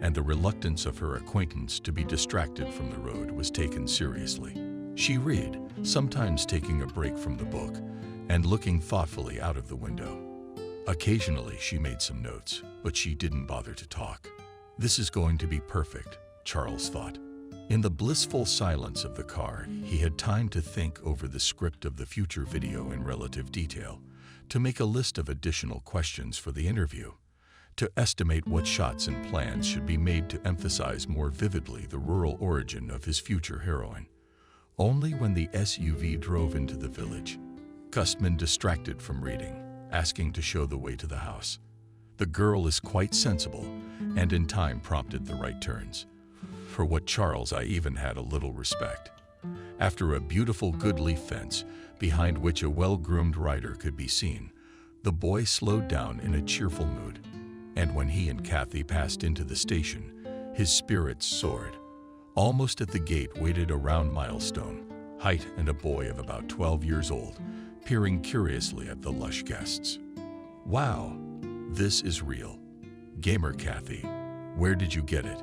and the reluctance of her acquaintance to be distracted from the road was taken seriously. She read, sometimes taking a break from the book, and looking thoughtfully out of the window. Occasionally she made some notes, but she didn't bother to talk. This is going to be perfect, Charles thought. In the blissful silence of the car, he had time to think over the script of the future video in relative detail, to make a list of additional questions for the interview, to estimate what shots and plans should be made to emphasize more vividly the rural origin of his future heroine. Only when the SUV drove into the village, Gustman distracted from reading, asking to show the way to the house. The girl is quite sensible, and in time prompted the right turns. For what Charles I even had a little respect. After a beautiful goodleaf fence, behind which a well-groomed rider could be seen, the boy slowed down in a cheerful mood. And when he and Kathy passed into the station, his spirits soared. Almost at the gate waited a round milestone, height and a boy of about 12 years old, peering curiously at the lush guests. Wow, this is real. Gamer Kathy, where did you get it?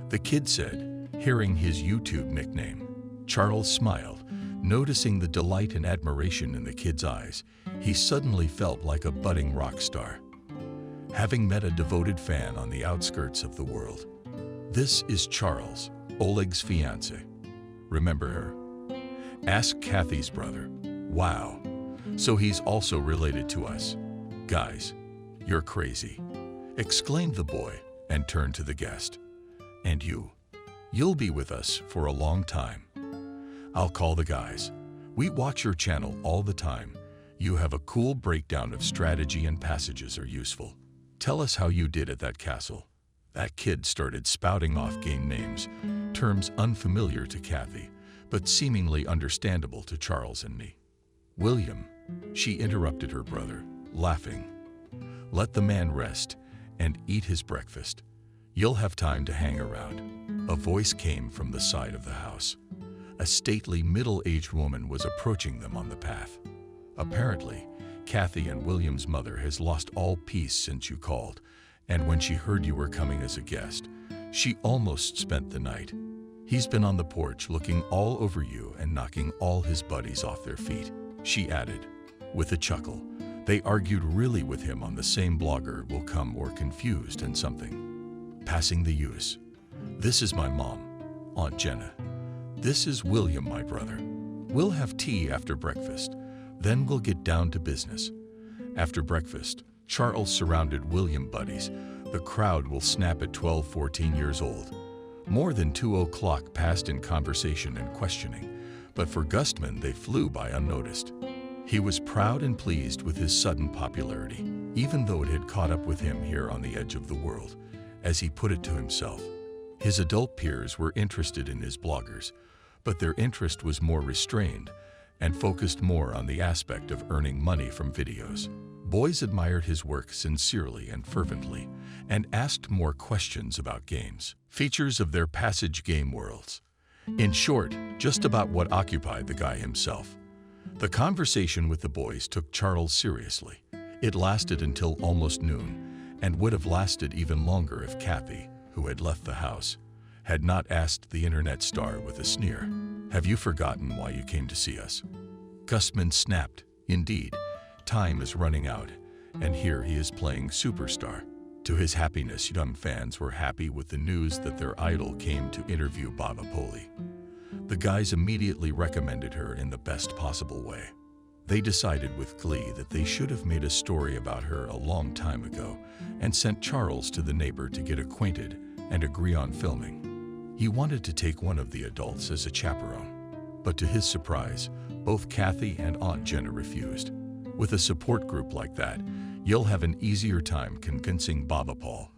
The kid said, hearing his YouTube nickname. Charles smiled, noticing the delight and admiration in the kid's eyes. He suddenly felt like a budding rock star, having met a devoted fan on the outskirts of the world. This is Charles, Oleg's fiancé. Remember her? Asked Kathy's brother. Wow, so he's also related to us. Guys, you're crazy, exclaimed the boy and turned to the guest. And you'll be with us for a long time. I'll call the guys. We watch your channel all the time. You have a cool breakdown of strategy and passages are useful. Tell us how you did at that castle. That kid started spouting off game names, terms unfamiliar to Kathy, but seemingly understandable to Charles and me. William, she interrupted her brother, laughing. Let the man rest and eat his breakfast. You'll have time to hang around. A voice came from the side of the house. A stately, middle-aged woman was approaching them on the path. Apparently, Kathy and William's mother has lost all peace since you called, and when she heard you were coming as a guest, she almost spent the night. He's been on the porch looking all over you and knocking all his buddies off their feet, she added, with a chuckle. They argued really with him on the same blogger will come or confused and something. Passing the use. This is my mom, Aunt Jenna. This is William, my brother. We'll have tea after breakfast. Then we'll get down to business. After breakfast, Charles surrounded William buddies. The crowd will snap at 12, 14 years old. More than 2 o'clock passed in conversation and questioning, but for Gustman they flew by unnoticed. He was proud and pleased with his sudden popularity, even though it had caught up with him here on the edge of the world, as he put it to himself. His adult peers were interested in his bloggers, but their interest was more restrained and focused more on the aspect of earning money from videos. Boys admired his work sincerely and fervently and asked more questions about games, features of their passage game worlds. In short, just about what occupied the guy himself. The conversation with the boys took Charles seriously. It lasted until almost noon and would have lasted even longer if Kathy, who had left the house, had not asked the internet star with a sneer, "Have you forgotten why you came to see us?" Gustman snapped, "Indeed, time is running out, and here he is playing Superstar. To his happiness, young fans were happy with the news that their idol came to interview Baba Poli. The guys immediately recommended her in the best possible way. They decided with glee that they should have made a story about her a long time ago and sent Charles to the neighbor to get acquainted and agree on filming. He wanted to take one of the adults as a chaperone, but to his surprise, both Kathy and Aunt Jenna refused. With a support group like that, you'll have an easier time convincing Baba Paul,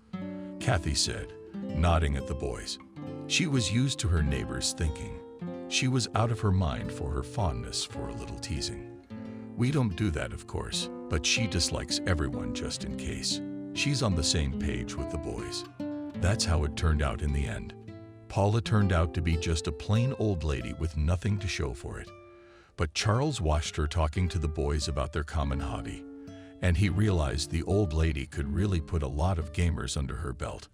Kathy said, nodding at the boys. She was used to her neighbors' thinking. She was out of her mind for her fondness for a little teasing. We don't do that, of course, but she dislikes everyone just in case. She's on the same page with the boys. That's how it turned out in the end. Paula turned out to be just a plain old lady with nothing to show for it. But Charles watched her talking to the boys about their common hobby, and he realized the old lady could really put a lot of gamers under her belt.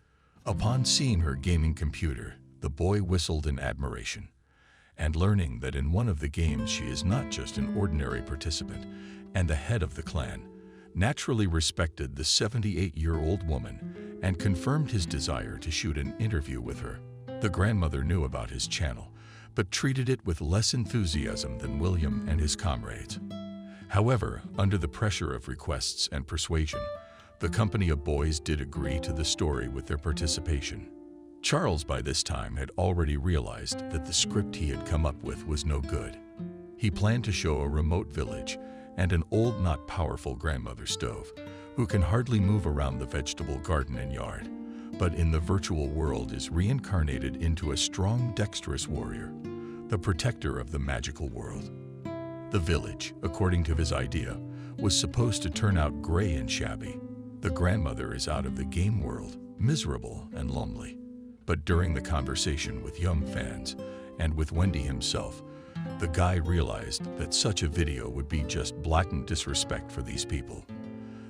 Upon seeing her gaming computer, the boy whistled in admiration, and learning that in one of the games she is not just an ordinary participant and the head of the clan, naturally respected the 78-year-old woman and confirmed his desire to shoot an interview with her. The grandmother knew about his channel, but treated it with less enthusiasm than William and his comrades. However, under the pressure of requests and persuasion, the company of boys did agree to the story with their participation. Charles by this time had already realized that the script he had come up with was no good. He planned to show a remote village and an old, not powerful grandmother stove who can hardly move around the vegetable garden and yard, but in the virtual world is reincarnated into a strong, dexterous warrior, the protector of the magical world. The village, according to his idea, was supposed to turn out gray and shabby. The grandmother is out of the game world, miserable and lonely. But during the conversation with young fans and with Wendy himself, the guy realized that such a video would be just blatant disrespect for these people.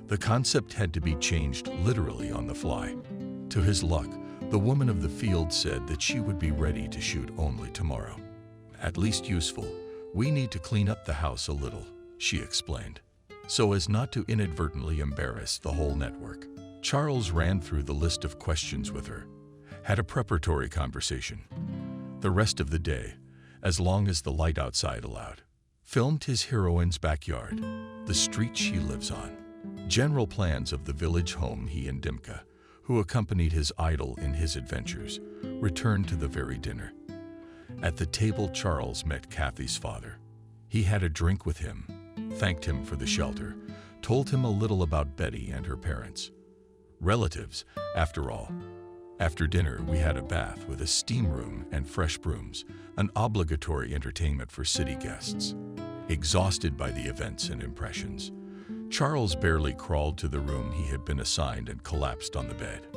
The concept had to be changed literally on the fly. To his luck, the woman of the field said that she would be ready to shoot only tomorrow. At least useful. We need to clean up the house a little, she explained, so as not to inadvertently embarrass the whole network. Charles ran through the list of questions with her, had a preparatory conversation. The rest of the day, as long as the light outside allowed, filmed his heroine's backyard, the street she lives on, general plans of the village home he and Dimka, who accompanied his idol in his adventures, returned to the very dinner. At the table, Charles met Kathy's father. He had a drink with him, thanked him for the shelter, told him a little about Betty and her parents. Relatives, after all. After dinner, we had a bath with a steam room and fresh brooms, an obligatory entertainment for city guests. Exhausted by the events and impressions, Charles barely crawled to the room he had been assigned and collapsed on the bed.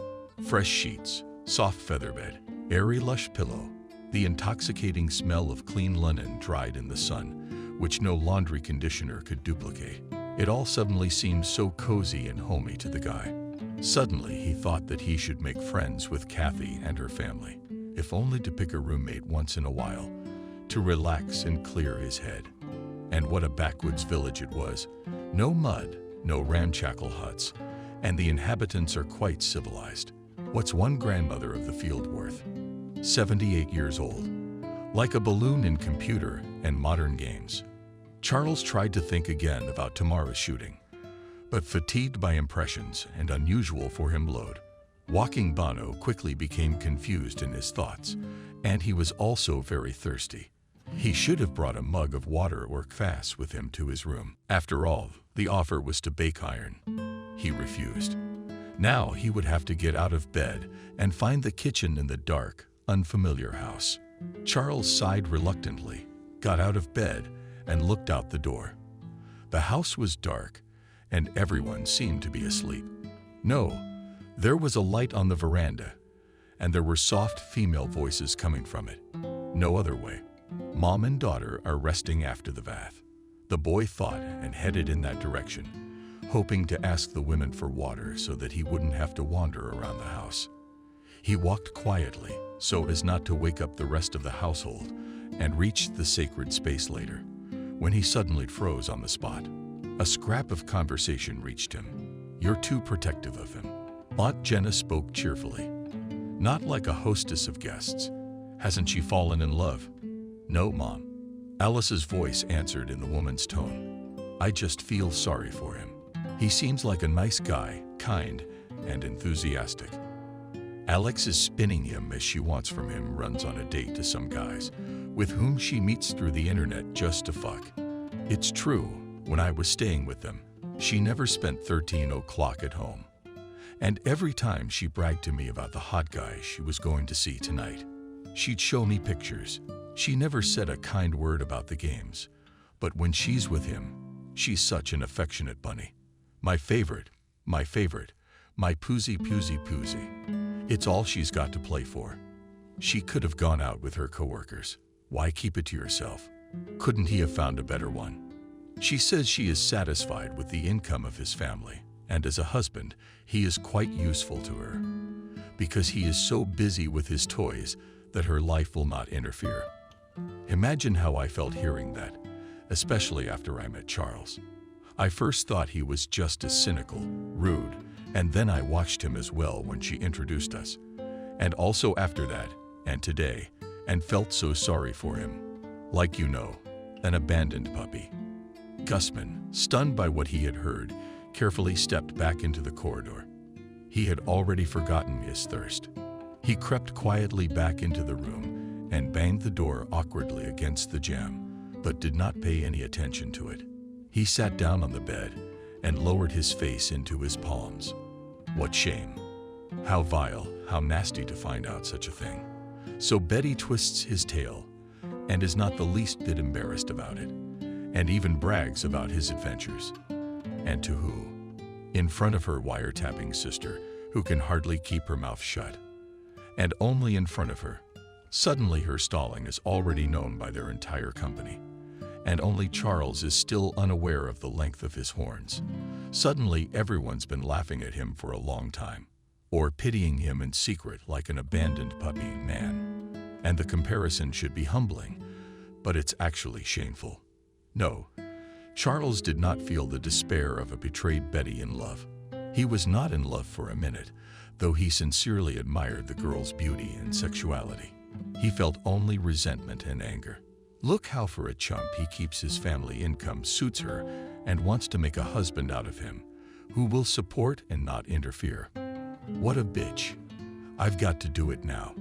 Fresh sheets, soft feather bed, airy lush pillow, the intoxicating smell of clean linen dried in the sun, which no laundry conditioner could duplicate. It all suddenly seemed so cozy and homey to the guy. Suddenly, he thought that he should make friends with Kathy and her family, if only to pick a roommate once in a while, to relax and clear his head. And what a backwoods village it was. No mud, no ramshackle huts, and the inhabitants are quite civilized. What's one grandmother of the field worth? 78 years old. Like a balloon in computer and modern games. Charles tried to think again about tomorrow's shooting, but fatigued by impressions and unusual for him load, walking Bono quickly became confused in his thoughts, and he was also very thirsty. He should have brought a mug of water or kvass with him to his room. After all, the offer was to bake iron. He refused. Now he would have to get out of bed and find the kitchen in the dark, unfamiliar house. Charles sighed reluctantly, got out of bed, and looked out the door. The house was dark, and everyone seemed to be asleep. No, there was a light on the veranda, and there were soft female voices coming from it. No other way. Mom and daughter are resting after the bath. The boy thought and headed in that direction, hoping to ask the women for water so that he wouldn't have to wander around the house. He walked quietly so as not to wake up the rest of the household and reached the sacred space later, when he suddenly froze on the spot. A scrap of conversation reached him. "You're too protective of him. Aunt Jenna spoke cheerfully, not like a hostess of guests. Hasn't she fallen in love? No, Mom. Alice's voice answered in the woman's tone. I just feel sorry for him. He seems like a nice guy, kind and enthusiastic. Alex is spinning him as she wants from him runs on a date to some guys with whom she meets through the internet just to fuck. It's true, when I was staying with them, she never spent 13 o'clock at home. And every time she bragged to me about the hot guy she was going to see tonight, she'd show me pictures. She never said a kind word about the games, but when she's with him, she's such an affectionate bunny. My favorite, my Poozy Poozy Poozy. It's all she's got to play for. She could have gone out with her coworkers. Why keep it to yourself? Couldn't he have found a better one? She says she is satisfied with the income of his family, and as a husband, he is quite useful to her, because he is so busy with his toys that her life will not interfere. Imagine how I felt hearing that, especially after I met Charles. I first thought he was just as cynical, rude, and then I watched him as well when she introduced us, and also after that, and today, and felt so sorry for him. Like you know, an abandoned puppy. Gusman, stunned by what he had heard, carefully stepped back into the corridor. He had already forgotten his thirst. He crept quietly back into the room and banged the door awkwardly against the jamb, but did not pay any attention to it. He sat down on the bed and lowered his face into his palms. What shame. How vile, how nasty to find out such a thing. So Betty twists his tail and is not the least bit embarrassed about it, and even brags about his adventures. And to who? In front of her wiretapping sister, who can hardly keep her mouth shut. And only in front of her. Suddenly her stalling is already known by their entire company, and only Charles is still unaware of the length of his horns. Suddenly everyone's been laughing at him for a long time, or pitying him in secret like an abandoned puppy man. And the comparison should be humbling, but it's actually shameful. No, Charles did not feel the despair of a betrayed Betty in love. He was not in love for a minute, though he sincerely admired the girl's beauty and sexuality. He felt only resentment and anger. Look how for a chump he keeps his family income suits her and wants to make a husband out of him, who will support and not interfere. What a bitch. I've got to do it now.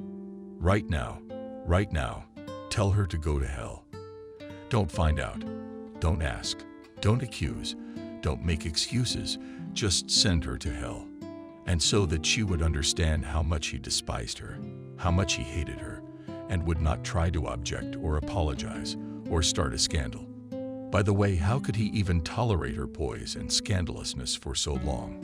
Right now. Right now. Tell her to go to hell. Don't find out. Don't ask. Don't accuse. Don't make excuses. Just send her to hell. And so that she would understand how much he despised her, how much he hated her, and would not try to object or apologize or start a scandal. By the way, how could he even tolerate her poise and scandalousness for so long?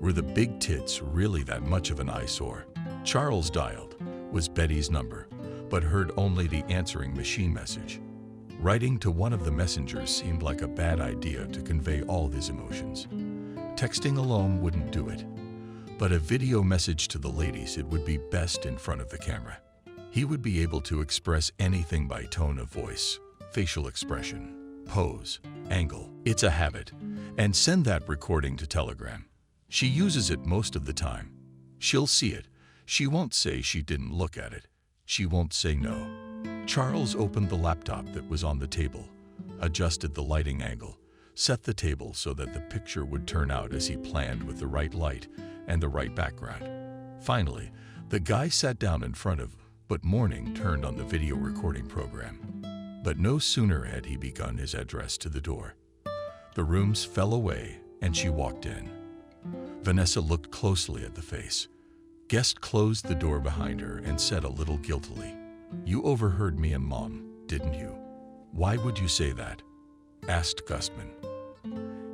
Were the big tits really that much of an eyesore? Charles dialed, was Betty's number, but heard only the answering machine message. Writing to one of the messengers seemed like a bad idea to convey all his emotions. Texting alone wouldn't do it, but a video message to the ladies, it would be best in front of the camera. He would be able to express anything by tone of voice, facial expression, pose, angle. It's a habit. And send that recording to Telegram. She uses it most of the time. She'll see it. She won't say she didn't look at it. She won't say no. Charles opened the laptop that was on the table, adjusted the lighting angle, set the table so that the picture would turn out as he planned with the right light and the right background. Finally, the guy sat down in front of, but Morning turned on the video recording program. But no sooner had he begun his address to the door. The rooms fell away and she walked in. Vanessa looked closely at the face. Guest closed the door behind her and said a little guiltily, "You overheard me and Mom, didn't you?" "Why would you say that?" asked Gusman.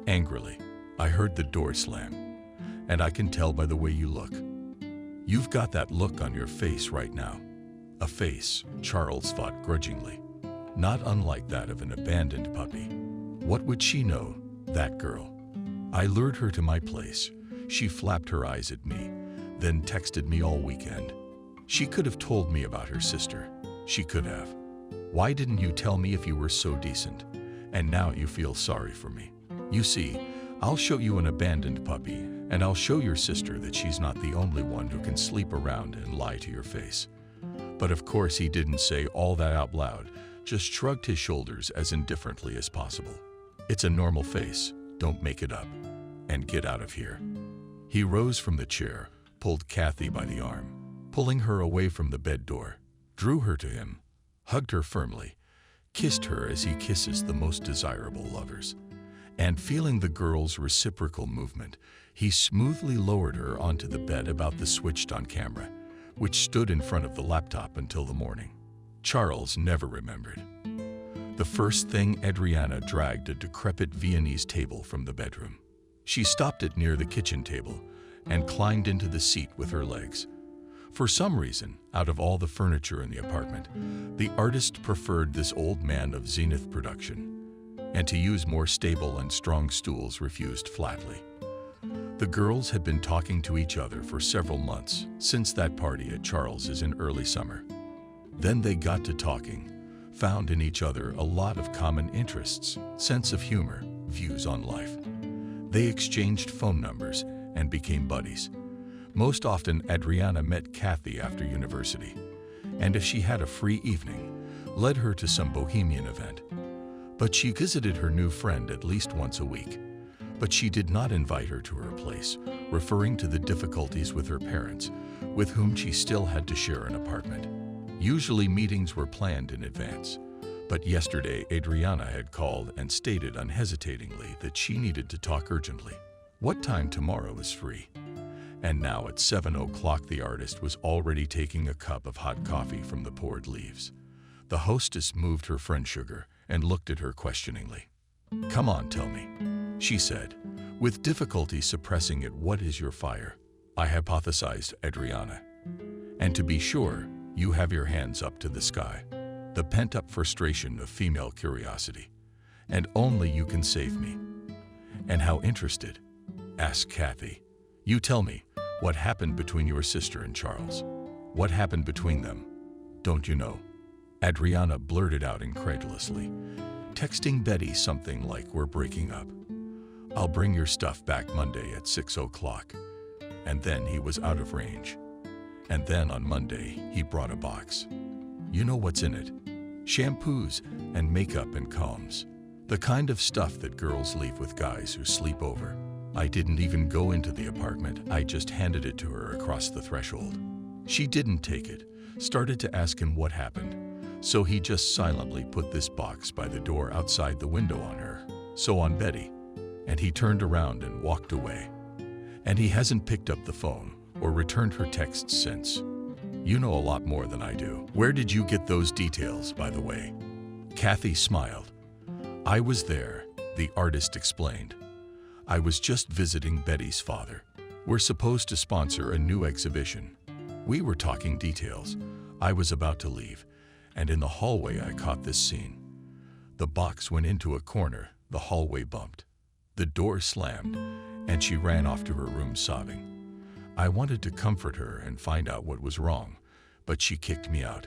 Angrily, "I heard the door slam, and I can tell by the way you look. You've got that look on your face right now." A face, Charles thought grudgingly, not unlike that of an abandoned puppy. What would she know, that girl? I lured her to my place. She flapped her eyes at me, then texted me all weekend. She could have told me about her sister. She could have. Why didn't you tell me if you were so decent? And now you feel sorry for me. You see, I'll show you an abandoned puppy, And I'll show your sister that she's not the only one who can sleep around and lie to your face." But of course he didn't say all that out loud, just shrugged his shoulders as indifferently as possible. "It's a normal face, don't make it up, and get out of here." He rose from the chair, pulled Kathy by the arm, pulling her away from the bed door, drew her to him, hugged her firmly, kissed her as he kisses the most desirable lovers, and feeling the girl's reciprocal movement, he smoothly lowered her onto the bed about the switched-on camera, which stood in front of the laptop until the morning. Charles never remembered. The first thing, Adriana dragged a decrepit Viennese table from the bedroom. She stopped it near the kitchen table and climbed into the seat with her legs. For some reason, out of all the furniture in the apartment, the artist preferred this old man of Zenith production, and to use more stable and strong stools refused flatly. The girls had been talking to each other for several months since that party at Charles's in early summer. Then they got to talking, found in each other a lot of common interests, sense of humor, views on life. They exchanged phone numbers and became buddies. Most often, Adriana met Kathy after university, and if she had a free evening, led her to some bohemian event. But she visited her new friend at least once a week. But she did not invite her to her place, referring to the difficulties with her parents, with whom she still had to share an apartment. Usually meetings were planned in advance, but yesterday Adriana had called and stated unhesitatingly that she needed to talk urgently. What time tomorrow is free? And now at 7 o'clock the artist was already taking a cup of hot coffee from the poured leaves. The hostess moved her friend sugar and looked at her questioningly. "Come on, tell me," she said, with difficulty suppressing it. "What is your fire?" "I hypothesized, Adriana. And to be sure, you have your hands up to the sky. The pent-up frustration of female curiosity. And only you can save me." "And how interested?" asked Kathy. "You tell me, what happened between your sister and Charles? What happened between them? Don't you know?" Adriana blurted out incredulously, texting Betty something like, "We're breaking up. I'll bring your stuff back Monday at 6 o'clock. And then he was out of range. And then on Monday, he brought a box. You know what's in it? Shampoos and makeup and combs. The kind of stuff that girls leave with guys who sleep over. I didn't even go into the apartment. I just handed it to her across the threshold. She didn't take it, started to ask him what happened. So he just silently put this box by the door outside the window on her, so on Betty. And he turned around and walked away. And he hasn't picked up the phone or returned her texts since. You know a lot more than I do. Where did you get those details, by the way?" Kathy smiled. "I was there," the artist explained. "I was just visiting Betty's father. We're supposed to sponsor a new exhibition. We were talking details. I was about to leave, and in the hallway I caught this scene. The box went into a corner, the hallway bumped. The door slammed, and she ran off to her room sobbing. I wanted to comfort her and find out what was wrong, but she kicked me out.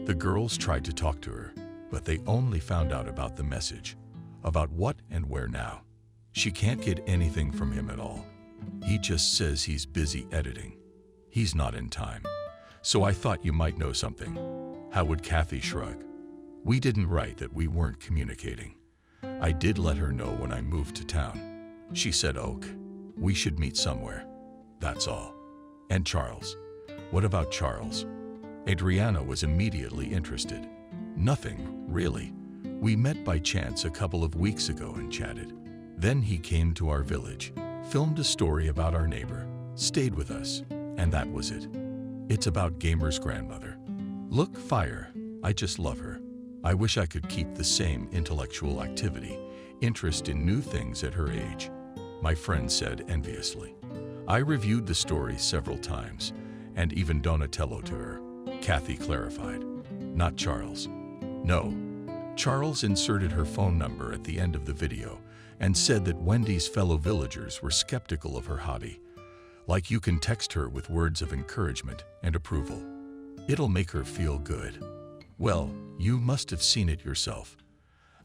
The girls tried to talk to her, but they only found out about the message. About what and where now. She can't get anything from him at all. He just says he's busy editing. He's not in time. So I thought you might know something." How would Kathy shrug? "We didn't write that we weren't communicating. I did let her know when I moved to town. She said, Oak, we should meet somewhere. That's all." "And Charles? What about Charles?" Adriana was immediately interested. "Nothing, really. We met by chance a couple of weeks ago and chatted. Then he came to our village, filmed a story about our neighbor, stayed with us, and that was it. It's about Gamer's grandmother. Look, fire. I just love her. I wish I could keep the same intellectual activity, interest in new things at her age," my friend said enviously. "I reviewed the story several times, and even Donatello to her," Kathy clarified. "Not Charles." "No." Charles inserted her phone number at the end of the video and said that Wendy's fellow villagers were skeptical of her hobby. Like you can text her with words of encouragement and approval. It'll make her feel good. Well, you must have seen it yourself.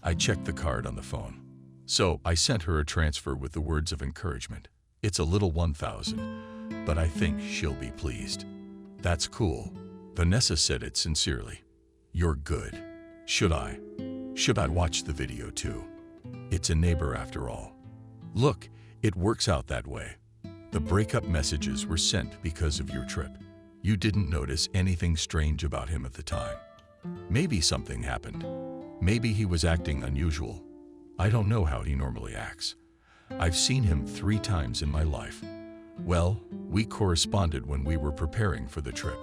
I checked the card on the phone. So I sent her a transfer with the words of encouragement. It's a little 1,000, but I think she'll be pleased. That's cool. Vanessa said it sincerely. You're good. Should I watch the video too? It's a neighbor after all. Look, it works out that way. The breakup messages were sent because of your trip. You didn't notice anything strange about him at the time. Maybe something happened. Maybe he was acting unusual. I don't know how he normally acts. I've seen him 3 times in my life. Well, we corresponded when we were preparing for the trip.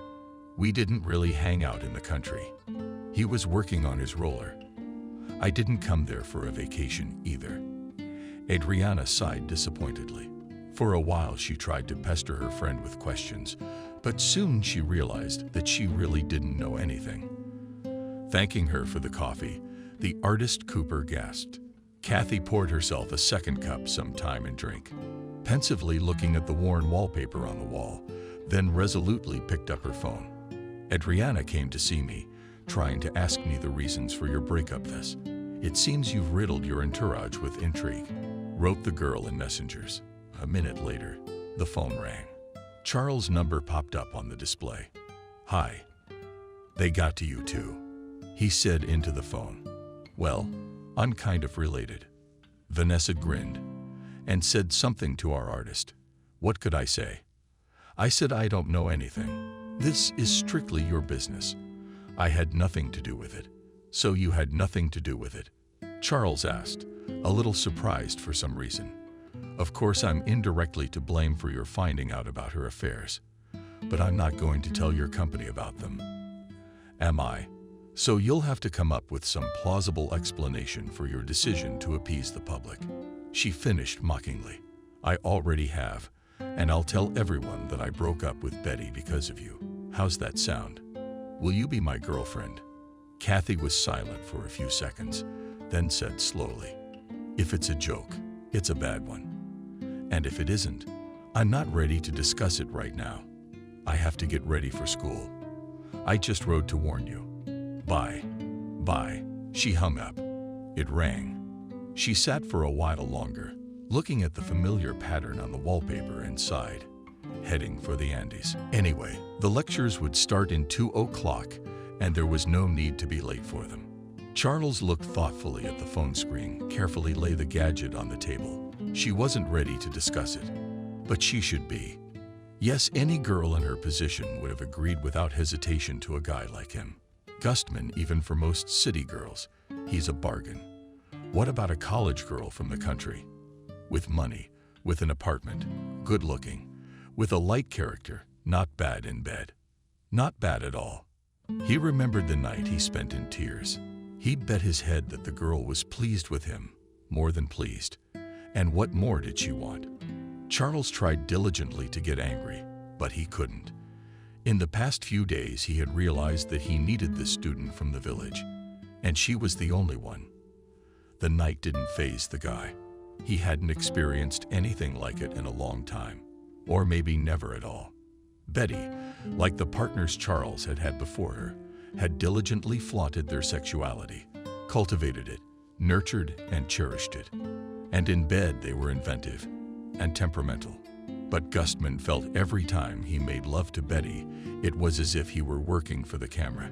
We didn't really hang out in the country. He was working on his roller. I didn't come there for a vacation either. Adriana sighed disappointedly. For a while she tried to pester her friend with questions, but soon she realized that she really didn't know anything. Thanking her for the coffee, the artist Cooper gasped. Kathy poured herself a second cup some time and drink, pensively looking at the worn wallpaper on the wall, then resolutely picked up her phone. Adriana came to see me, trying to ask me the reasons for your breakup. It seems you've riddled your entourage with intrigue, wrote the girl in messengers. A minute later, the phone rang. Charles' number popped up on the display. Hi. They got to you too, he said into the phone. Well, I'm kind of related. Vanessa grinned and said something to our artist. What could I say? I said I don't know anything. This is strictly your business. I had nothing to do with it. So you had nothing to do with it? Charles asked, a little surprised for some reason. Of course, I'm indirectly to blame for your finding out about her affairs, but I'm not going to tell your company about them. Am I? So you'll have to come up with some plausible explanation for your decision to appease the public. She finished mockingly. I already have, and I'll tell everyone that I broke up with Betty because of you. How's that sound? Will you be my girlfriend? Kathy was silent for a few seconds, then said slowly, if it's a joke, it's a bad one. And if it isn't, I'm not ready to discuss it right now. I have to get ready for school. I just wrote to warn you. Bye. Bye. She hung up. It rang. She sat for a while longer, looking at the familiar pattern on the wallpaper and sighed, heading for the Andes. Anyway, the lectures would start in 2 o'clock, and there was no need to be late for them. Charles looked thoughtfully at the phone screen, carefully lay the gadget on the table. She wasn't ready to discuss it, but she should be. Yes, any girl in her position would have agreed without hesitation to a guy like him. Gustman, even for most city girls, he's a bargain. What about a college girl from the country? With money, with an apartment, good looking, with a light character, not bad in bed. Not bad at all. He remembered the night he spent in tears. He'd bet his head that the girl was pleased with him, more than pleased. And what more did she want? Charles tried diligently to get angry, but he couldn't. In the past few days, he had realized that he needed this student from the village, and she was the only one. The night didn't faze the guy. He hadn't experienced anything like it in a long time, or maybe never at all. Betty, like the partners Charles had had before her, had diligently flaunted their sexuality, cultivated it, nurtured and cherished it. And in bed they were inventive and temperamental. But Gustman felt every time he made love to Betty, it was as if he were working for the camera.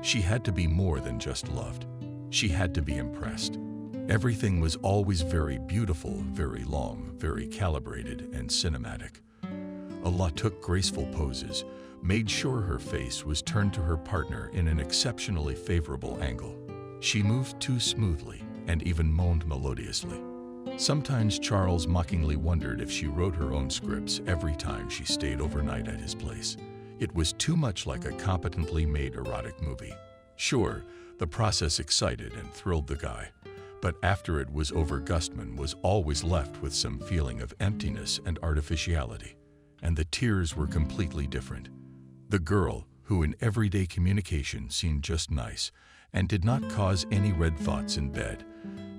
She had to be more than just loved. She had to be impressed. Everything was always very beautiful, very long, very calibrated and cinematic. Allah took graceful poses, made sure her face was turned to her partner in an exceptionally favorable angle. She moved too smoothly and even moaned melodiously. Sometimes Charles mockingly wondered if she wrote her own scripts every time she stayed overnight at his place. It was too much like a competently made erotic movie. Sure, the process excited and thrilled the guy, but after it was over, Gustman was always left with some feeling of emptiness and artificiality, and the tears were completely different. The girl, who in everyday communication seemed just nice and did not cause any red thoughts in bed,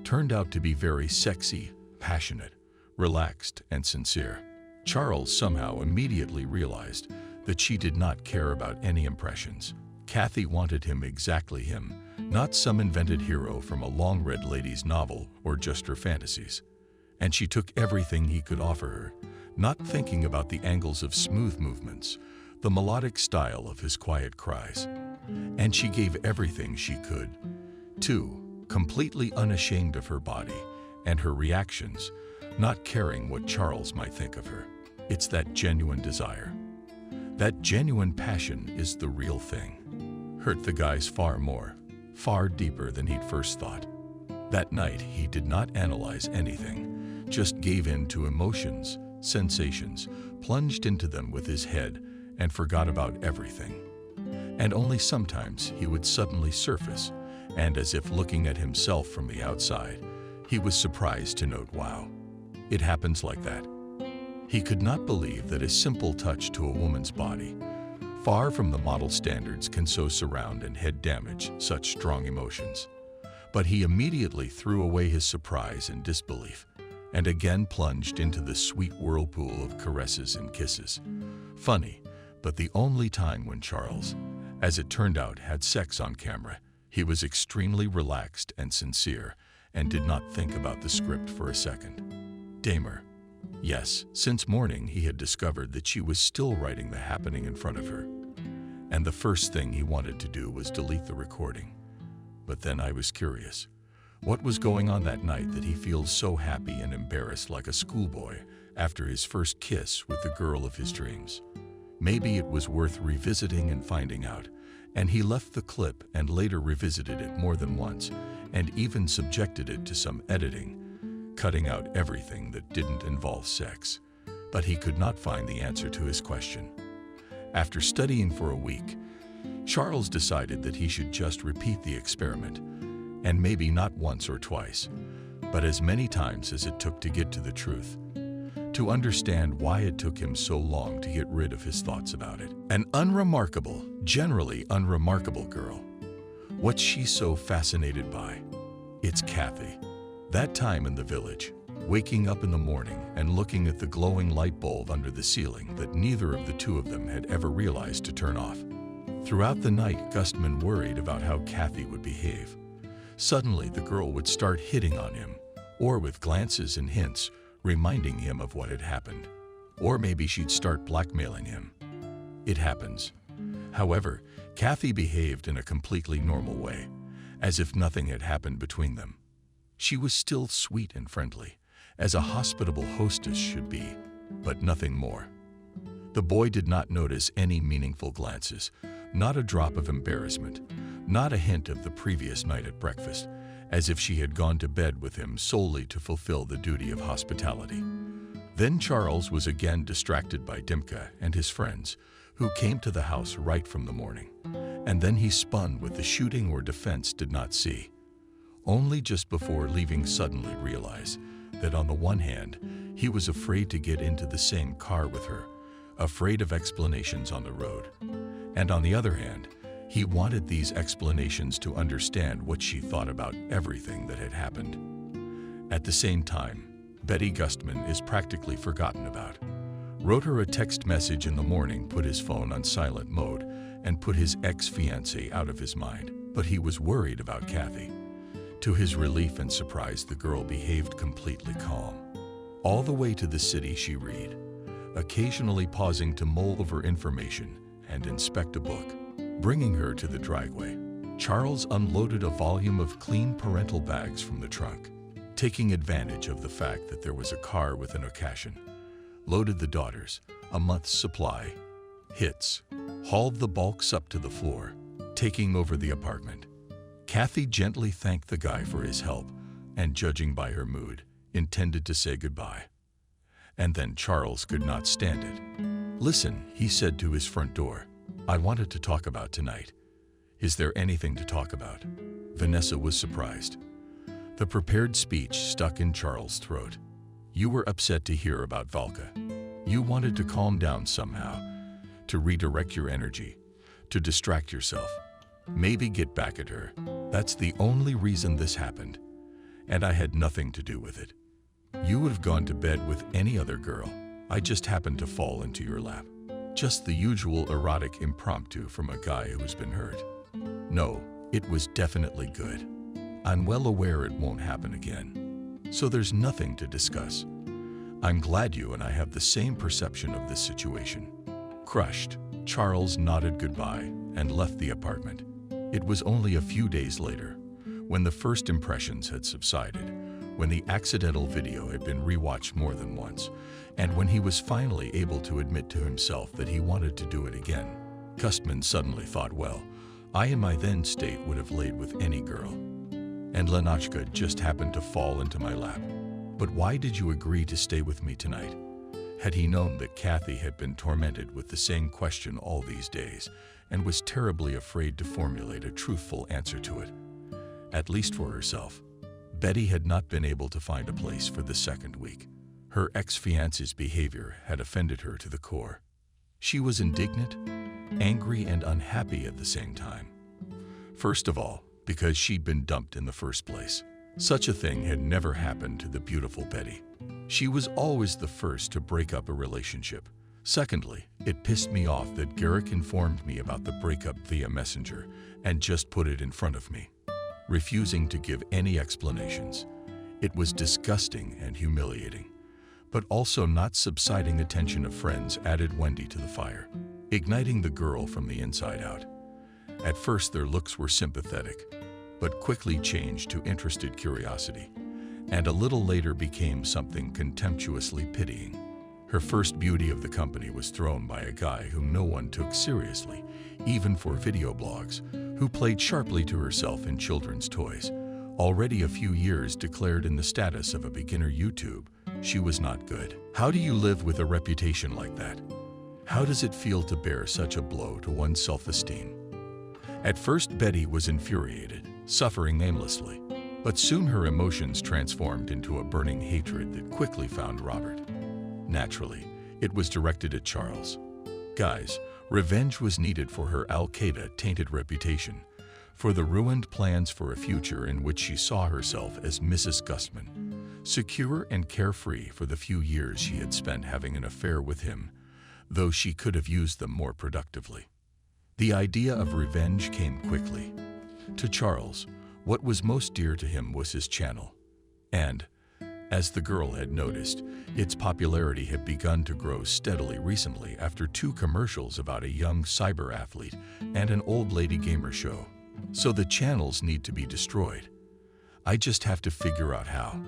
turned out to be very sexy, passionate, relaxed, and sincere. Charles somehow immediately realized that she did not care about any impressions. Kathy wanted him exactly him, not some invented hero from a long-read lady's novel or just her fantasies. And she took everything he could offer her, not thinking about the angles of smooth movements, the melodic style of his quiet cries. And she gave everything she could. 2. Completely unashamed of her body and her reactions, not caring what Charles might think of her. It's that genuine desire. That genuine passion is the real thing. Hurt the guys far more, far deeper than he'd first thought. That night, he did not analyze anything, just gave in to emotions, sensations, plunged into them with his head, and forgot about everything. And only sometimes he would suddenly surface, and as if looking at himself from the outside, he was surprised to note, wow, it happens like that. He could not believe that a simple touch to a woman's body, far from the model standards, can so surround and head damage such strong emotions. But he immediately threw away his surprise and disbelief, and again plunged into the sweet whirlpool of caresses and kisses. Funny, but the only time when Charles, as it turned out, had sex on camera, he was extremely relaxed and sincere, and did not think about the script for a second. Damer. Yes, since morning he had discovered that she was still writing the happening in front of her. And the first thing he wanted to do was delete the recording. But then I was curious. What was going on that night that he feels so happy and embarrassed like a schoolboy after his first kiss with the girl of his dreams? Maybe it was worth revisiting and finding out, and he left the clip and later revisited it more than once, and even subjected it to some editing, cutting out everything that didn't involve sex. But he could not find the answer to his question. After studying for a week, Charles decided that he should just repeat the experiment, and maybe not once or twice, but as many times as it took to get to the truth, to understand why it took him so long to get rid of his thoughts about it. An unremarkable, generally unremarkable girl. What's she so fascinated by? It's Kathy. That time in the village, waking up in the morning and looking at the glowing light bulb under the ceiling that neither of the two of them had ever realized to turn off. Throughout the night, Gustman worried about how Kathy would behave. Suddenly, the girl would start hitting on him, or with glances and hints, reminding him of what had happened. Or maybe she'd start blackmailing him. It happens. However, Kathy behaved in a completely normal way, as if nothing had happened between them. She was still sweet and friendly, as a hospitable hostess should be, but nothing more. The boy did not notice any meaningful glances, not a drop of embarrassment, not a hint of the previous night at breakfast, as if she had gone to bed with him solely to fulfill the duty of hospitality. Then Charles was again distracted by Dimka and his friends, who came to the house right from the morning. And then he spun with the shooting or defense did not see. Only just before leaving suddenly realized that on the one hand, he was afraid to get into the same car with her, afraid of explanations on the road. And on the other hand, he wanted these explanations to understand what she thought about everything that had happened. At the same time, Betty Gustman is practically forgotten about. Wrote her a text message in the morning, put his phone on silent mode, and put his ex-fiancée out of his mind. But he was worried about Kathy. To his relief and surprise, the girl behaved completely calm. All the way to the city she read, occasionally pausing to mull over information and inspect a book. Bringing her to the driveway, Charles unloaded a volume of clean parental bags from the trunk, taking advantage of the fact that there was a car with an occasion. Loaded the daughters, a month's supply, hits, hauled the bulks up to the floor, taking over the apartment. Kathy gently thanked the guy for his help and, judging by her mood, intended to say goodbye. And then Charles could not stand it. "Listen," he said to his front door. "I wanted to talk about tonight." "Is there anything to talk about?" Vanessa was surprised. The prepared speech stuck in Charles' throat. "You were upset to hear about Valka. You wanted to calm down somehow, to redirect your energy, to distract yourself, maybe get back at her. That's the only reason this happened. And I had nothing to do with it. You would have gone to bed with any other girl. I just happened to fall into your lap. Just the usual erotic impromptu from a guy who's been hurt. No, it was definitely good. I'm well aware it won't happen again. So there's nothing to discuss. I'm glad you and I have the same perception of this situation." Crushed, Charles nodded goodbye and left the apartment. It was only a few days later, when the first impressions had subsided, when the accidental video had been rewatched more than once, and when he was finally able to admit to himself that he wanted to do it again, Gustman suddenly thought, well, I in my then state would have laid with any girl. And Lenotchka just happened to fall into my lap. But why did you agree to stay with me tonight? Had he known that Kathy had been tormented with the same question all these days and was terribly afraid to formulate a truthful answer to it? At least for herself. Betty had not been able to find a place for the second week. Her ex-fiance's behavior had offended her to the core. She was indignant, angry, and unhappy at the same time. First of all, because she'd been dumped in the first place. Such a thing had never happened to the beautiful Betty. She was always the first to break up a relationship. Secondly, it pissed me off that Garrick informed me about the breakup via Messenger and just put it in front of me, refusing to give any explanations. It was disgusting and humiliating. But also not subsiding attention of friends added Wendy to the fire, igniting the girl from the inside out. At first their looks were sympathetic, but quickly changed to interested curiosity, and a little later became something contemptuously pitying. Her first beauty of the company was thrown by a guy whom no one took seriously, even for video blogs, who played sharply to herself in children's toys. Already a few years declared in the status of a beginner YouTube, she was not good. How do you live with a reputation like that? How does it feel to bear such a blow to one's self-esteem? At first, Betty was infuriated, suffering aimlessly, but soon her emotions transformed into a burning hatred that quickly found Robert. Naturally, it was directed at Charles. Guys, revenge was needed for her Al-Qaeda-tainted reputation, for the ruined plans for a future in which she saw herself as Mrs. Gustman, secure and carefree for the few years she had spent having an affair with him, though she could have used them more productively. The idea of revenge came quickly. To Charles, what was most dear to him was his channel. And, as the girl had noticed, its popularity had begun to grow steadily recently after 2 commercials about a young cyber athlete and an old lady gamer show. So the channels need to be destroyed. I just have to figure out how.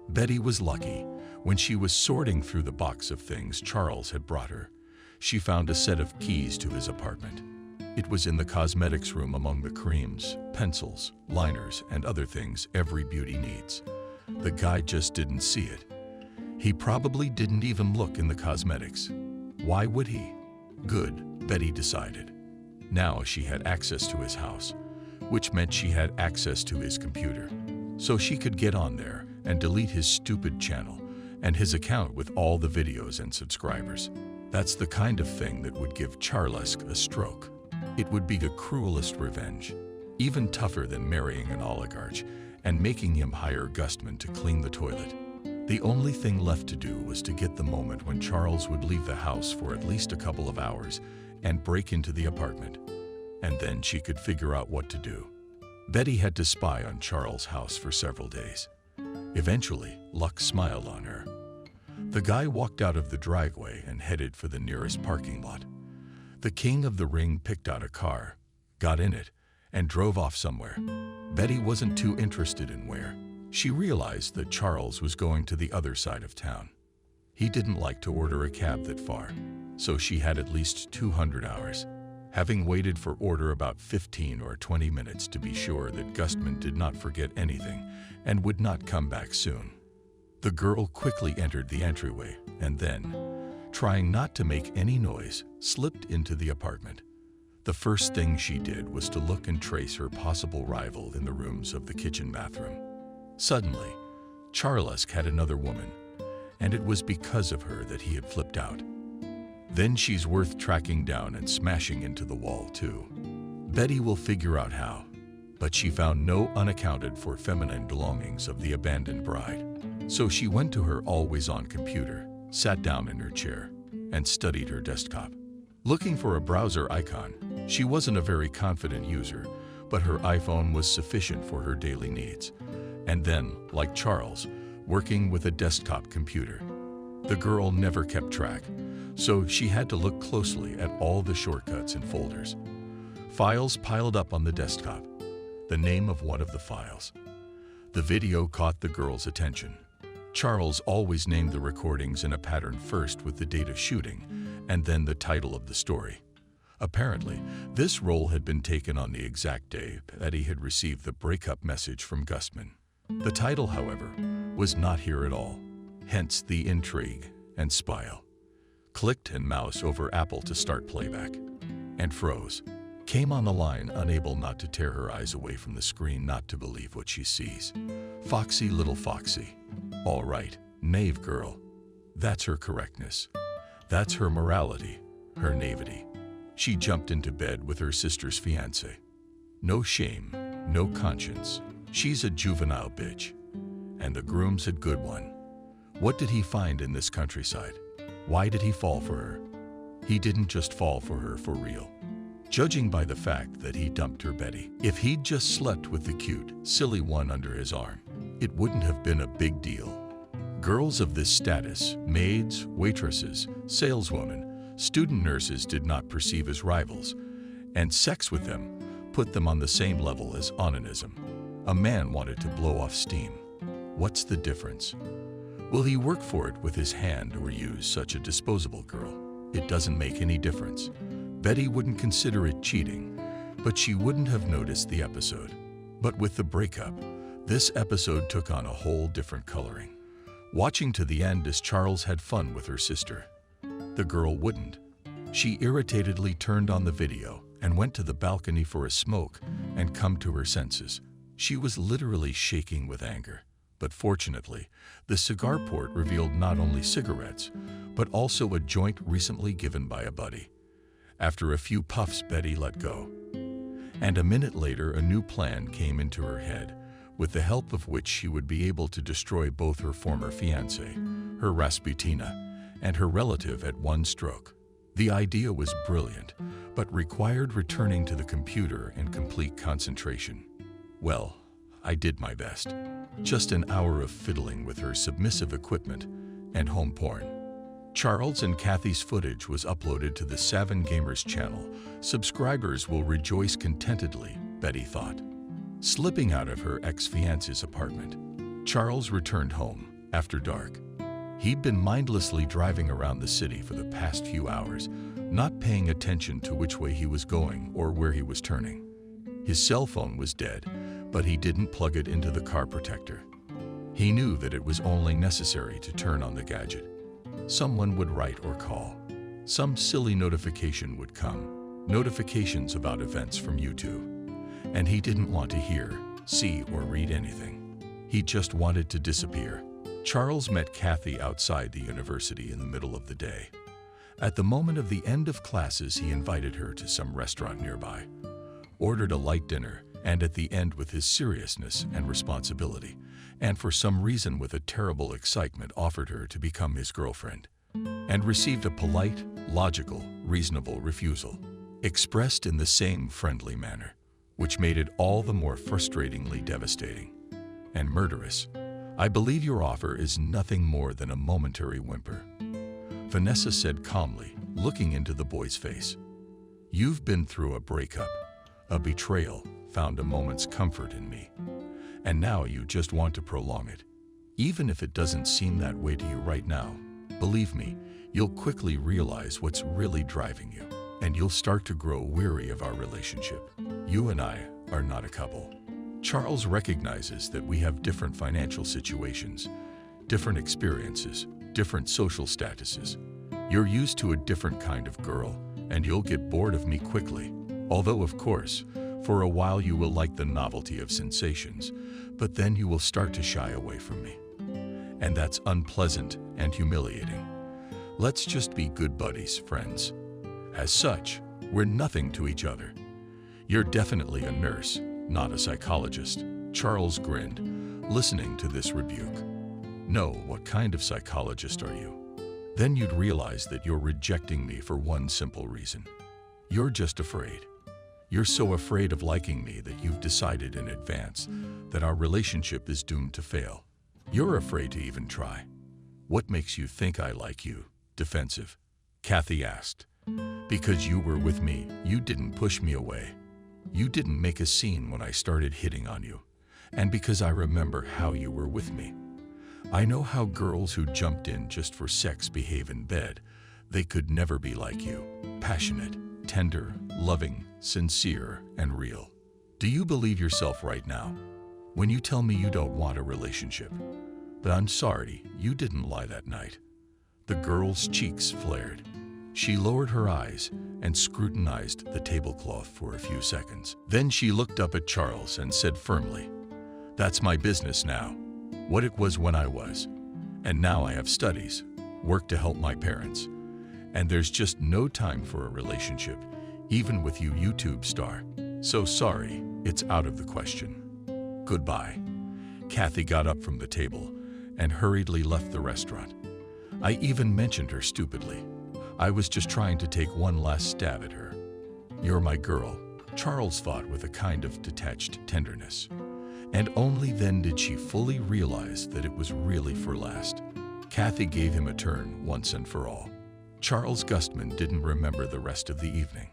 Betty was lucky. When she was sorting through the box of things Charles had brought her, she found a set of keys to his apartment. It was in the cosmetics room among the creams, pencils, liners, and other things every beauty needs. The guy just didn't see it. He probably didn't even look in the cosmetics. Why would he? Good, Betty decided. Now she had access to his house, which meant she had access to his computer. So she could get on there and delete his stupid channel and his account with all the videos and subscribers. That's the kind of thing that would give Charlesk a stroke. It would be the cruelest revenge, even tougher than marrying an oligarch and making him hire Gustman to clean the toilet. The only thing left to do was to get the moment when Charles would leave the house for at least a couple of hours and break into the apartment. And then she could figure out what to do. Betty had to spy on Charles' house for several days. Eventually, luck smiled on her. The guy walked out of the driveway and headed for the nearest parking lot. The king of the ring picked out a car, got in it, and drove off somewhere. Betty wasn't too interested in where. She realized that Charles was going to the other side of town. He didn't like to order a cab that far, so she had at least 200 hours. Having waited for order about 15 or 20 minutes to be sure that Gustman did not forget anything and would not come back soon, the girl quickly entered the entryway and then, trying not to make any noise, slipped into the apartment. The first thing she did was to look and trace her possible rival in the rooms of the kitchen bathroom. Suddenly, Charlesk had another woman, and it was because of her that he had flipped out. Then she's worth tracking down and smashing into the wall too. Betty will figure out how, but she found no unaccounted for feminine belongings of the abandoned bride. So she went to her always-on computer, sat down in her chair, and studied her desktop. Looking for a browser icon, she wasn't a very confident user, but her iPhone was sufficient for her daily needs. And then, like Charles, working with a desktop computer. The girl never kept track, so she had to look closely at all the shortcuts and folders. Files piled up on the desktop. The name of one of the files. The video caught the girl's attention. Charles always named the recordings in a pattern, first with the date of shooting and then the title of the story. Apparently, this role had been taken on the exact day that he had received the breakup message from Gustman. The title, however, was not here at all, hence the intrigue and spile. Clicked and mouse over Apple to start playback, and froze. Came on the line, unable not to tear her eyes away from the screen, not to believe what she sees. Foxy little Foxy. All right, knave girl. That's her correctness. That's her morality, her naivety. She jumped into bed with her sister's fiancé. No shame, no conscience. She's a juvenile bitch. And the groom's a good one. What did he find in this countryside? Why did he fall for her? He didn't just fall for her for real. Judging by the fact that he dumped her Betty. If he'd just slept with the cute, silly one under his arm, it wouldn't have been a big deal. Girls of this status, maids, waitresses, saleswomen, student nurses, did not perceive as rivals, and sex with them put them on the same level as onanism. A man wanted to blow off steam. What's the difference? Will he work for it with his hand or use such a disposable girl? It doesn't make any difference. Betty wouldn't consider it cheating, but she wouldn't have noticed the episode. But with the breakup, this episode took on a whole different coloring. Watching to the end as Charles had fun with her sister. The girl wouldn't. She irritatedly turned on the video and went to the balcony for a smoke and come to her senses. She was literally shaking with anger. But fortunately, the cigar port revealed not only cigarettes, but also a joint recently given by a buddy. After a few puffs, Betty let go. And a minute later, a new plan came into her head, with the help of which she would be able to destroy both her former fiancé, her Rasputina, and her relative at one stroke. The idea was brilliant, but required returning to the computer in complete concentration. Well, I did my best. Just an hour of fiddling with her submissive equipment and home porn. Charles and Kathy's footage was uploaded to the Savin Gamers channel. Subscribers will rejoice contentedly, Betty thought. Slipping out of her ex-fiance's apartment, Charles returned home after dark. He'd been mindlessly driving around the city for the past few hours, not paying attention to which way he was going or where he was turning. His cell phone was dead, but he didn't plug it into the car protector. He knew that it was only necessary to turn on the gadget. Someone would write or call. Some silly notification would come. Notifications about events from YouTube. And he didn't want to hear, see, or read anything. He just wanted to disappear. Charles met Kathy outside the university in the middle of the day. At the moment of the end of classes, he invited her to some restaurant nearby, ordered a light dinner, and at the end, with his seriousness and responsibility, and for some reason with a terrible excitement, offered her to become his girlfriend, and received a polite, logical, reasonable refusal, expressed in the same friendly manner, which made it all the more frustratingly devastating and murderous. I believe your offer is nothing more than a momentary whimper, Vanessa said calmly, looking into the boy's face. You've been through a breakup, a betrayal, found a moment's comfort in me, and now you just want to prolong it. Even if it doesn't seem that way to you right now, believe me, you'll quickly realize what's really driving you, and you'll start to grow weary of our relationship. You and I are not a couple. Charles recognizes that we have different financial situations, different experiences, different social statuses. You're used to a different kind of girl, and you'll get bored of me quickly. Although, of course, for a while you will like the novelty of sensations, but then you will start to shy away from me. And that's unpleasant and humiliating. Let's just be good buddies, friends. As such, we're nothing to each other. You're definitely a nurse, not a psychologist. Charles grinned, listening to this rebuke. No, what kind of psychologist are you? Then you'd realize that you're rejecting me for one simple reason. You're just afraid. You're so afraid of liking me that you've decided in advance that our relationship is doomed to fail. You're afraid to even try. "What makes you think I like you?" Defensive. Kathy asked. "Because you were with me. You didn't push me away. You didn't make a scene when I started hitting on you. And because I remember how you were with me. I know how girls who jumped in just for sex behave in bed. They could never be like you. Passionate, tender, loving, sincere, and real. Do you believe yourself right now when you tell me you don't want a relationship? But I'm sorry, you didn't lie that night." The girl's cheeks flared. She lowered her eyes and scrutinized the tablecloth for a few seconds. Then she looked up at Charles and said firmly, "That's my business now. What it was when I was. And now I have studies, work to help my parents. And there's just no time for a relationship, even with you YouTube star. So sorry, it's out of the question. Goodbye." Kathy got up from the table and hurriedly left the restaurant. I even mentioned her stupidly. I was just trying to take one last stab at her. "You're my girl," Charles thought with a kind of detached tenderness. And only then did she fully realize that it was really for last. Kathy gave him a turn once and for all. Charles Gustman didn't remember the rest of the evening.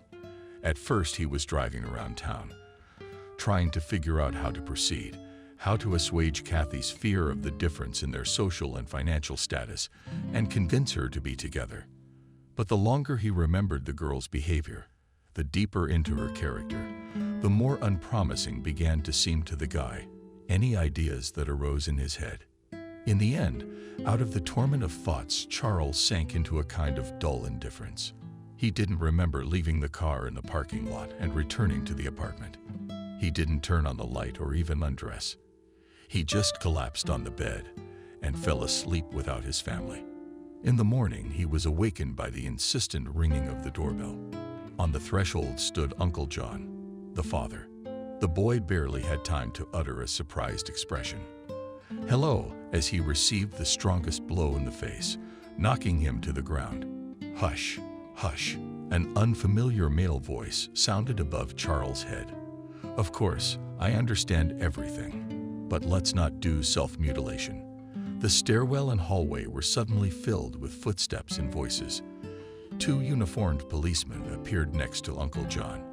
At first he was driving around town, trying to figure out how to proceed, how to assuage Kathy's fear of the difference in their social and financial status and convince her to be together. But the longer he remembered the girl's behavior, the deeper into her character, the more unpromising began to seem to the guy any ideas that arose in his head. In the end, out of the torment of thoughts, Charles sank into a kind of dull indifference. He didn't remember leaving the car in the parking lot and returning to the apartment. He didn't turn on the light or even undress. He just collapsed on the bed and fell asleep without his family. In the morning, he was awakened by the insistent ringing of the doorbell. On the threshold stood Uncle John, the father. The boy barely had time to utter a surprised expression. "Hello," as he received the strongest blow in the face, knocking him to the ground. "Hush, hush," an unfamiliar male voice sounded above Charles' head. "Of course, I understand everything, but let's not do self-mutilation." The stairwell and hallway were suddenly filled with footsteps and voices. Two uniformed policemen appeared next to Uncle John,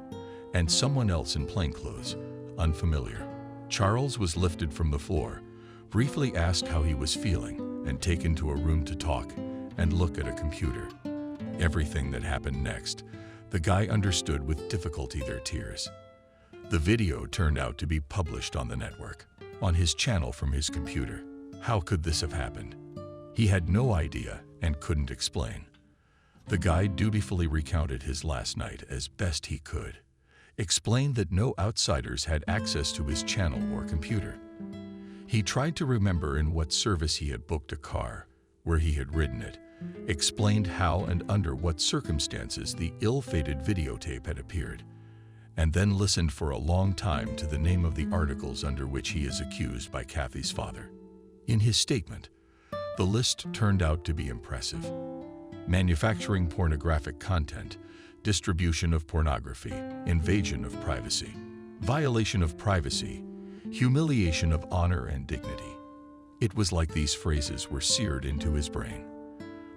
and someone else in plainclothes, unfamiliar. Charles was lifted from the floor, briefly asked how he was feeling, and taken to a room to talk and look at a computer. Everything that happened next, the guy understood with difficulty their tears. The video turned out to be published on the network, on his channel from his computer. How could this have happened? He had no idea and couldn't explain. The guy dutifully recounted his last night as best he could, explained that no outsiders had access to his channel or computer. He tried to remember in what service he had booked a car, where he had ridden it, explained how and under what circumstances the ill-fated videotape had appeared, and then listened for a long time to the name of the articles under which he is accused by Kathy's father. In his statement, the list turned out to be impressive. Manufacturing pornographic content, distribution of pornography, invasion of privacy, violation of privacy, humiliation of honor and dignity. It was like these phrases were seared into his brain.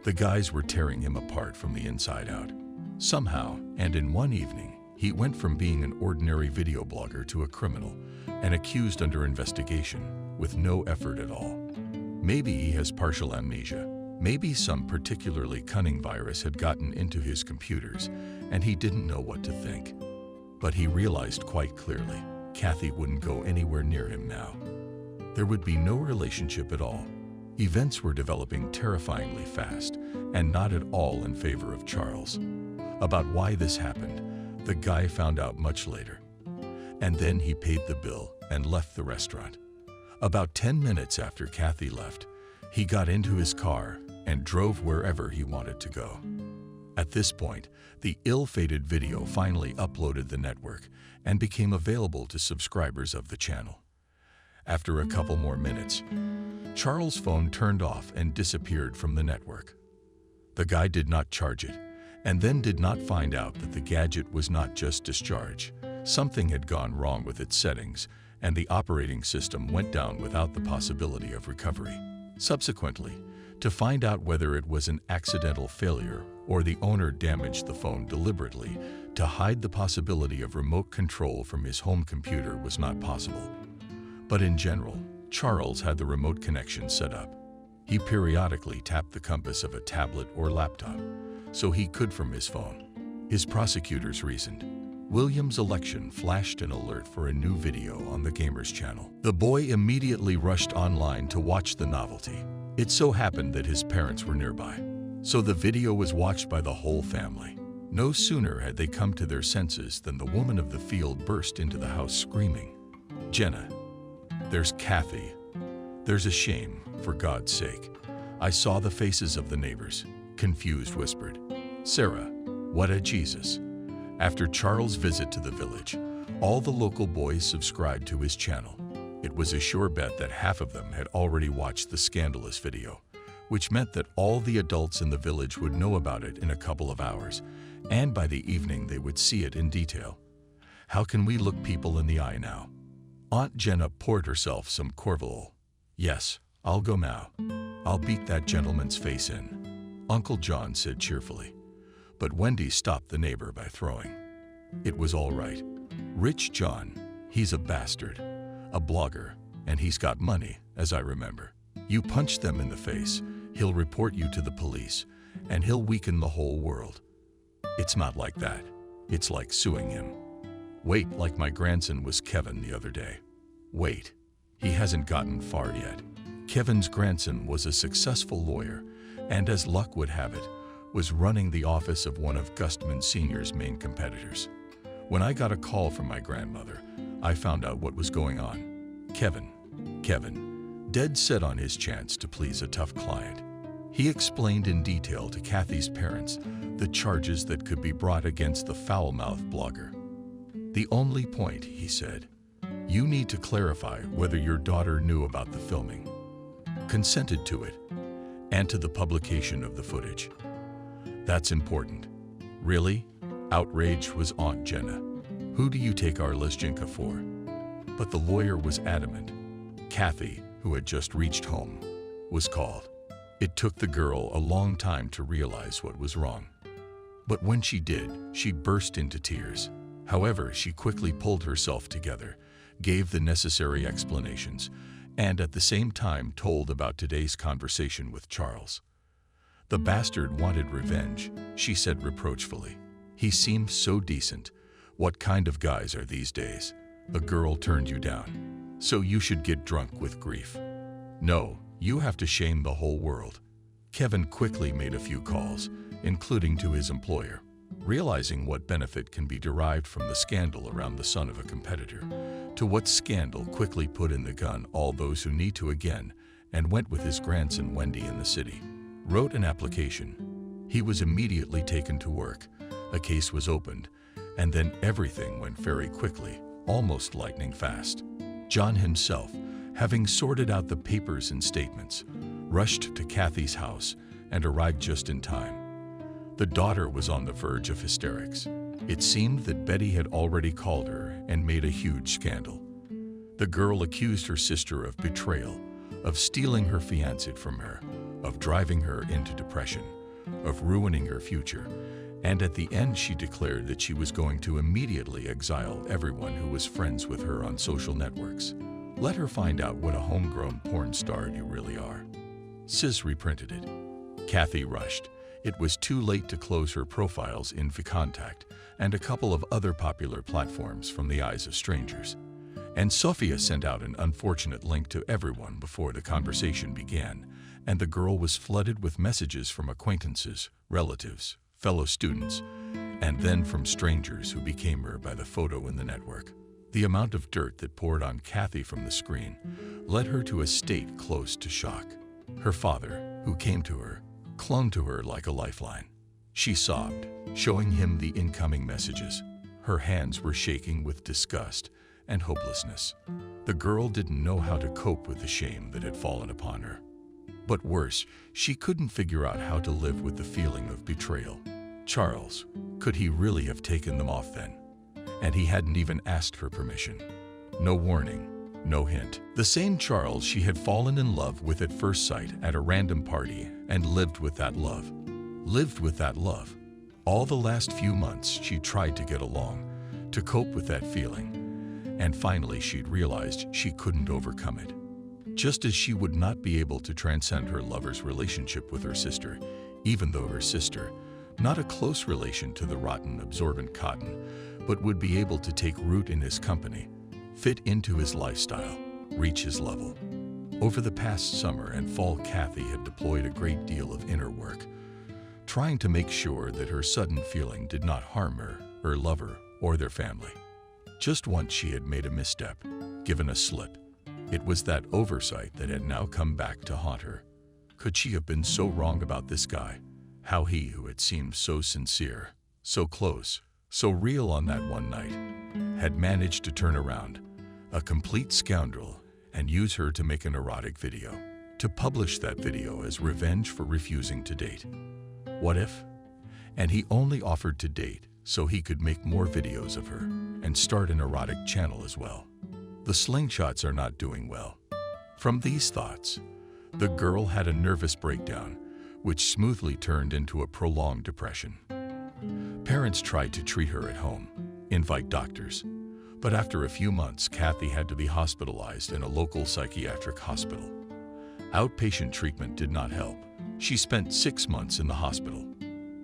The guys were tearing him apart from the inside out. Somehow, and in one evening, he went from being an ordinary video blogger to a criminal and accused under investigation with no effort at all. Maybe he has partial amnesia. Maybe some particularly cunning virus had gotten into his computers and he didn't know what to think. But he realized quite clearly, Kathy wouldn't go anywhere near him now. There would be no relationship at all. Events were developing terrifyingly fast and not at all in favor of Charles. About why this happened, the guy found out much later. And then he paid the bill and left the restaurant. About 10 minutes after Kathy left, he got into his car and drove wherever he wanted to go. At this point, the ill-fated video finally uploaded the network and became available to subscribers of the channel. After a couple more minutes, Charles' phone turned off and disappeared from the network. The guy did not charge it, and then did not find out that the gadget was not just discharged. Something had gone wrong with its settings, and the operating system went down without the possibility of recovery. Subsequently, to find out whether it was an accidental failure or the owner damaged the phone deliberately to hide the possibility of remote control from his home computer was not possible. But in general, Charles had the remote connection set up. He periodically tapped the compass of a tablet or laptop, so he could from his phone. His prosecutors reasoned. William's election flashed an alert for a new video on the Gamers channel. The boy immediately rushed online to watch the novelty. It so happened that his parents were nearby, so the video was watched by the whole family. No sooner had they come to their senses than the woman of the field burst into the house screaming, "Jenna, there's Kathy. There's a shame, for God's sake." I saw the faces of the neighbors, confused whispered, "Sarah, what a Jesus." After Charles' visit to the village, all the local boys subscribed to his channel. It was a sure bet that half of them had already watched the scandalous video, which meant that all the adults in the village would know about it in a couple of hours, and by the evening they would see it in detail. How can we look people in the eye now? Aunt Jenna poured herself some Corvalol. "Yes, I'll go now. I'll beat that gentleman's face in," Uncle John said cheerfully. But Wendy stopped the neighbor by throwing. "It was all right. Rich John, he's a bastard, a blogger, and he's got money, as I remember. You punch them in the face, he'll report you to the police, and he'll weaken the whole world. It's not like that. It's like suing him. Wait, like my grandson was Kevin the other day. Wait, he hasn't gotten far yet." Kevin's grandson was a successful lawyer, and as luck would have it, was running the office of one of Gustman Sr.'s main competitors. When I got a call from my grandmother, I found out what was going on. Kevin, dead set on his chance to please a tough client. He explained in detail to Kathy's parents the charges that could be brought against the foul-mouthed blogger. "The only point," he said, "you need to clarify whether your daughter knew about the filming, consented to it, and to the publication of the footage. That's important." "Really?" Outraged was Aunt Jenna. "Who do you take our Leszczynka for?" But the lawyer was adamant. Kathy, who had just reached home, was called. It took the girl a long time to realize what was wrong. But when she did, she burst into tears. However, she quickly pulled herself together, gave the necessary explanations, and at the same time told about today's conversation with Charles. "The bastard wanted revenge," she said reproachfully. "He seemed so decent. What kind of guys are these days? A girl turned you down, so you should get drunk with grief. No, you have to shame the whole world." Kevin quickly made a few calls, including to his employer. Realizing what benefit can be derived from the scandal around the son of a competitor, to what scandal quickly put in the gun all those who need to again, and went with his grandson Wendy in the city. Wrote an application. He was immediately taken to work. A case was opened, and then everything went very quickly, almost lightning fast. John himself, having sorted out the papers and statements, rushed to Kathy's house and arrived just in time. The daughter was on the verge of hysterics. It seemed that Betty had already called her and made a huge scandal. The girl accused her sister of betrayal, of stealing her fiancé from her, of driving her into depression, of ruining her future, and at the end she declared that she was going to immediately exile everyone who was friends with her on social networks. Let her find out what a homegrown porn star you really are. Sis reprinted it. Kathy rushed. It was too late to close her profiles in VKontakte and a couple of other popular platforms from the eyes of strangers. And Sophia sent out an unfortunate link to everyone before the conversation began, and the girl was flooded with messages from acquaintances, relatives, fellow students, and then from strangers who became her by the photo in the network. The amount of dirt that poured on Kathy from the screen led her to a state close to shock. Her father, who came to her, clung to her like a lifeline. She sobbed, showing him the incoming messages. Her hands were shaking with disgust and hopelessness. The girl didn't know how to cope with the shame that had fallen upon her. But worse, she couldn't figure out how to live with the feeling of betrayal. Charles, could he really have taken them off then? And he hadn't even asked for permission. No warning, No hint. The same Charles she had fallen in love with at first sight at a random party and lived with that love. Lived with that love. All the last few months she tried to get along, to cope with that feeling, and finally she'd realized she couldn't overcome it. Just as she would not be able to transcend her lover's relationship with her sister, even though her sister, not a close relation to the rotten, absorbent Cotton, but would be able to take root in his company, fit into his lifestyle, reach his level. Over the past summer and fall, Kathy had deployed a great deal of inner work, trying to make sure that her sudden feeling did not harm her lover, or their family. Just once she had made a misstep, given a slip. It was that oversight that had now come back to haunt her. Could she have been so wrong about this guy? How he, who had seemed so sincere, so close, so real on that one night, had managed to turn around, a complete scoundrel, and use her to make an erotic video, to publish that video as revenge for refusing to date. What if? And he only offered to date so he could make more videos of her and start an erotic channel as well. The slingshots are not doing well. From these thoughts, the girl had a nervous breakdown, which smoothly turned into a prolonged depression. Parents tried to treat her at home, invite doctors, but after a few months, Kathy had to be hospitalized in a local psychiatric hospital. Outpatient treatment did not help. She spent 6 months in the hospital,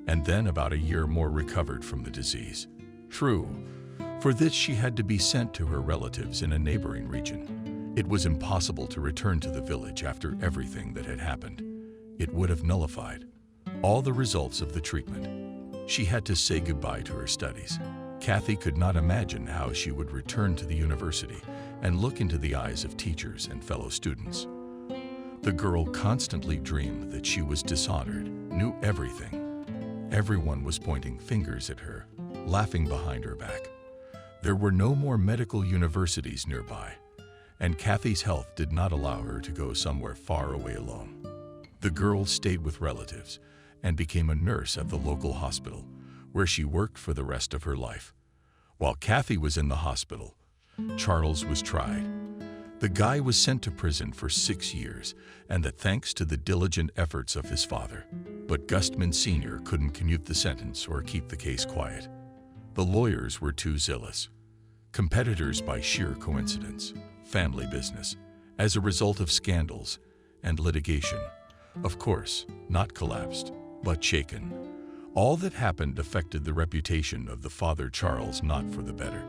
and then about a year more recovered from the disease. True, for this she had to be sent to her relatives in a neighboring region. It was impossible to return to the village after everything that had happened. It would have nullified all the results of the treatment. She had to say goodbye to her studies. Kathy could not imagine how she would return to the university and look into the eyes of teachers and fellow students. The girl constantly dreamed that she was dishonored, knew everything. Everyone was pointing fingers at her, laughing behind her back. There were no more medical universities nearby, and Kathy's health did not allow her to go somewhere far away alone. The girl stayed with relatives and became a nurse at the local hospital, where she worked for the rest of her life. While Kathy was in the hospital, Charles was tried. The guy was sent to prison for 6 years, and that thanks to the diligent efforts of his father. But Gustman Sr. couldn't commute the sentence or keep the case quiet. The lawyers were too zealous. Competitors by sheer coincidence, family business, as a result of scandals and litigation. Of course, not collapsed, but shaken. All that happened affected the reputation of the father Charles not for the better.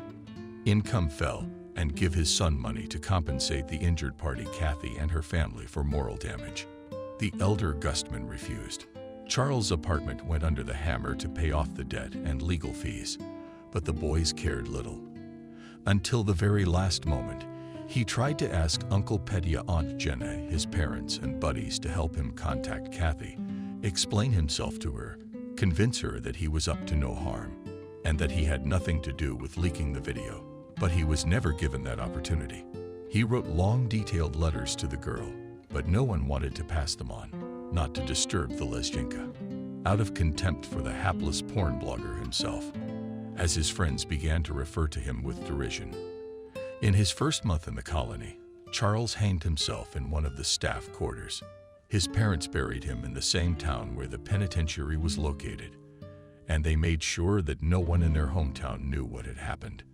Income fell, and give his son money to compensate the injured party Kathy and her family for moral damage. The elder Gustman refused. Charles' apartment went under the hammer to pay off the debt and legal fees, but the boys cared little. Until the very last moment, he tried to ask Uncle Petya, Aunt Jenna, his parents and buddies to help him contact Kathy, explain himself to her, convince her that he was up to no harm, and that he had nothing to do with leaking the video. But he was never given that opportunity. He wrote long, detailed letters to the girl, but no one wanted to pass them on, not to disturb the Lezginka, out of contempt for the hapless porn blogger himself, as his friends began to refer to him with derision. In his first month in the colony, Charles hanged himself in one of the staff quarters. His parents buried him in the same town where the penitentiary was located, and they made sure that no one in their hometown knew what had happened.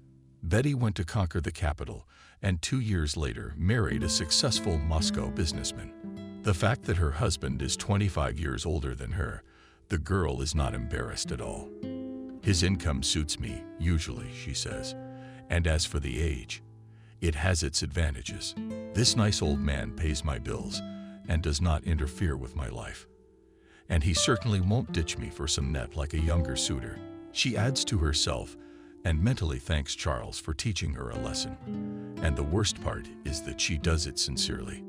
Betty went to conquer the capital and 2 years later married a successful Moscow businessman. The fact that her husband is 25 years older than her, the girl is not embarrassed at all. His income suits me, usually, she says, and as for the age, it has its advantages. This nice old man pays my bills and does not interfere with my life. And he certainly won't ditch me for some net like a younger suitor. She adds to herself and mentally thanks Charles for teaching her a lesson. And the worst part is that she does it sincerely.